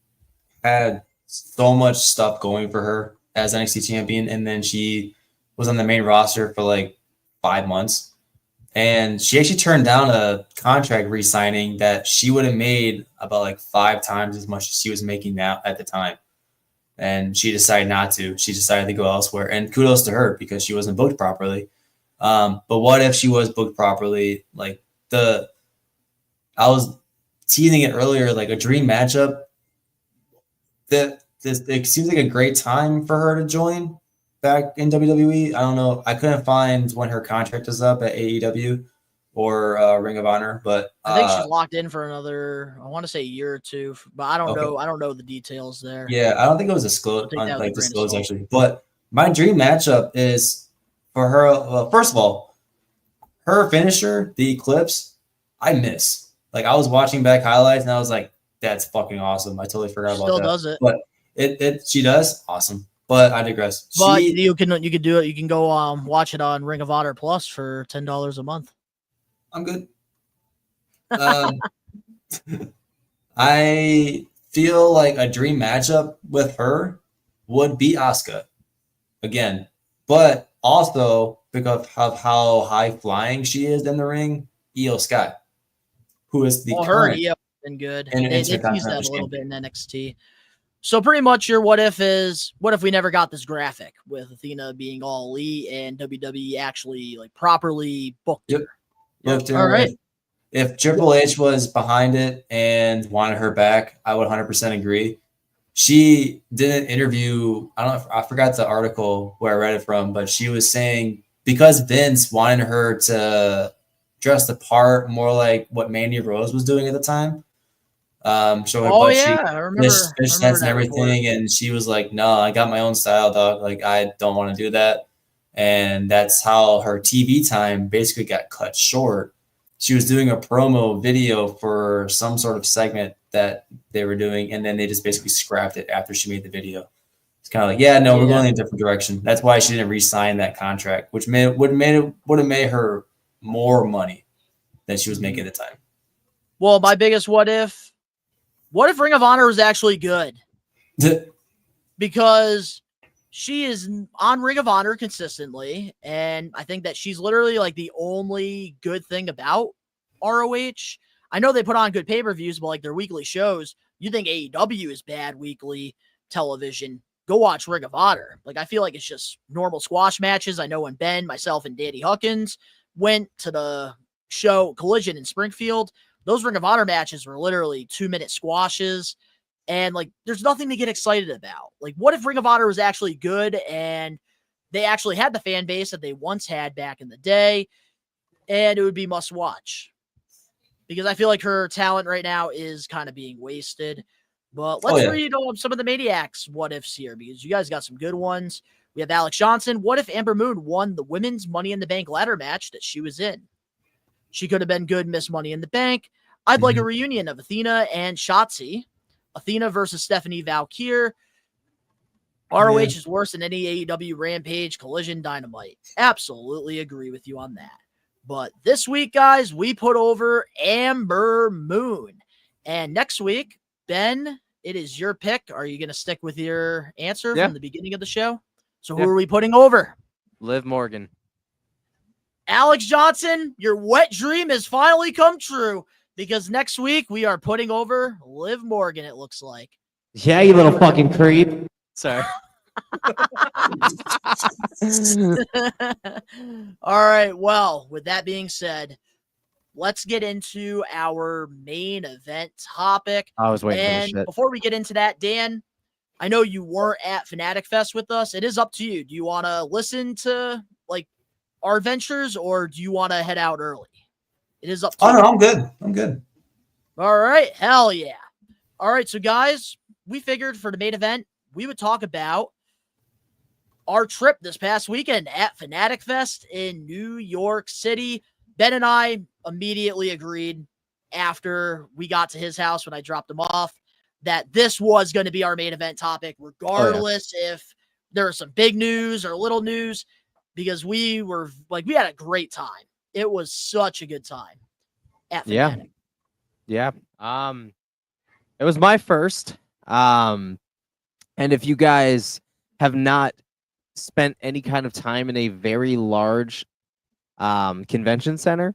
Speaker 9: had so much stuff going for her as NXT champion, and then she was on the main roster for like 5 months, and she actually turned down a contract re-signing that she would have made about like 5 times as much as she was making now at the time, and she decided not to. She decided to go elsewhere, and kudos to her because she wasn't booked properly. But what if she was booked properly? Like I was teasing it earlier, like a dream matchup. It seems like a great time for her to join back in WWE. I don't know. I couldn't find when her contract is up at AEW or Ring of Honor, but
Speaker 7: I think she's locked in for another, I want to say a year or two, but I don't know. I don't know the details there.
Speaker 9: Yeah, I don't think it was disclosed actually. But my dream matchup is for her. Well, first of all, her finisher, the Eclipse, I miss. Like I was watching back highlights and I was like, that's fucking awesome. I totally forgot about that.
Speaker 7: Still does it.
Speaker 9: But she does awesome. But I digress.
Speaker 7: But you can do it. You can go watch it on Ring of Honor Plus for $10 a month.
Speaker 9: I'm good. I feel like a dream matchup with her would be Asuka again, but also because of how high flying she is in the ring, Io Sky, who is the current
Speaker 7: Io has been good.
Speaker 9: and
Speaker 7: They teased that a little bit in NXT. So pretty much your what if is, what if we never got this graphic with Athena being all elite and WWE actually like properly booked her?
Speaker 9: Booked her.
Speaker 7: All right.
Speaker 9: If Triple H was behind it and wanted her back, I would 100% agree. She did an interview. I forgot the article where I read it from, but she was saying because Vince wanted her to dress the part more like what Mandy Rose was doing at the time. Show her butt cheek,
Speaker 7: I remember
Speaker 9: fishnets and everything, and she was like, "No, I got my own style, dog. Like I don't want to do that." And that's how her TV time basically got cut short. She was doing a promo video for some sort of segment that they were doing, and then they just basically scrapped it after she made the video. It's kind of like, we're going in a different direction. That's why she didn't re-sign that contract, which would have made her more money than she was making at the time.
Speaker 7: Well, my biggest what if Ring of Honor was actually good? Because she is on Ring of Honor consistently, and I think that she's literally like the only good thing about ROH. I know they put on good pay-per-views, but like their weekly shows, you think AEW is bad weekly television, go watch Ring of Honor. Like I feel like it's just normal squash matches. I know when Ben, myself, and Danny Huckins went to the show Collision in Springfield, those Ring of Honor matches were literally 2-minute squashes. And like, there's nothing to get excited about. Like, what if Ring of Honor was actually good and they actually had the fan base that they once had back in the day, and it would be must watch? Because I feel like her talent right now is kind of being wasted. But let's read some of the Maniacs what ifs here, because you guys got some good ones. We have Alex Johnson. What if Amber Moon won the women's Money in the Bank ladder match that she was in? She could have been good Miss Money in the Bank. I'd like a reunion of Athena and Shotzi. Athena versus Stephanie Valkyrie. ROH is worse than any AEW Rampage, Collision, Dynamite. Absolutely agree with you on that. But this week, guys, we put over Amber Moon. And next week, Ben, it is your pick. Are you going to stick with your answer from the beginning of the show? So who are we putting over?
Speaker 8: Liv Morgan.
Speaker 7: Alex Johnson, your wet dream has finally come true, because next week we are putting over Liv Morgan, it looks like.
Speaker 8: Yeah, you little fucking creep. Sorry.
Speaker 7: All right. Well, with that being said, let's get into our main event topic.
Speaker 8: I was waiting for this shit.
Speaker 7: Before we get into that, Dan, I know you weren't at Fanatic Fest with us. It is up to you. Do you want to listen to like our adventures, or do you want to head out early? It is up to you.
Speaker 9: No, I'm good. I'm good.
Speaker 7: All right. Hell yeah. All right. So, guys, we figured for the main event, we would talk about our trip this past weekend at Fanatic Fest in New York City. Ben and I immediately agreed after we got to his house when I dropped him off that this was going to be our main event topic, regardless if there was some big news or little news, because we had a great time. It was such a good time at Fanatic.
Speaker 8: Yeah. It was my first. And if you guys have not spent any kind of time in a very large convention center,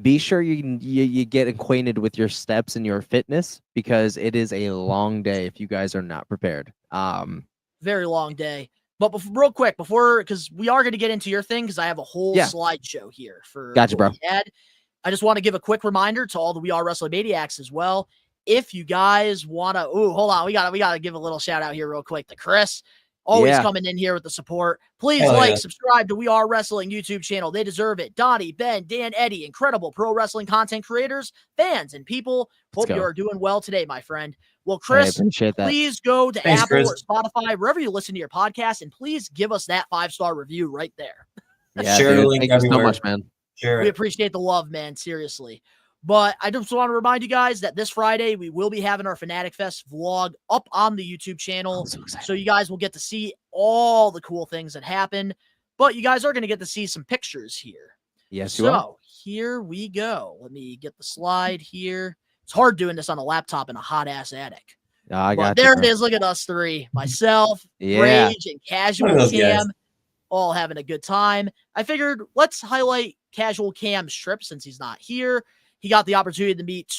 Speaker 8: be sure you get acquainted with your steps and your fitness, because it is a long day if you guys are not prepared.
Speaker 7: Very long day. But real quick, because we are going to get into your thing, because I have a whole slideshow here for
Speaker 8: gotcha, bro.
Speaker 7: I just want to give a quick reminder to all the We Are Wrestling Maniacs as well. If you guys want to, hold on, we gotta give a little shout out here real quick to Chris. Always coming in here with the support. Please subscribe to We Are Wrestling YouTube channel. They deserve it. Donnie, Ben, Dan, Eddy, incredible pro wrestling content creators, fans, and people. Hope you are doing well today, my friend. Well, Chris, please go to Apple or Spotify, wherever you listen to your podcast, and please give us that 5-star review right there.
Speaker 8: Yeah, share the link everywhere. Thank you so much, man.
Speaker 7: We appreciate the love, man. Seriously. But I just want to remind you guys that this Friday, we will be having our Fanatic Fest vlog up on the YouTube channel. So you guys will get to see all the cool things that happened, but you guys are going to get to see some pictures here.
Speaker 8: Yes, you are.
Speaker 7: So here we go. Let me get the slide here. It's hard doing this on a laptop in a hot ass attic.
Speaker 8: I got
Speaker 7: But there
Speaker 8: you,
Speaker 7: it is. Look at us three. Myself,
Speaker 8: Yeah.
Speaker 7: Rage, and
Speaker 9: Look
Speaker 7: Casual
Speaker 9: at those guys.
Speaker 7: Cam all having a good time. I figured let's highlight Casual Cam's trip since he's not here. He got the opportunity to meet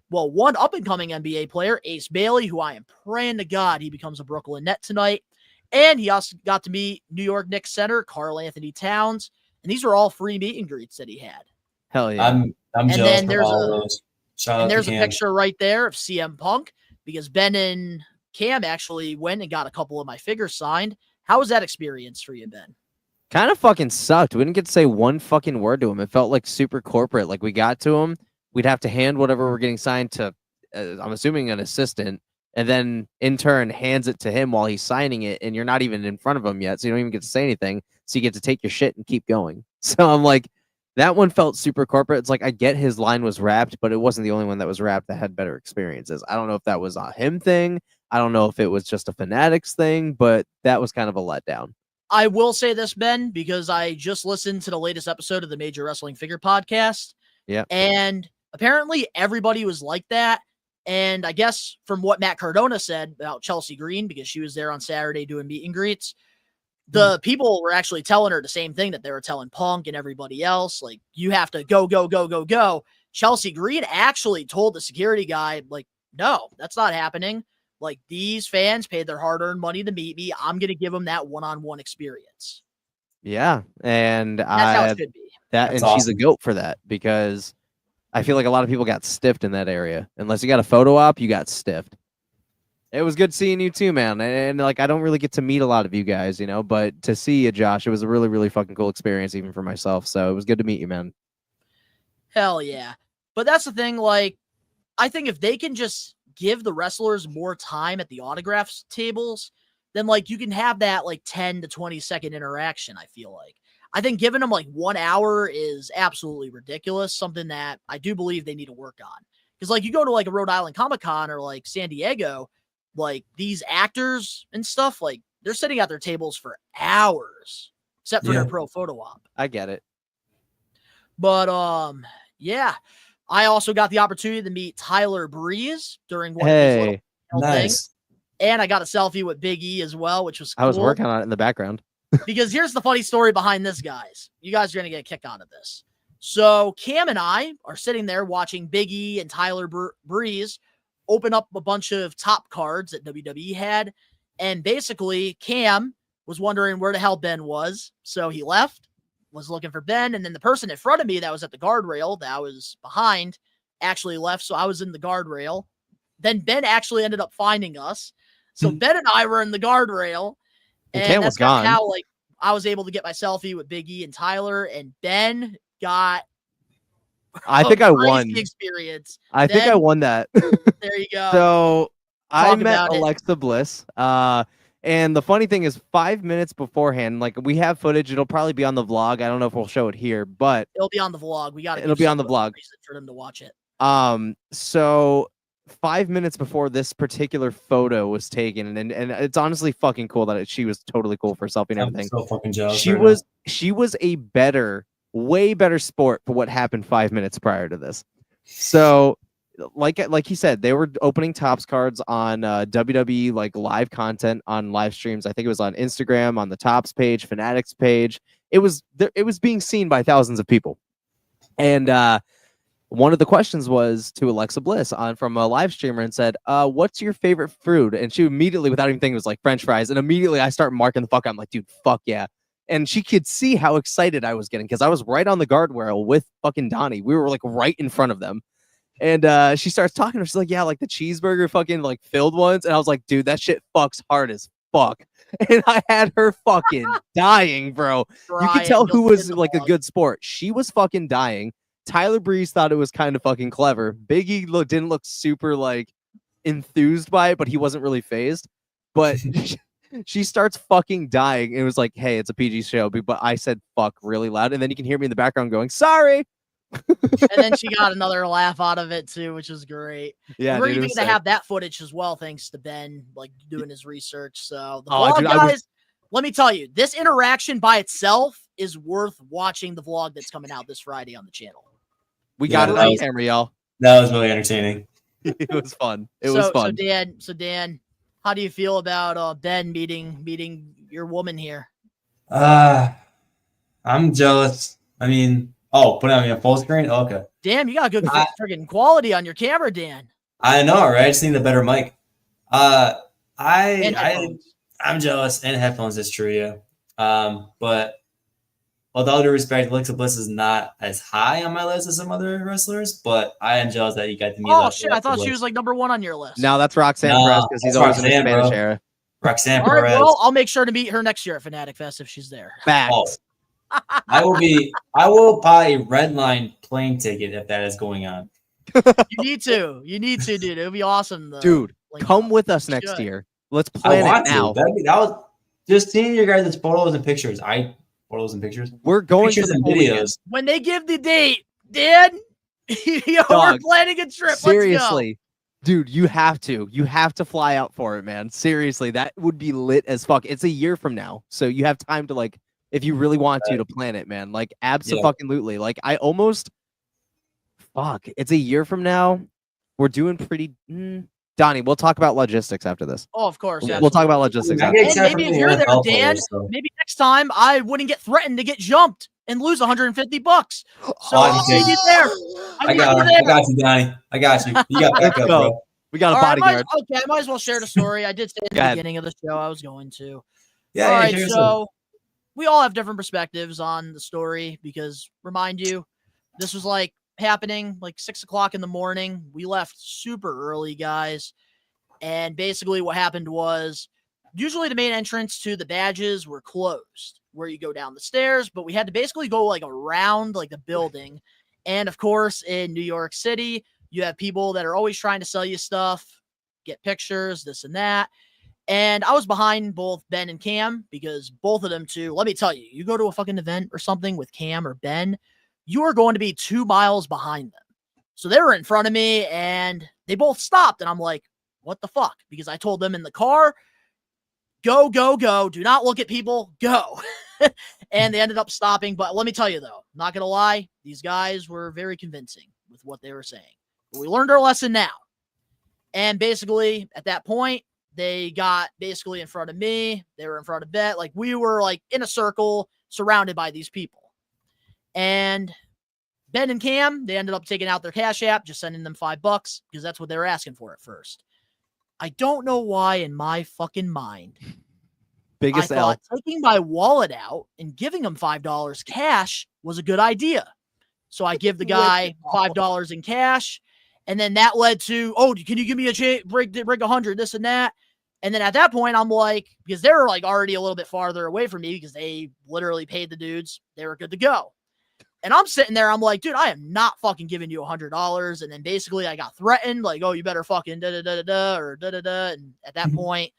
Speaker 7: one up-and-coming NBA player, Ace Bailey, who I am praying to God he becomes a Brooklyn Net tonight. And he also got to meet New York Knicks center Karl Anthony Towns. And these are all free meet and greets that he had.
Speaker 8: Hell yeah.
Speaker 9: I'm
Speaker 7: And
Speaker 9: jealous
Speaker 7: then
Speaker 9: of
Speaker 7: there's
Speaker 9: all of those. Shout out
Speaker 7: And
Speaker 9: to
Speaker 7: there's a
Speaker 9: Cam.
Speaker 7: picture right there of CM Punk because Ben and Cam actually went and got a couple of my figures signed. How was that experience for you, Ben?
Speaker 8: Kind of fucking sucked. We didn't get to say one fucking word to him. It felt like super corporate. Like we got to him, we'd have to hand whatever we're getting signed to, I'm assuming an assistant, and then in turn hands it to him while he's signing it, and you're not even in front of him yet, so you don't even get to say anything. So you get to take your shit and keep going. So I'm like, that one felt super corporate. It's like I get his line was wrapped, but it wasn't the only one that was wrapped that had better experiences. I don't know if that was a him thing. I don't know if it was just a Fanatics thing, but that was kind of a letdown.
Speaker 7: I will say this, Ben, because I just listened to the latest episode of the Major Wrestling Figure Podcast.
Speaker 8: Yeah.
Speaker 7: And apparently everybody was like that. And I guess from what Matt Cardona said about Chelsea Green, because she was there on Saturday doing meet and greets, the people were actually telling her the same thing that they were telling Punk and everybody else. Like, you have to go, go, go, go, go. Chelsea Green actually told the security guy, like, no, that's not happening. Like, these fans paid their hard-earned money to meet me. I'm going to give them that one-on-one experience.
Speaker 8: Yeah. And
Speaker 7: That's how it should be.
Speaker 8: she's a goat for that, because I feel like a lot of people got stiffed in that area. Unless you got a photo op, you got stiffed. It was good seeing you too, man. And like, I don't really get to meet a lot of you guys, you know, but to see you, Josh, it was a really, really fucking cool experience, even for myself. So it was good to meet you, man.
Speaker 7: Hell yeah. But that's the thing, like, I think if they can just give the wrestlers more time at the autographs tables, then like you can have that like 10 to 20 second interaction. I feel like I think giving them like 1 hour is absolutely ridiculous, something that I do believe they need to work on. Because like you go to like a Rhode Island Comic-Con or like San Diego, like these actors and stuff, like they're sitting at their tables for hours, except for their pro photo op.
Speaker 8: I get it.
Speaker 7: But yeah, I also got the opportunity to meet Tyler Breeze during one of these little things. And I got a selfie with Big E as well, which was cool.
Speaker 8: I was working on it in the background.
Speaker 7: Because here's the funny story behind this, guys. You guys are going to get a kick out of this. So Cam and I are sitting there watching Big E and Tyler Breeze open up a bunch of top cards that WWE had. And basically, Cam was wondering where the hell Ben was. So he left, was looking for Ben. And then the person in front of me that was at the guardrail that I was behind actually left. So I was in the guardrail. Then Ben actually ended up finding us. So Ben and I were in the guardrail. And
Speaker 8: Cam
Speaker 7: that's
Speaker 8: was gone.
Speaker 7: how like I was able to get my selfie with Big E and Tyler, and Ben got
Speaker 8: I think I won.
Speaker 7: Experience.
Speaker 8: I think I won that.
Speaker 7: There you go.
Speaker 8: So I
Speaker 7: Talk
Speaker 8: met
Speaker 7: about it.
Speaker 8: Alexa Bliss. And the funny thing is 5 minutes beforehand, like we have footage, it'll probably be on the vlog. I don't know if we'll show it here, but
Speaker 7: It'll be on the vlog. We got
Speaker 8: it'll be on the vlog
Speaker 7: for them to watch it.
Speaker 8: So 5 minutes before this particular photo was taken, and it's honestly fucking cool that she was totally cool for selfie and everything.
Speaker 9: I'm so fucking jealous.
Speaker 8: She was a way better sport for what happened 5 minutes prior to this. So like he said, they were opening Topps cards on WWE like live content on live streams. I think it was on Instagram, on the Topps page, Fanatics page. It was being seen by thousands of people. And one of the questions was to Alexa Bliss from a live streamer and said, what's your favorite food? And she immediately, without even thinking, was like French fries. And immediately I start marking the fuck out. I'm like, dude, fuck yeah. And she could see how excited I was getting because I was right on the guardrail with fucking Donnie. We were like right in front of them. And she starts talking to her. She's like, yeah, like the cheeseburger fucking like filled ones. And I was like, dude, that shit fucks hard as fuck. And I had her fucking dying, bro. You could tell who was like a good sport. She was fucking dying. Tyler Breeze thought it was kind of fucking clever. Big E didn't look super like enthused by it, but he wasn't really phased. But she starts fucking dying. It was like, hey, it's a PG show. But I said fuck really loud. And then you can hear me in the background going, sorry.
Speaker 7: And then she got another laugh out of it too, which was great.
Speaker 8: Yeah,
Speaker 7: we're even gonna have that footage as well, thanks to Ben like doing his research. So the
Speaker 8: dude,
Speaker 7: vlog, guys, let me tell you, this interaction by itself is worth watching the vlog that's coming out this Friday on the channel.
Speaker 8: We got it on camera, y'all.
Speaker 9: That was really entertaining.
Speaker 8: It was fun. It was fun.
Speaker 7: So Dan, how do you feel about Ben meeting your woman here?
Speaker 9: I'm jealous. I mean, put it on a full screen? Okay.
Speaker 7: Damn, you got good freaking quality on your camera, Dan.
Speaker 9: I know, right? I just need a better mic. I'm jealous. And headphones, is true, yeah. But with all due respect, Alexa Bliss is not as high on my list as some other wrestlers, but I am jealous that you got to meet.
Speaker 7: Oh shit, I thought she was like number 1 on your list.
Speaker 8: No, that's Roxanne Perez because he's always in the Spanish era.
Speaker 9: Roxanne
Speaker 7: Perez.
Speaker 9: Perez.
Speaker 7: Well, I'll make sure to meet her next year at Fanatic Fest if she's there.
Speaker 8: Facts.
Speaker 9: I will buy a red line plane ticket if that is going on.
Speaker 7: You need to, dude. It would be awesome, though.
Speaker 8: Dude, come with us next year. Let's plan it now.
Speaker 9: That was just seeing your guys' photos and pictures. We're
Speaker 8: going
Speaker 9: pictures
Speaker 8: to
Speaker 9: and videos.
Speaker 7: When they give the date, Dan, we're planning a trip.
Speaker 8: Seriously. Dude, you have to fly out for it, man. Seriously, that would be lit as fuck. It's a year from now, so you have time to like, if you really want to plan it, man. Like, absolutely. Like, I almost, it's a year from now. We're doing pretty. Donnie, we'll talk about logistics after this.
Speaker 7: Oh, of course.
Speaker 8: We'll talk about logistics.
Speaker 7: And maybe if you're there, Dan, maybe next time I wouldn't get threatened to get jumped and lose $150. So I'll see you there.
Speaker 9: I got you, Donnie. I got you. You got backup, bro.
Speaker 8: We got a bodyguard.
Speaker 7: I might as well share the story. I did say at the beginning of the show I was going to.
Speaker 9: Yeah.
Speaker 7: All right, so we all have different perspectives on the story because, remind you, this was like happening like 6 o'clock in the morning. We left super early, guys. And basically what happened was usually the main entrance to the badges were closed where you go down the stairs, but we had to basically go like around like the building. And of course, in New York City, you have people that are always trying to sell you stuff, get pictures, this and that. And I was behind both Ben and Cam because both of them too. Let me tell you, you go to a fucking event or something with Cam or Ben, you are going to be 2 miles behind them. So they were in front of me and they both stopped. And I'm like, what the fuck? Because I told them in the car, go, go, go. Do not look at people. Go. And they ended up stopping. But let me tell you, though, not going to lie, these guys were very convincing with what they were saying. But we learned our lesson now. And basically, at that point, they got basically in front of me. They were in front of Bet. Like, we were like in a circle surrounded by these people. And Ben and Cam, they ended up taking out their Cash App, just sending them $5 because that's what they were asking for at first. I don't know why in my fucking mind, I thought taking my wallet out and giving him $5 cash was a good idea. So I give the guy $5 in cash. And then that led to, can you give me a break 100, this and that. And then at that point, I'm like, because they were like already a little bit farther away from me because they literally paid the dudes. They were good to go. And I'm sitting there, I'm like, dude, I am not fucking giving you $100. And then basically I got threatened, like, you better fucking da-da-da-da-da or da-da-da. And at that point,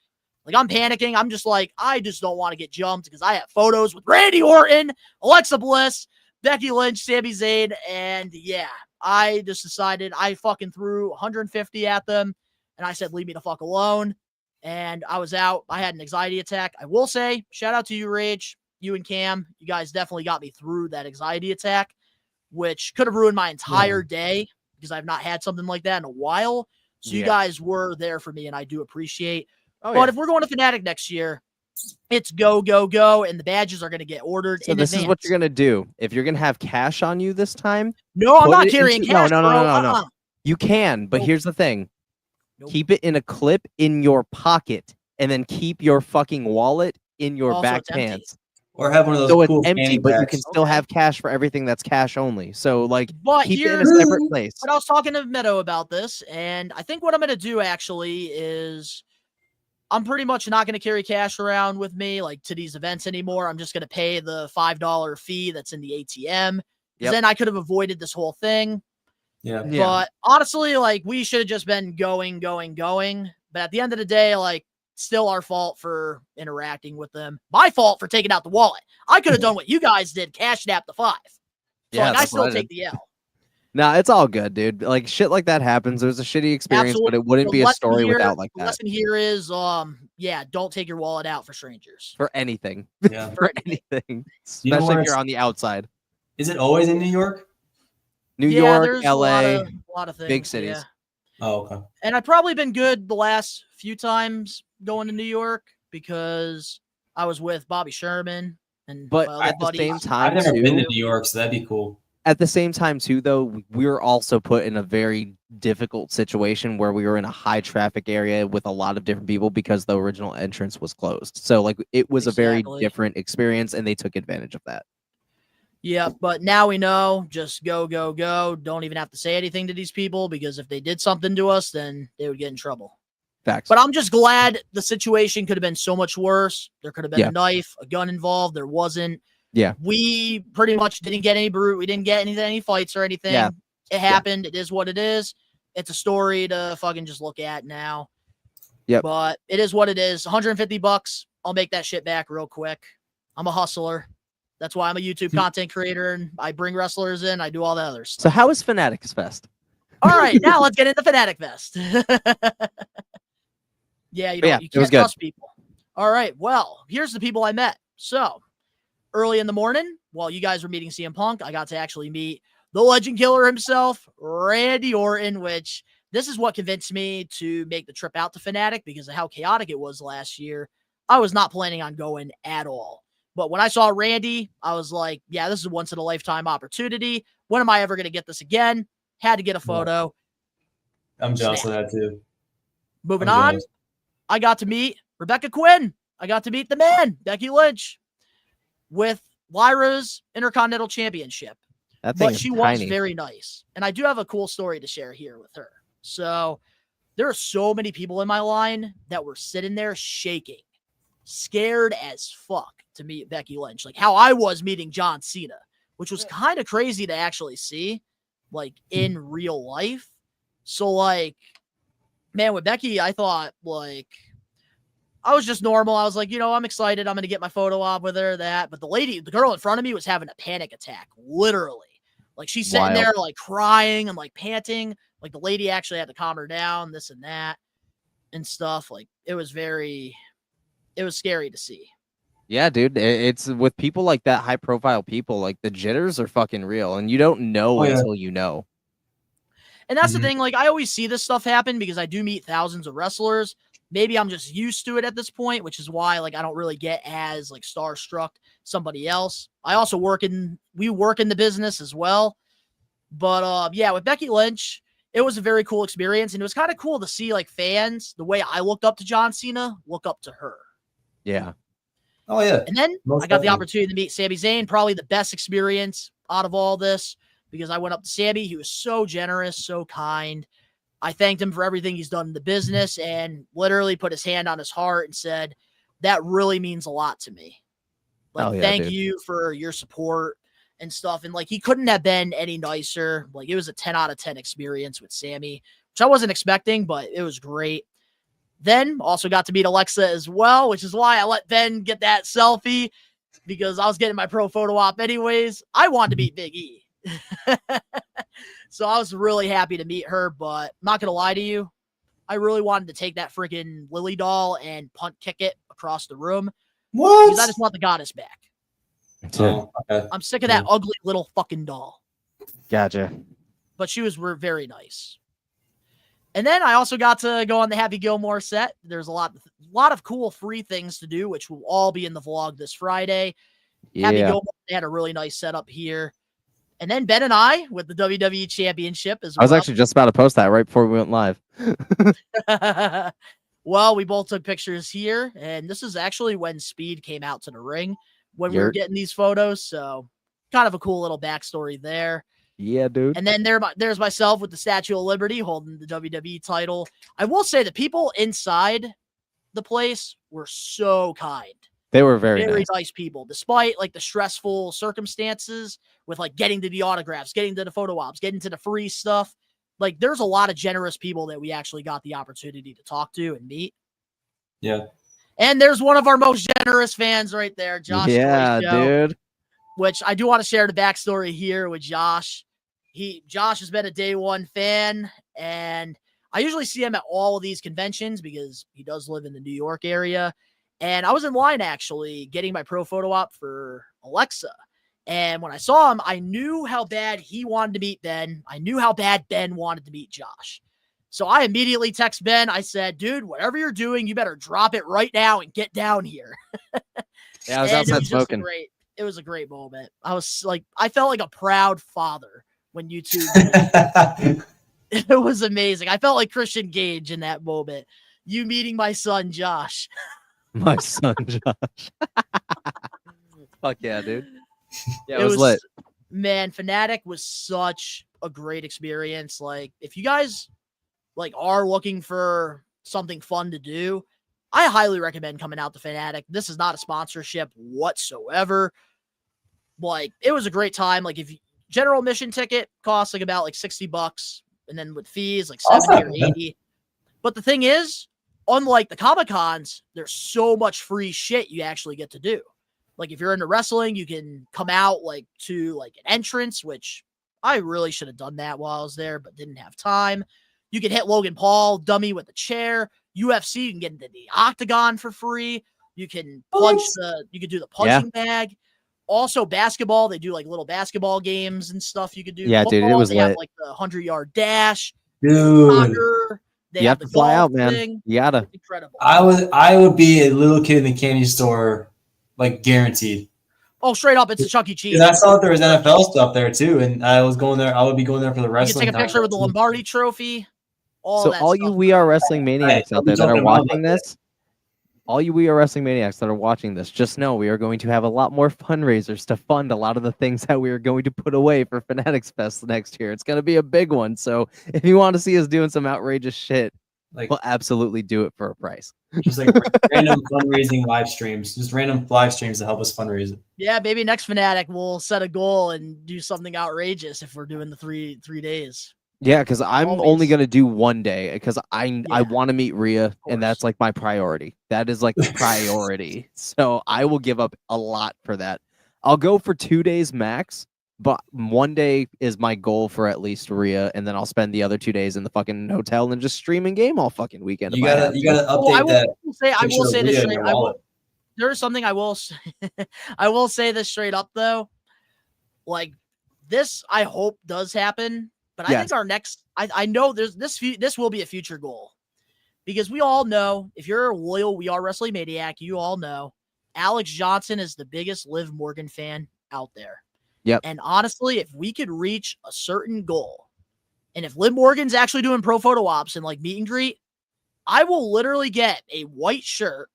Speaker 7: like, I'm panicking. I'm just like, I just don't want to get jumped because I have photos with Randy Orton, Alexa Bliss, Becky Lynch, Sami Zayn. And yeah, I just decided I fucking threw 150 at them. And I said, leave me the fuck alone. And I was out. I had an anxiety attack. I will say, shout out to you, Rage. You and Cam, you guys definitely got me through that anxiety attack, which could have ruined my entire day because I've not had something like that in a while. So you guys were there for me, and I do appreciate. But if we're going to Fanatic next year, it's go, go, go, and the badges are going to get ordered in advance.
Speaker 8: This is what you're going to do. If you're going to have cash on you this time.
Speaker 7: No, I'm not carrying cash.
Speaker 8: No. You can, but here's the thing. Keep it in a clip in your pocket, and then keep your fucking wallet in your back pants.
Speaker 9: Or have one of those.
Speaker 8: So
Speaker 9: cool
Speaker 8: it's empty, but you can still have cash for everything that's cash only. So keep it in a separate place.
Speaker 7: But I was talking to Meadow about this, and I think what I'm going to do actually is I'm pretty much not going to carry cash around with me like to these events anymore. I'm just going to pay the $5 fee that's in the ATM. Then I could have avoided this whole thing.
Speaker 9: Yeah.
Speaker 7: But honestly, like, we should have just been going. But at the end of the day, like, still our fault for interacting with them. My fault for taking out the wallet. I could have done what you guys did, cashed out the $5. So I still take the L.
Speaker 8: Nah, it's all good, dude. Like shit like that happens. There's a shitty experience, but it wouldn't
Speaker 7: The
Speaker 8: be a
Speaker 7: lesson
Speaker 8: story
Speaker 7: here-
Speaker 8: without like
Speaker 7: the
Speaker 8: that
Speaker 7: lesson here is, yeah, don't take your wallet out for strangers.
Speaker 8: for anything.
Speaker 9: Yeah.
Speaker 8: For anything,
Speaker 9: You know
Speaker 8: especially
Speaker 9: where
Speaker 8: if you're
Speaker 9: it's-
Speaker 8: on the outside.
Speaker 9: Is it always in New York?
Speaker 8: New
Speaker 7: Yeah,
Speaker 8: York,
Speaker 7: there's
Speaker 8: LA,
Speaker 7: a lot of things,
Speaker 8: big cities.
Speaker 7: yeah.
Speaker 9: Oh, okay.
Speaker 7: And I've probably been good the last few times going to New York because I was with Bobby Sherman and
Speaker 8: But
Speaker 7: my other
Speaker 8: at the
Speaker 7: buddies.
Speaker 8: same time,
Speaker 9: I've never been to
Speaker 8: too,
Speaker 9: New York, so that'd be cool.
Speaker 8: at the same time too, though, we were also put in a very difficult situation where we were in a high traffic area with a lot of different people because the original entrance was closed. So like it was a very
Speaker 7: Exactly.
Speaker 8: different experience, and they took advantage of that.
Speaker 7: Yeah, but now we know, just go, go, go. Don't even have to say anything to these people because if they did something to us, then they would get in trouble.
Speaker 8: Facts.
Speaker 7: But I'm just glad the situation could have been so much worse. There could have been
Speaker 8: Yeah.
Speaker 7: a knife, a gun involved. There wasn't.
Speaker 8: Yeah.
Speaker 7: We pretty much didn't get any brute. We didn't get any fights or anything.
Speaker 8: Yeah.
Speaker 7: It happened. It is what it is. It's a story to fucking just look at now.
Speaker 8: Yep.
Speaker 7: But it is what it is. $150. I'll make that shit back real quick. I'm a hustler. That's why I'm a YouTube content creator and I bring wrestlers in. I do all the others.
Speaker 8: So how is Fanatics Fest?
Speaker 7: All right, now let's get into Fanatic Fest. Yeah, you
Speaker 8: Yeah,
Speaker 7: you
Speaker 8: it was
Speaker 7: can't
Speaker 8: good.
Speaker 7: trust people. All right, well, here's the people I met. So early in the morning, while you guys were meeting CM Punk, I got to actually meet the legend killer himself, Randy Orton, which this is what convinced me to make the trip out to Fanatic because of how chaotic it was last year. I was not planning on going at all. But when I saw Randy, I was like, yeah, this is a once in a lifetime opportunity. When am I ever going to get this again? Had to get a photo.
Speaker 9: I'm jealous of that too.
Speaker 7: Moving
Speaker 9: I'm
Speaker 7: on,
Speaker 9: jealous.
Speaker 7: I got to meet Rebecca Quinn. I got to meet the man, Becky Lynch, with Lyra's Intercontinental Championship.
Speaker 8: That thing
Speaker 7: But
Speaker 8: is
Speaker 7: she was
Speaker 8: tiny.
Speaker 7: very nice. And I do have a cool story to share here with her. So there are so many people in my line that were sitting there shaking, scared as fuck to meet Becky Lynch. Like how I was meeting John Cena, which was kind of crazy to actually see, like in real life. So like, man, with Becky, I thought like I was just normal. I was like, I'm excited. I'm going to get my photo op with her, that. But the girl in front of me was having a panic attack, literally. Like she's sitting
Speaker 8: Wild.
Speaker 7: there like crying and like panting. Like the lady actually had to calm her down, this and that and stuff. Like it was scary to see.
Speaker 8: Yeah, dude. It's with people like that, high profile people, like the jitters are fucking real, and you don't know
Speaker 9: Oh, yeah.
Speaker 8: until you know.
Speaker 7: And that's
Speaker 9: Mhm.
Speaker 7: the thing. Like I always see this stuff happen because I do meet thousands of wrestlers. Maybe I'm just used to it at this point, which is why like I don't really get as like starstruck somebody else. I also we work in the business as well. But yeah, with Becky Lynch, it was a very cool experience. And it was kind of cool to see like fans, the way I looked up to John Cena, look up to her.
Speaker 8: Yeah.
Speaker 9: Oh yeah.
Speaker 7: And then
Speaker 9: Most
Speaker 7: I got the
Speaker 9: definitely.
Speaker 7: opportunity to meet Sami Zayn, probably the best experience out of all this because I went up to Sami. He was so generous, so kind. I thanked him for everything he's done in the business and literally put his hand on his heart and said, that really means a lot to me. Like,
Speaker 8: Oh, yeah,
Speaker 7: thank
Speaker 8: dude.
Speaker 7: you for your support and stuff. And like, he couldn't have been any nicer. Like, it was a 10 out of 10 experience with Sami, which I wasn't expecting, but it was great. Then also got to meet Alexa as well, which is why I let Ben get that selfie because I was getting my pro photo op anyways. I wanted to meet Big E. So I was really happy to meet her, but I'm not going to lie to you. I really wanted to take that freaking Lily doll and punt kick it across the room
Speaker 9: What?
Speaker 7: because I just want the goddess back.
Speaker 9: Oh, okay.
Speaker 7: I'm sick of that ugly little fucking doll.
Speaker 8: Gotcha.
Speaker 7: But she was very nice. And then I also got to go on the Happy Gilmore set. There's a lot of cool free things to do, which will all be in the vlog this Friday. Happy
Speaker 8: Yeah.
Speaker 7: Gilmore, they had a really nice setup here. And then Ben and I with the WWE Championship as
Speaker 8: I was
Speaker 7: well.
Speaker 8: actually just about to post that right before we went live.
Speaker 7: Well, we both took pictures here, and this is actually when Speed came out to the ring when we were
Speaker 8: Yurt.
Speaker 7: getting these photos. So kind of a cool little backstory there.
Speaker 8: Yeah, dude.
Speaker 7: And then there's myself with the Statue of Liberty holding the WWE title. I will say the people inside the place were so kind.
Speaker 8: They were very nice.
Speaker 7: Nice people, despite like the stressful circumstances with like getting to the autographs, getting to the photo ops, getting to the free stuff. Like there's a lot of generous people that we actually got the opportunity to talk to and meet.
Speaker 9: Yeah.
Speaker 7: And there's one of our most generous fans right there, Josh.
Speaker 8: Yeah,
Speaker 7: Joyce Joe,
Speaker 8: dude.
Speaker 7: which I do want to share the backstory here with Josh. Josh has been a day one fan, and I usually see him at all of these conventions because he does live in the New York area. And I was in line actually getting my pro photo op for Alexa. And when I saw him, I knew how bad he wanted to meet Ben. I knew how bad Ben wanted to meet Josh. So I immediately text Ben. I said, dude, whatever you're doing, you better drop it right now and get down here.
Speaker 8: Yeah, I was outside smoking.
Speaker 7: It was a great moment. I felt like a proud father when you two it was amazing. I felt like Christian Gage in that moment. You meeting my son, Josh.
Speaker 8: My son, Josh. Fuck yeah, dude. Yeah, it was lit.
Speaker 7: Man, Fanatic was such a great experience. Like, if you guys are looking for something fun to do, I highly recommend coming out to Fanatic. This is not a sponsorship whatsoever. Like, it was a great time. Like, if general admission ticket costs about $60, and then with fees 70 or 80. But the thing is, unlike the Comic-Cons, there's so much free shit you actually get to do. Like, if you're into wrestling, you can come out to an entrance, which I really should have done that while I was there, but didn't have time. You can hit Logan Paul, dummy with the chair. UFC, you can get into the octagon for free. You can you can do the punching bag. Also, basketball, they do little basketball games and stuff you could do.
Speaker 8: Yeah,
Speaker 7: Football,
Speaker 8: dude, it was
Speaker 7: they
Speaker 8: lit.
Speaker 7: have the 100-yard dash.
Speaker 9: Dude.
Speaker 7: Soccer,
Speaker 8: You have to fly out, man.
Speaker 7: thing.
Speaker 8: You gotta.
Speaker 7: Incredible.
Speaker 9: I would be a little kid in the candy store, guaranteed.
Speaker 7: Oh, straight up, it's a Chuck E. Cheese.
Speaker 9: Because I saw there was NFL stuff there too, and I was going there. I would be going there for the
Speaker 7: You
Speaker 9: wrestling.
Speaker 7: can take a picture with the Lombardi Trophy. All
Speaker 8: you We Are Wrestling Maniacs out there that are watching this, all you We Are Wrestling Maniacs that are watching this, just know we are going to have a lot more fundraisers to fund a lot of the things that we are going to put away for Fanatics Fest next year. It's going to be a big one. So if you want to see us doing some outrageous shit, we'll absolutely do it for a price.
Speaker 9: Just random fundraising live streams, just random live streams to help us fundraise it.
Speaker 7: Yeah, maybe next Fanatic we'll set a goal and do something outrageous if we're doing the three days.
Speaker 8: Yeah, because I'm only gonna do one day because I want to meet Rhea, and that's my priority. That is the priority. So I will give up a lot for that. I'll go for 2 days max, but one day is my goal for at least Rhea, and then I'll spend the other 2 days in the fucking hotel and just stream and game all fucking weekend.
Speaker 9: You gotta update that.
Speaker 7: I will say this straight. There is something I will say. I will say this straight up though. This, I hope does happen. But I think our next, I know there's this will be a future goal, because we all know, if you're a loyal We Are Wrestling Maniac, you all know Alex Johnson is the biggest Liv Morgan fan out there.
Speaker 8: Yep.
Speaker 7: And honestly, if we could reach a certain goal, and if Liv Morgan's actually doing pro photo ops and meet and greet, I will literally get a white shirt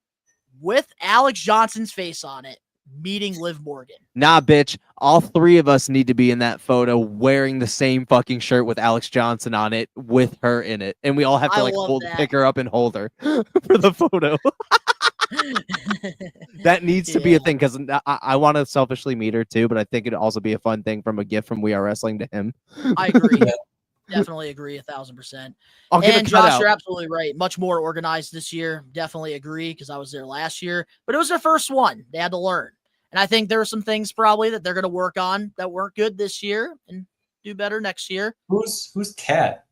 Speaker 7: with Alex Johnson's face on it, meeting Liv Morgan.
Speaker 8: Nah, bitch. All three of us need to be in that photo wearing the same fucking shirt with Alex Johnson on it with her in it. And we all have to pick her up and hold her for the photo. That needs to be a thing, because I want to selfishly meet her too, but I think it'd also be a fun thing from a gift from We Are Wrestling to him.
Speaker 7: I agree. Definitely agree 1,000%. And Josh, you're absolutely right. Much more organized this year. Definitely agree, because I was there last year, but it was their first one. They had to learn. And I think there are some things probably that they're going to work on that weren't good this year and do better next year.
Speaker 9: Who's Kat?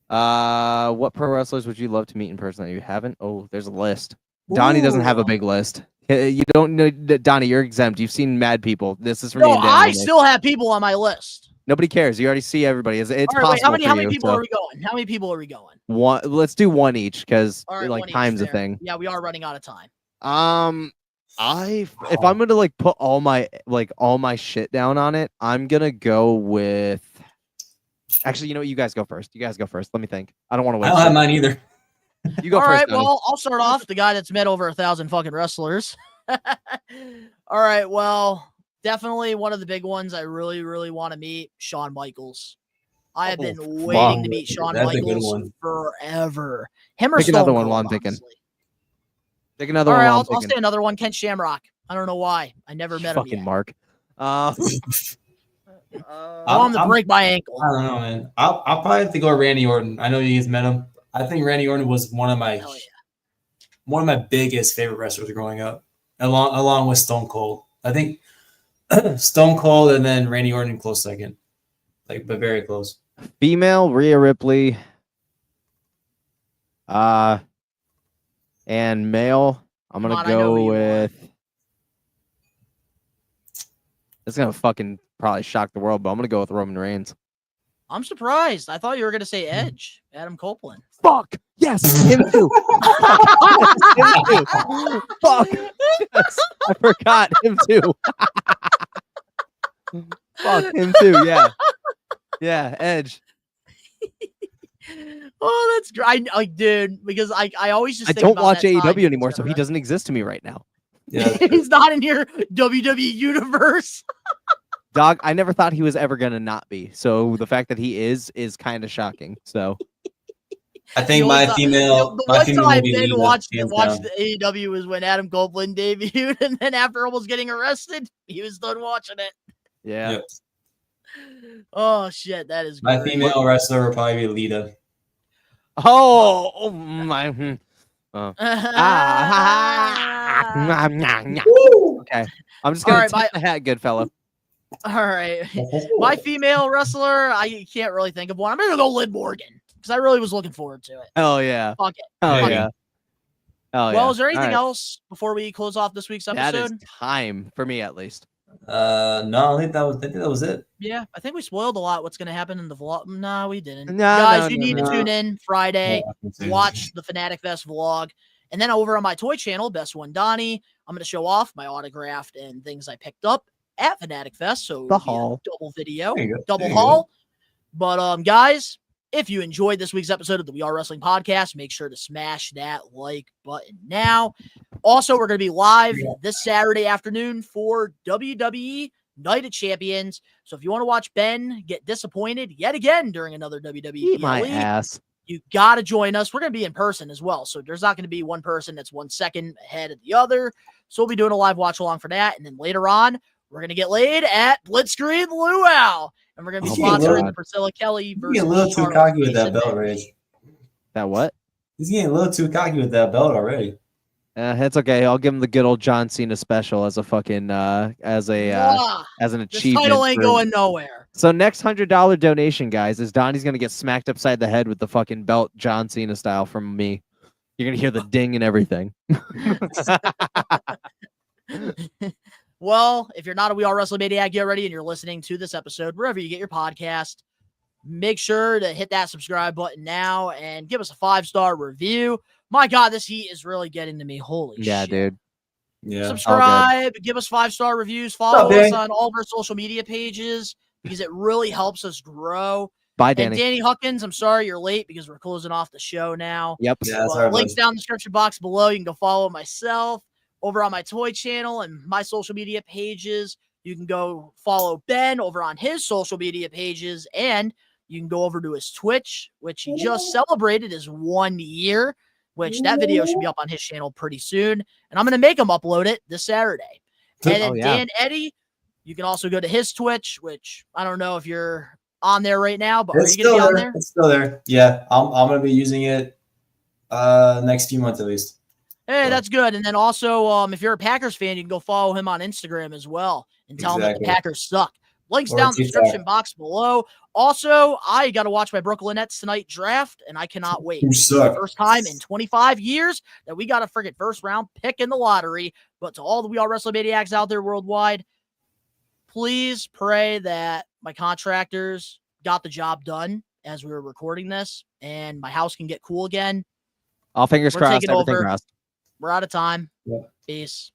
Speaker 8: What pro wrestlers would you love to meet in person that you haven't? Oh, there's a list. Donnie doesn't have a big list. You don't know, Donnie, you're exempt. You've seen mad people. This is for me and Dan.
Speaker 7: I still have people on my list.
Speaker 8: Nobody cares. You already see everybody. It's
Speaker 7: right,
Speaker 8: possible.
Speaker 7: Wait, how many people are we going? How many people are we going?
Speaker 8: One. Let's do one each, because time's a
Speaker 7: fair.
Speaker 8: thing.
Speaker 7: Yeah, we are running out of time.
Speaker 8: If I'm gonna put all my shit down on it, I'm gonna go with. Actually, you guys go first. Let me think. I don't want to wait.
Speaker 9: I don't have mine either.
Speaker 8: You go
Speaker 7: all
Speaker 8: first.
Speaker 7: All right.
Speaker 8: Donnie.
Speaker 7: Well, I'll start off. The guy that's met over 1,000 fucking wrestlers. All right. Well, definitely one of the big ones I really, really want to meet, Shawn Michaels. I have been waiting to meet Shawn Michaels forever. Him or
Speaker 8: Pick
Speaker 7: Stone
Speaker 8: another one
Speaker 7: Cold,
Speaker 8: while I'm thinking.
Speaker 7: honestly.
Speaker 8: Pick another
Speaker 7: All
Speaker 8: one.
Speaker 7: right,
Speaker 8: while
Speaker 7: I'll say another one. Kent Shamrock. I don't know why. I never met him yet.
Speaker 8: Mark.
Speaker 7: I want him to break my ankle.
Speaker 9: I don't know, man. I'll probably have to go with Randy Orton. I know you guys met him. I think Randy Orton was one of my biggest favorite wrestlers growing up, along with Stone Cold. I think Stone Cold and then Randy Orton close second. like, but very close.
Speaker 8: Female, Rhea Ripley. And male, I'm
Speaker 7: Come
Speaker 8: gonna
Speaker 7: on, I know who
Speaker 8: go
Speaker 7: you want.
Speaker 8: with. It's gonna fucking probably shock the world, but I'm gonna go with Roman Reigns.
Speaker 7: I'm surprised. I thought you were gonna say Edge, Adam Copeland.
Speaker 8: Fuck yes, him too. Him too. Fuck. Yes, I forgot him too. Fuck him too. Yeah, yeah, Edge.
Speaker 7: Oh, that's great. Like, dude, because I always just
Speaker 8: I
Speaker 7: think
Speaker 8: don't
Speaker 7: about
Speaker 8: watch
Speaker 7: that time
Speaker 8: AEW
Speaker 7: he
Speaker 8: anymore,
Speaker 7: was
Speaker 8: so he
Speaker 7: gonna
Speaker 8: doesn't exist to me right now.
Speaker 9: Yeah,
Speaker 7: He's not in your WWE universe.
Speaker 8: Dog, I never thought he was ever gonna not be. So the fact that he is kind of shocking. So
Speaker 9: I think
Speaker 7: The
Speaker 9: my
Speaker 7: only time-
Speaker 9: female,
Speaker 7: the
Speaker 9: my
Speaker 7: one
Speaker 9: female
Speaker 7: time
Speaker 9: will be
Speaker 7: Ben
Speaker 9: Lita,
Speaker 7: watched
Speaker 9: hands
Speaker 7: the
Speaker 9: down.
Speaker 7: AEW was when Adam Copeland debuted, and then after almost getting arrested, he was done watching it.
Speaker 8: yeah.
Speaker 9: Yep.
Speaker 7: Oh shit, that is
Speaker 9: My
Speaker 7: great.
Speaker 9: female wrestler will probably be Lita.
Speaker 8: Oh my. Okay. I'm just
Speaker 7: All
Speaker 8: gonna
Speaker 7: right,
Speaker 8: tip the hat, good fellow.
Speaker 7: All right, my female wrestler, I can't really think of one. I'm gonna go Liv Morgan because I really was looking forward to it.
Speaker 8: Hell yeah.
Speaker 7: Fuck it.
Speaker 8: Hell
Speaker 7: Fuck
Speaker 8: yeah.
Speaker 7: it.
Speaker 8: Hell
Speaker 7: Well,
Speaker 8: yeah.
Speaker 7: is there anything
Speaker 8: All right.
Speaker 7: else before we close off this week's
Speaker 8: That is
Speaker 7: episode?
Speaker 8: time for me at least.
Speaker 9: No, I think that was it.
Speaker 7: Yeah, I think we spoiled a lot. What's going to happen in the vlog? No, we didn't.
Speaker 8: No,
Speaker 7: Guys,
Speaker 8: no,
Speaker 7: you
Speaker 8: no,
Speaker 7: need
Speaker 8: no.
Speaker 7: to tune in Friday,
Speaker 9: Yeah,
Speaker 7: watch the Fanatic Fest vlog, and then over on my toy channel, Best One Donnie, I'm going to show off my autographed and things I picked up at Fanatic Fest. So
Speaker 8: The
Speaker 7: it'll be a
Speaker 8: haul.
Speaker 7: double video,
Speaker 9: There you go.
Speaker 7: double
Speaker 9: There you go.
Speaker 7: haul. But guys, if you enjoyed this week's episode of the We Are Wrestling podcast, make sure to smash that like button now. Also, we're going to be live this Saturday afternoon for WWE Night of Champions. So if you want to watch Ben get disappointed yet again during another WWE
Speaker 8: Eat my
Speaker 7: PLE,
Speaker 8: ass.
Speaker 7: you got to join us. We're going to be in person as well. So there's not going to be one person that's 1 second ahead of the other. So we'll be doing a live watch along for that. And then later on, we're going to get laid at Blitzkrieg Luau. And we're going to be
Speaker 8: Oh my
Speaker 7: sponsoring
Speaker 8: God.
Speaker 7: the Priscilla Kelly
Speaker 9: He's
Speaker 7: versus
Speaker 9: getting a little too
Speaker 7: Charlotte
Speaker 9: cocky with that
Speaker 7: Mason
Speaker 9: belt,
Speaker 7: match.
Speaker 9: Rage.
Speaker 8: That what?
Speaker 9: He's getting a little too cocky with that belt already.
Speaker 8: It's okay. I'll give him the good old John Cena special as a fucking as an
Speaker 7: Mwah! This
Speaker 8: achievement.
Speaker 7: title ain't
Speaker 8: for-
Speaker 7: going nowhere.
Speaker 8: So next $100 donation, guys, is Donnie's gonna get smacked upside the head with the fucking belt, John Cena style, from me. You're gonna hear the ding and everything.
Speaker 7: Well, if you're not a We Are Wrestling Maniac, get ready and you're listening to this episode, wherever you get your podcast, make sure to hit that subscribe button now and give us a 5-star review. My God, this heat is really getting to me. Holy
Speaker 8: Yeah,
Speaker 7: shit.
Speaker 8: dude.
Speaker 9: Yeah.
Speaker 7: Subscribe, give us 5-star reviews, follow
Speaker 9: up,
Speaker 7: us
Speaker 9: Danny?
Speaker 7: on all of our social media pages because it really helps us grow.
Speaker 8: Bye,
Speaker 7: And
Speaker 8: Danny.
Speaker 7: Danny Huckins, I'm sorry you're late because we're closing off the show now.
Speaker 8: Yep.
Speaker 9: Yeah, that's
Speaker 7: Well,
Speaker 9: our
Speaker 7: links down in the description box below. You can go follow myself over on my toy channel and my social media pages. You can go follow Ben over on his social media pages, and you can go over to his Twitch, which he just celebrated his 1 year, which that video should be up on his channel pretty soon. And I'm going to make him upload it this Saturday. And then
Speaker 8: Oh, yeah.
Speaker 7: Dan Eddy, you can also go to his Twitch, which I don't know if you're on there right now, but
Speaker 9: It's
Speaker 7: are you going to
Speaker 9: still
Speaker 7: be on
Speaker 9: there.
Speaker 7: there?
Speaker 9: It's still there. Yeah, I'm gonna be using it next few months at least.
Speaker 7: Hey,
Speaker 9: So-
Speaker 7: that's good. And then also, if you're a Packers fan, you can go follow him on Instagram as well and tell him that the
Speaker 9: Exactly.
Speaker 7: Packers suck. Links
Speaker 9: Or
Speaker 7: down in the
Speaker 9: TikTok.
Speaker 7: description box below. Also, I got to watch my Brooklyn Nets tonight draft, and I cannot wait.
Speaker 9: You
Speaker 7: It's the
Speaker 9: suck.
Speaker 7: first time in 25 years that we got a friggin' first round pick in the lottery. But to all the We Are Wrestling Maniacs out there worldwide, please pray that my contractors got the job done as we were recording this, and my house can get cool again.
Speaker 8: All fingers
Speaker 7: We're
Speaker 8: crossed.
Speaker 7: taking
Speaker 8: Everything
Speaker 7: over.
Speaker 8: crossed.
Speaker 7: We're out of time.
Speaker 9: Yep.
Speaker 7: Peace.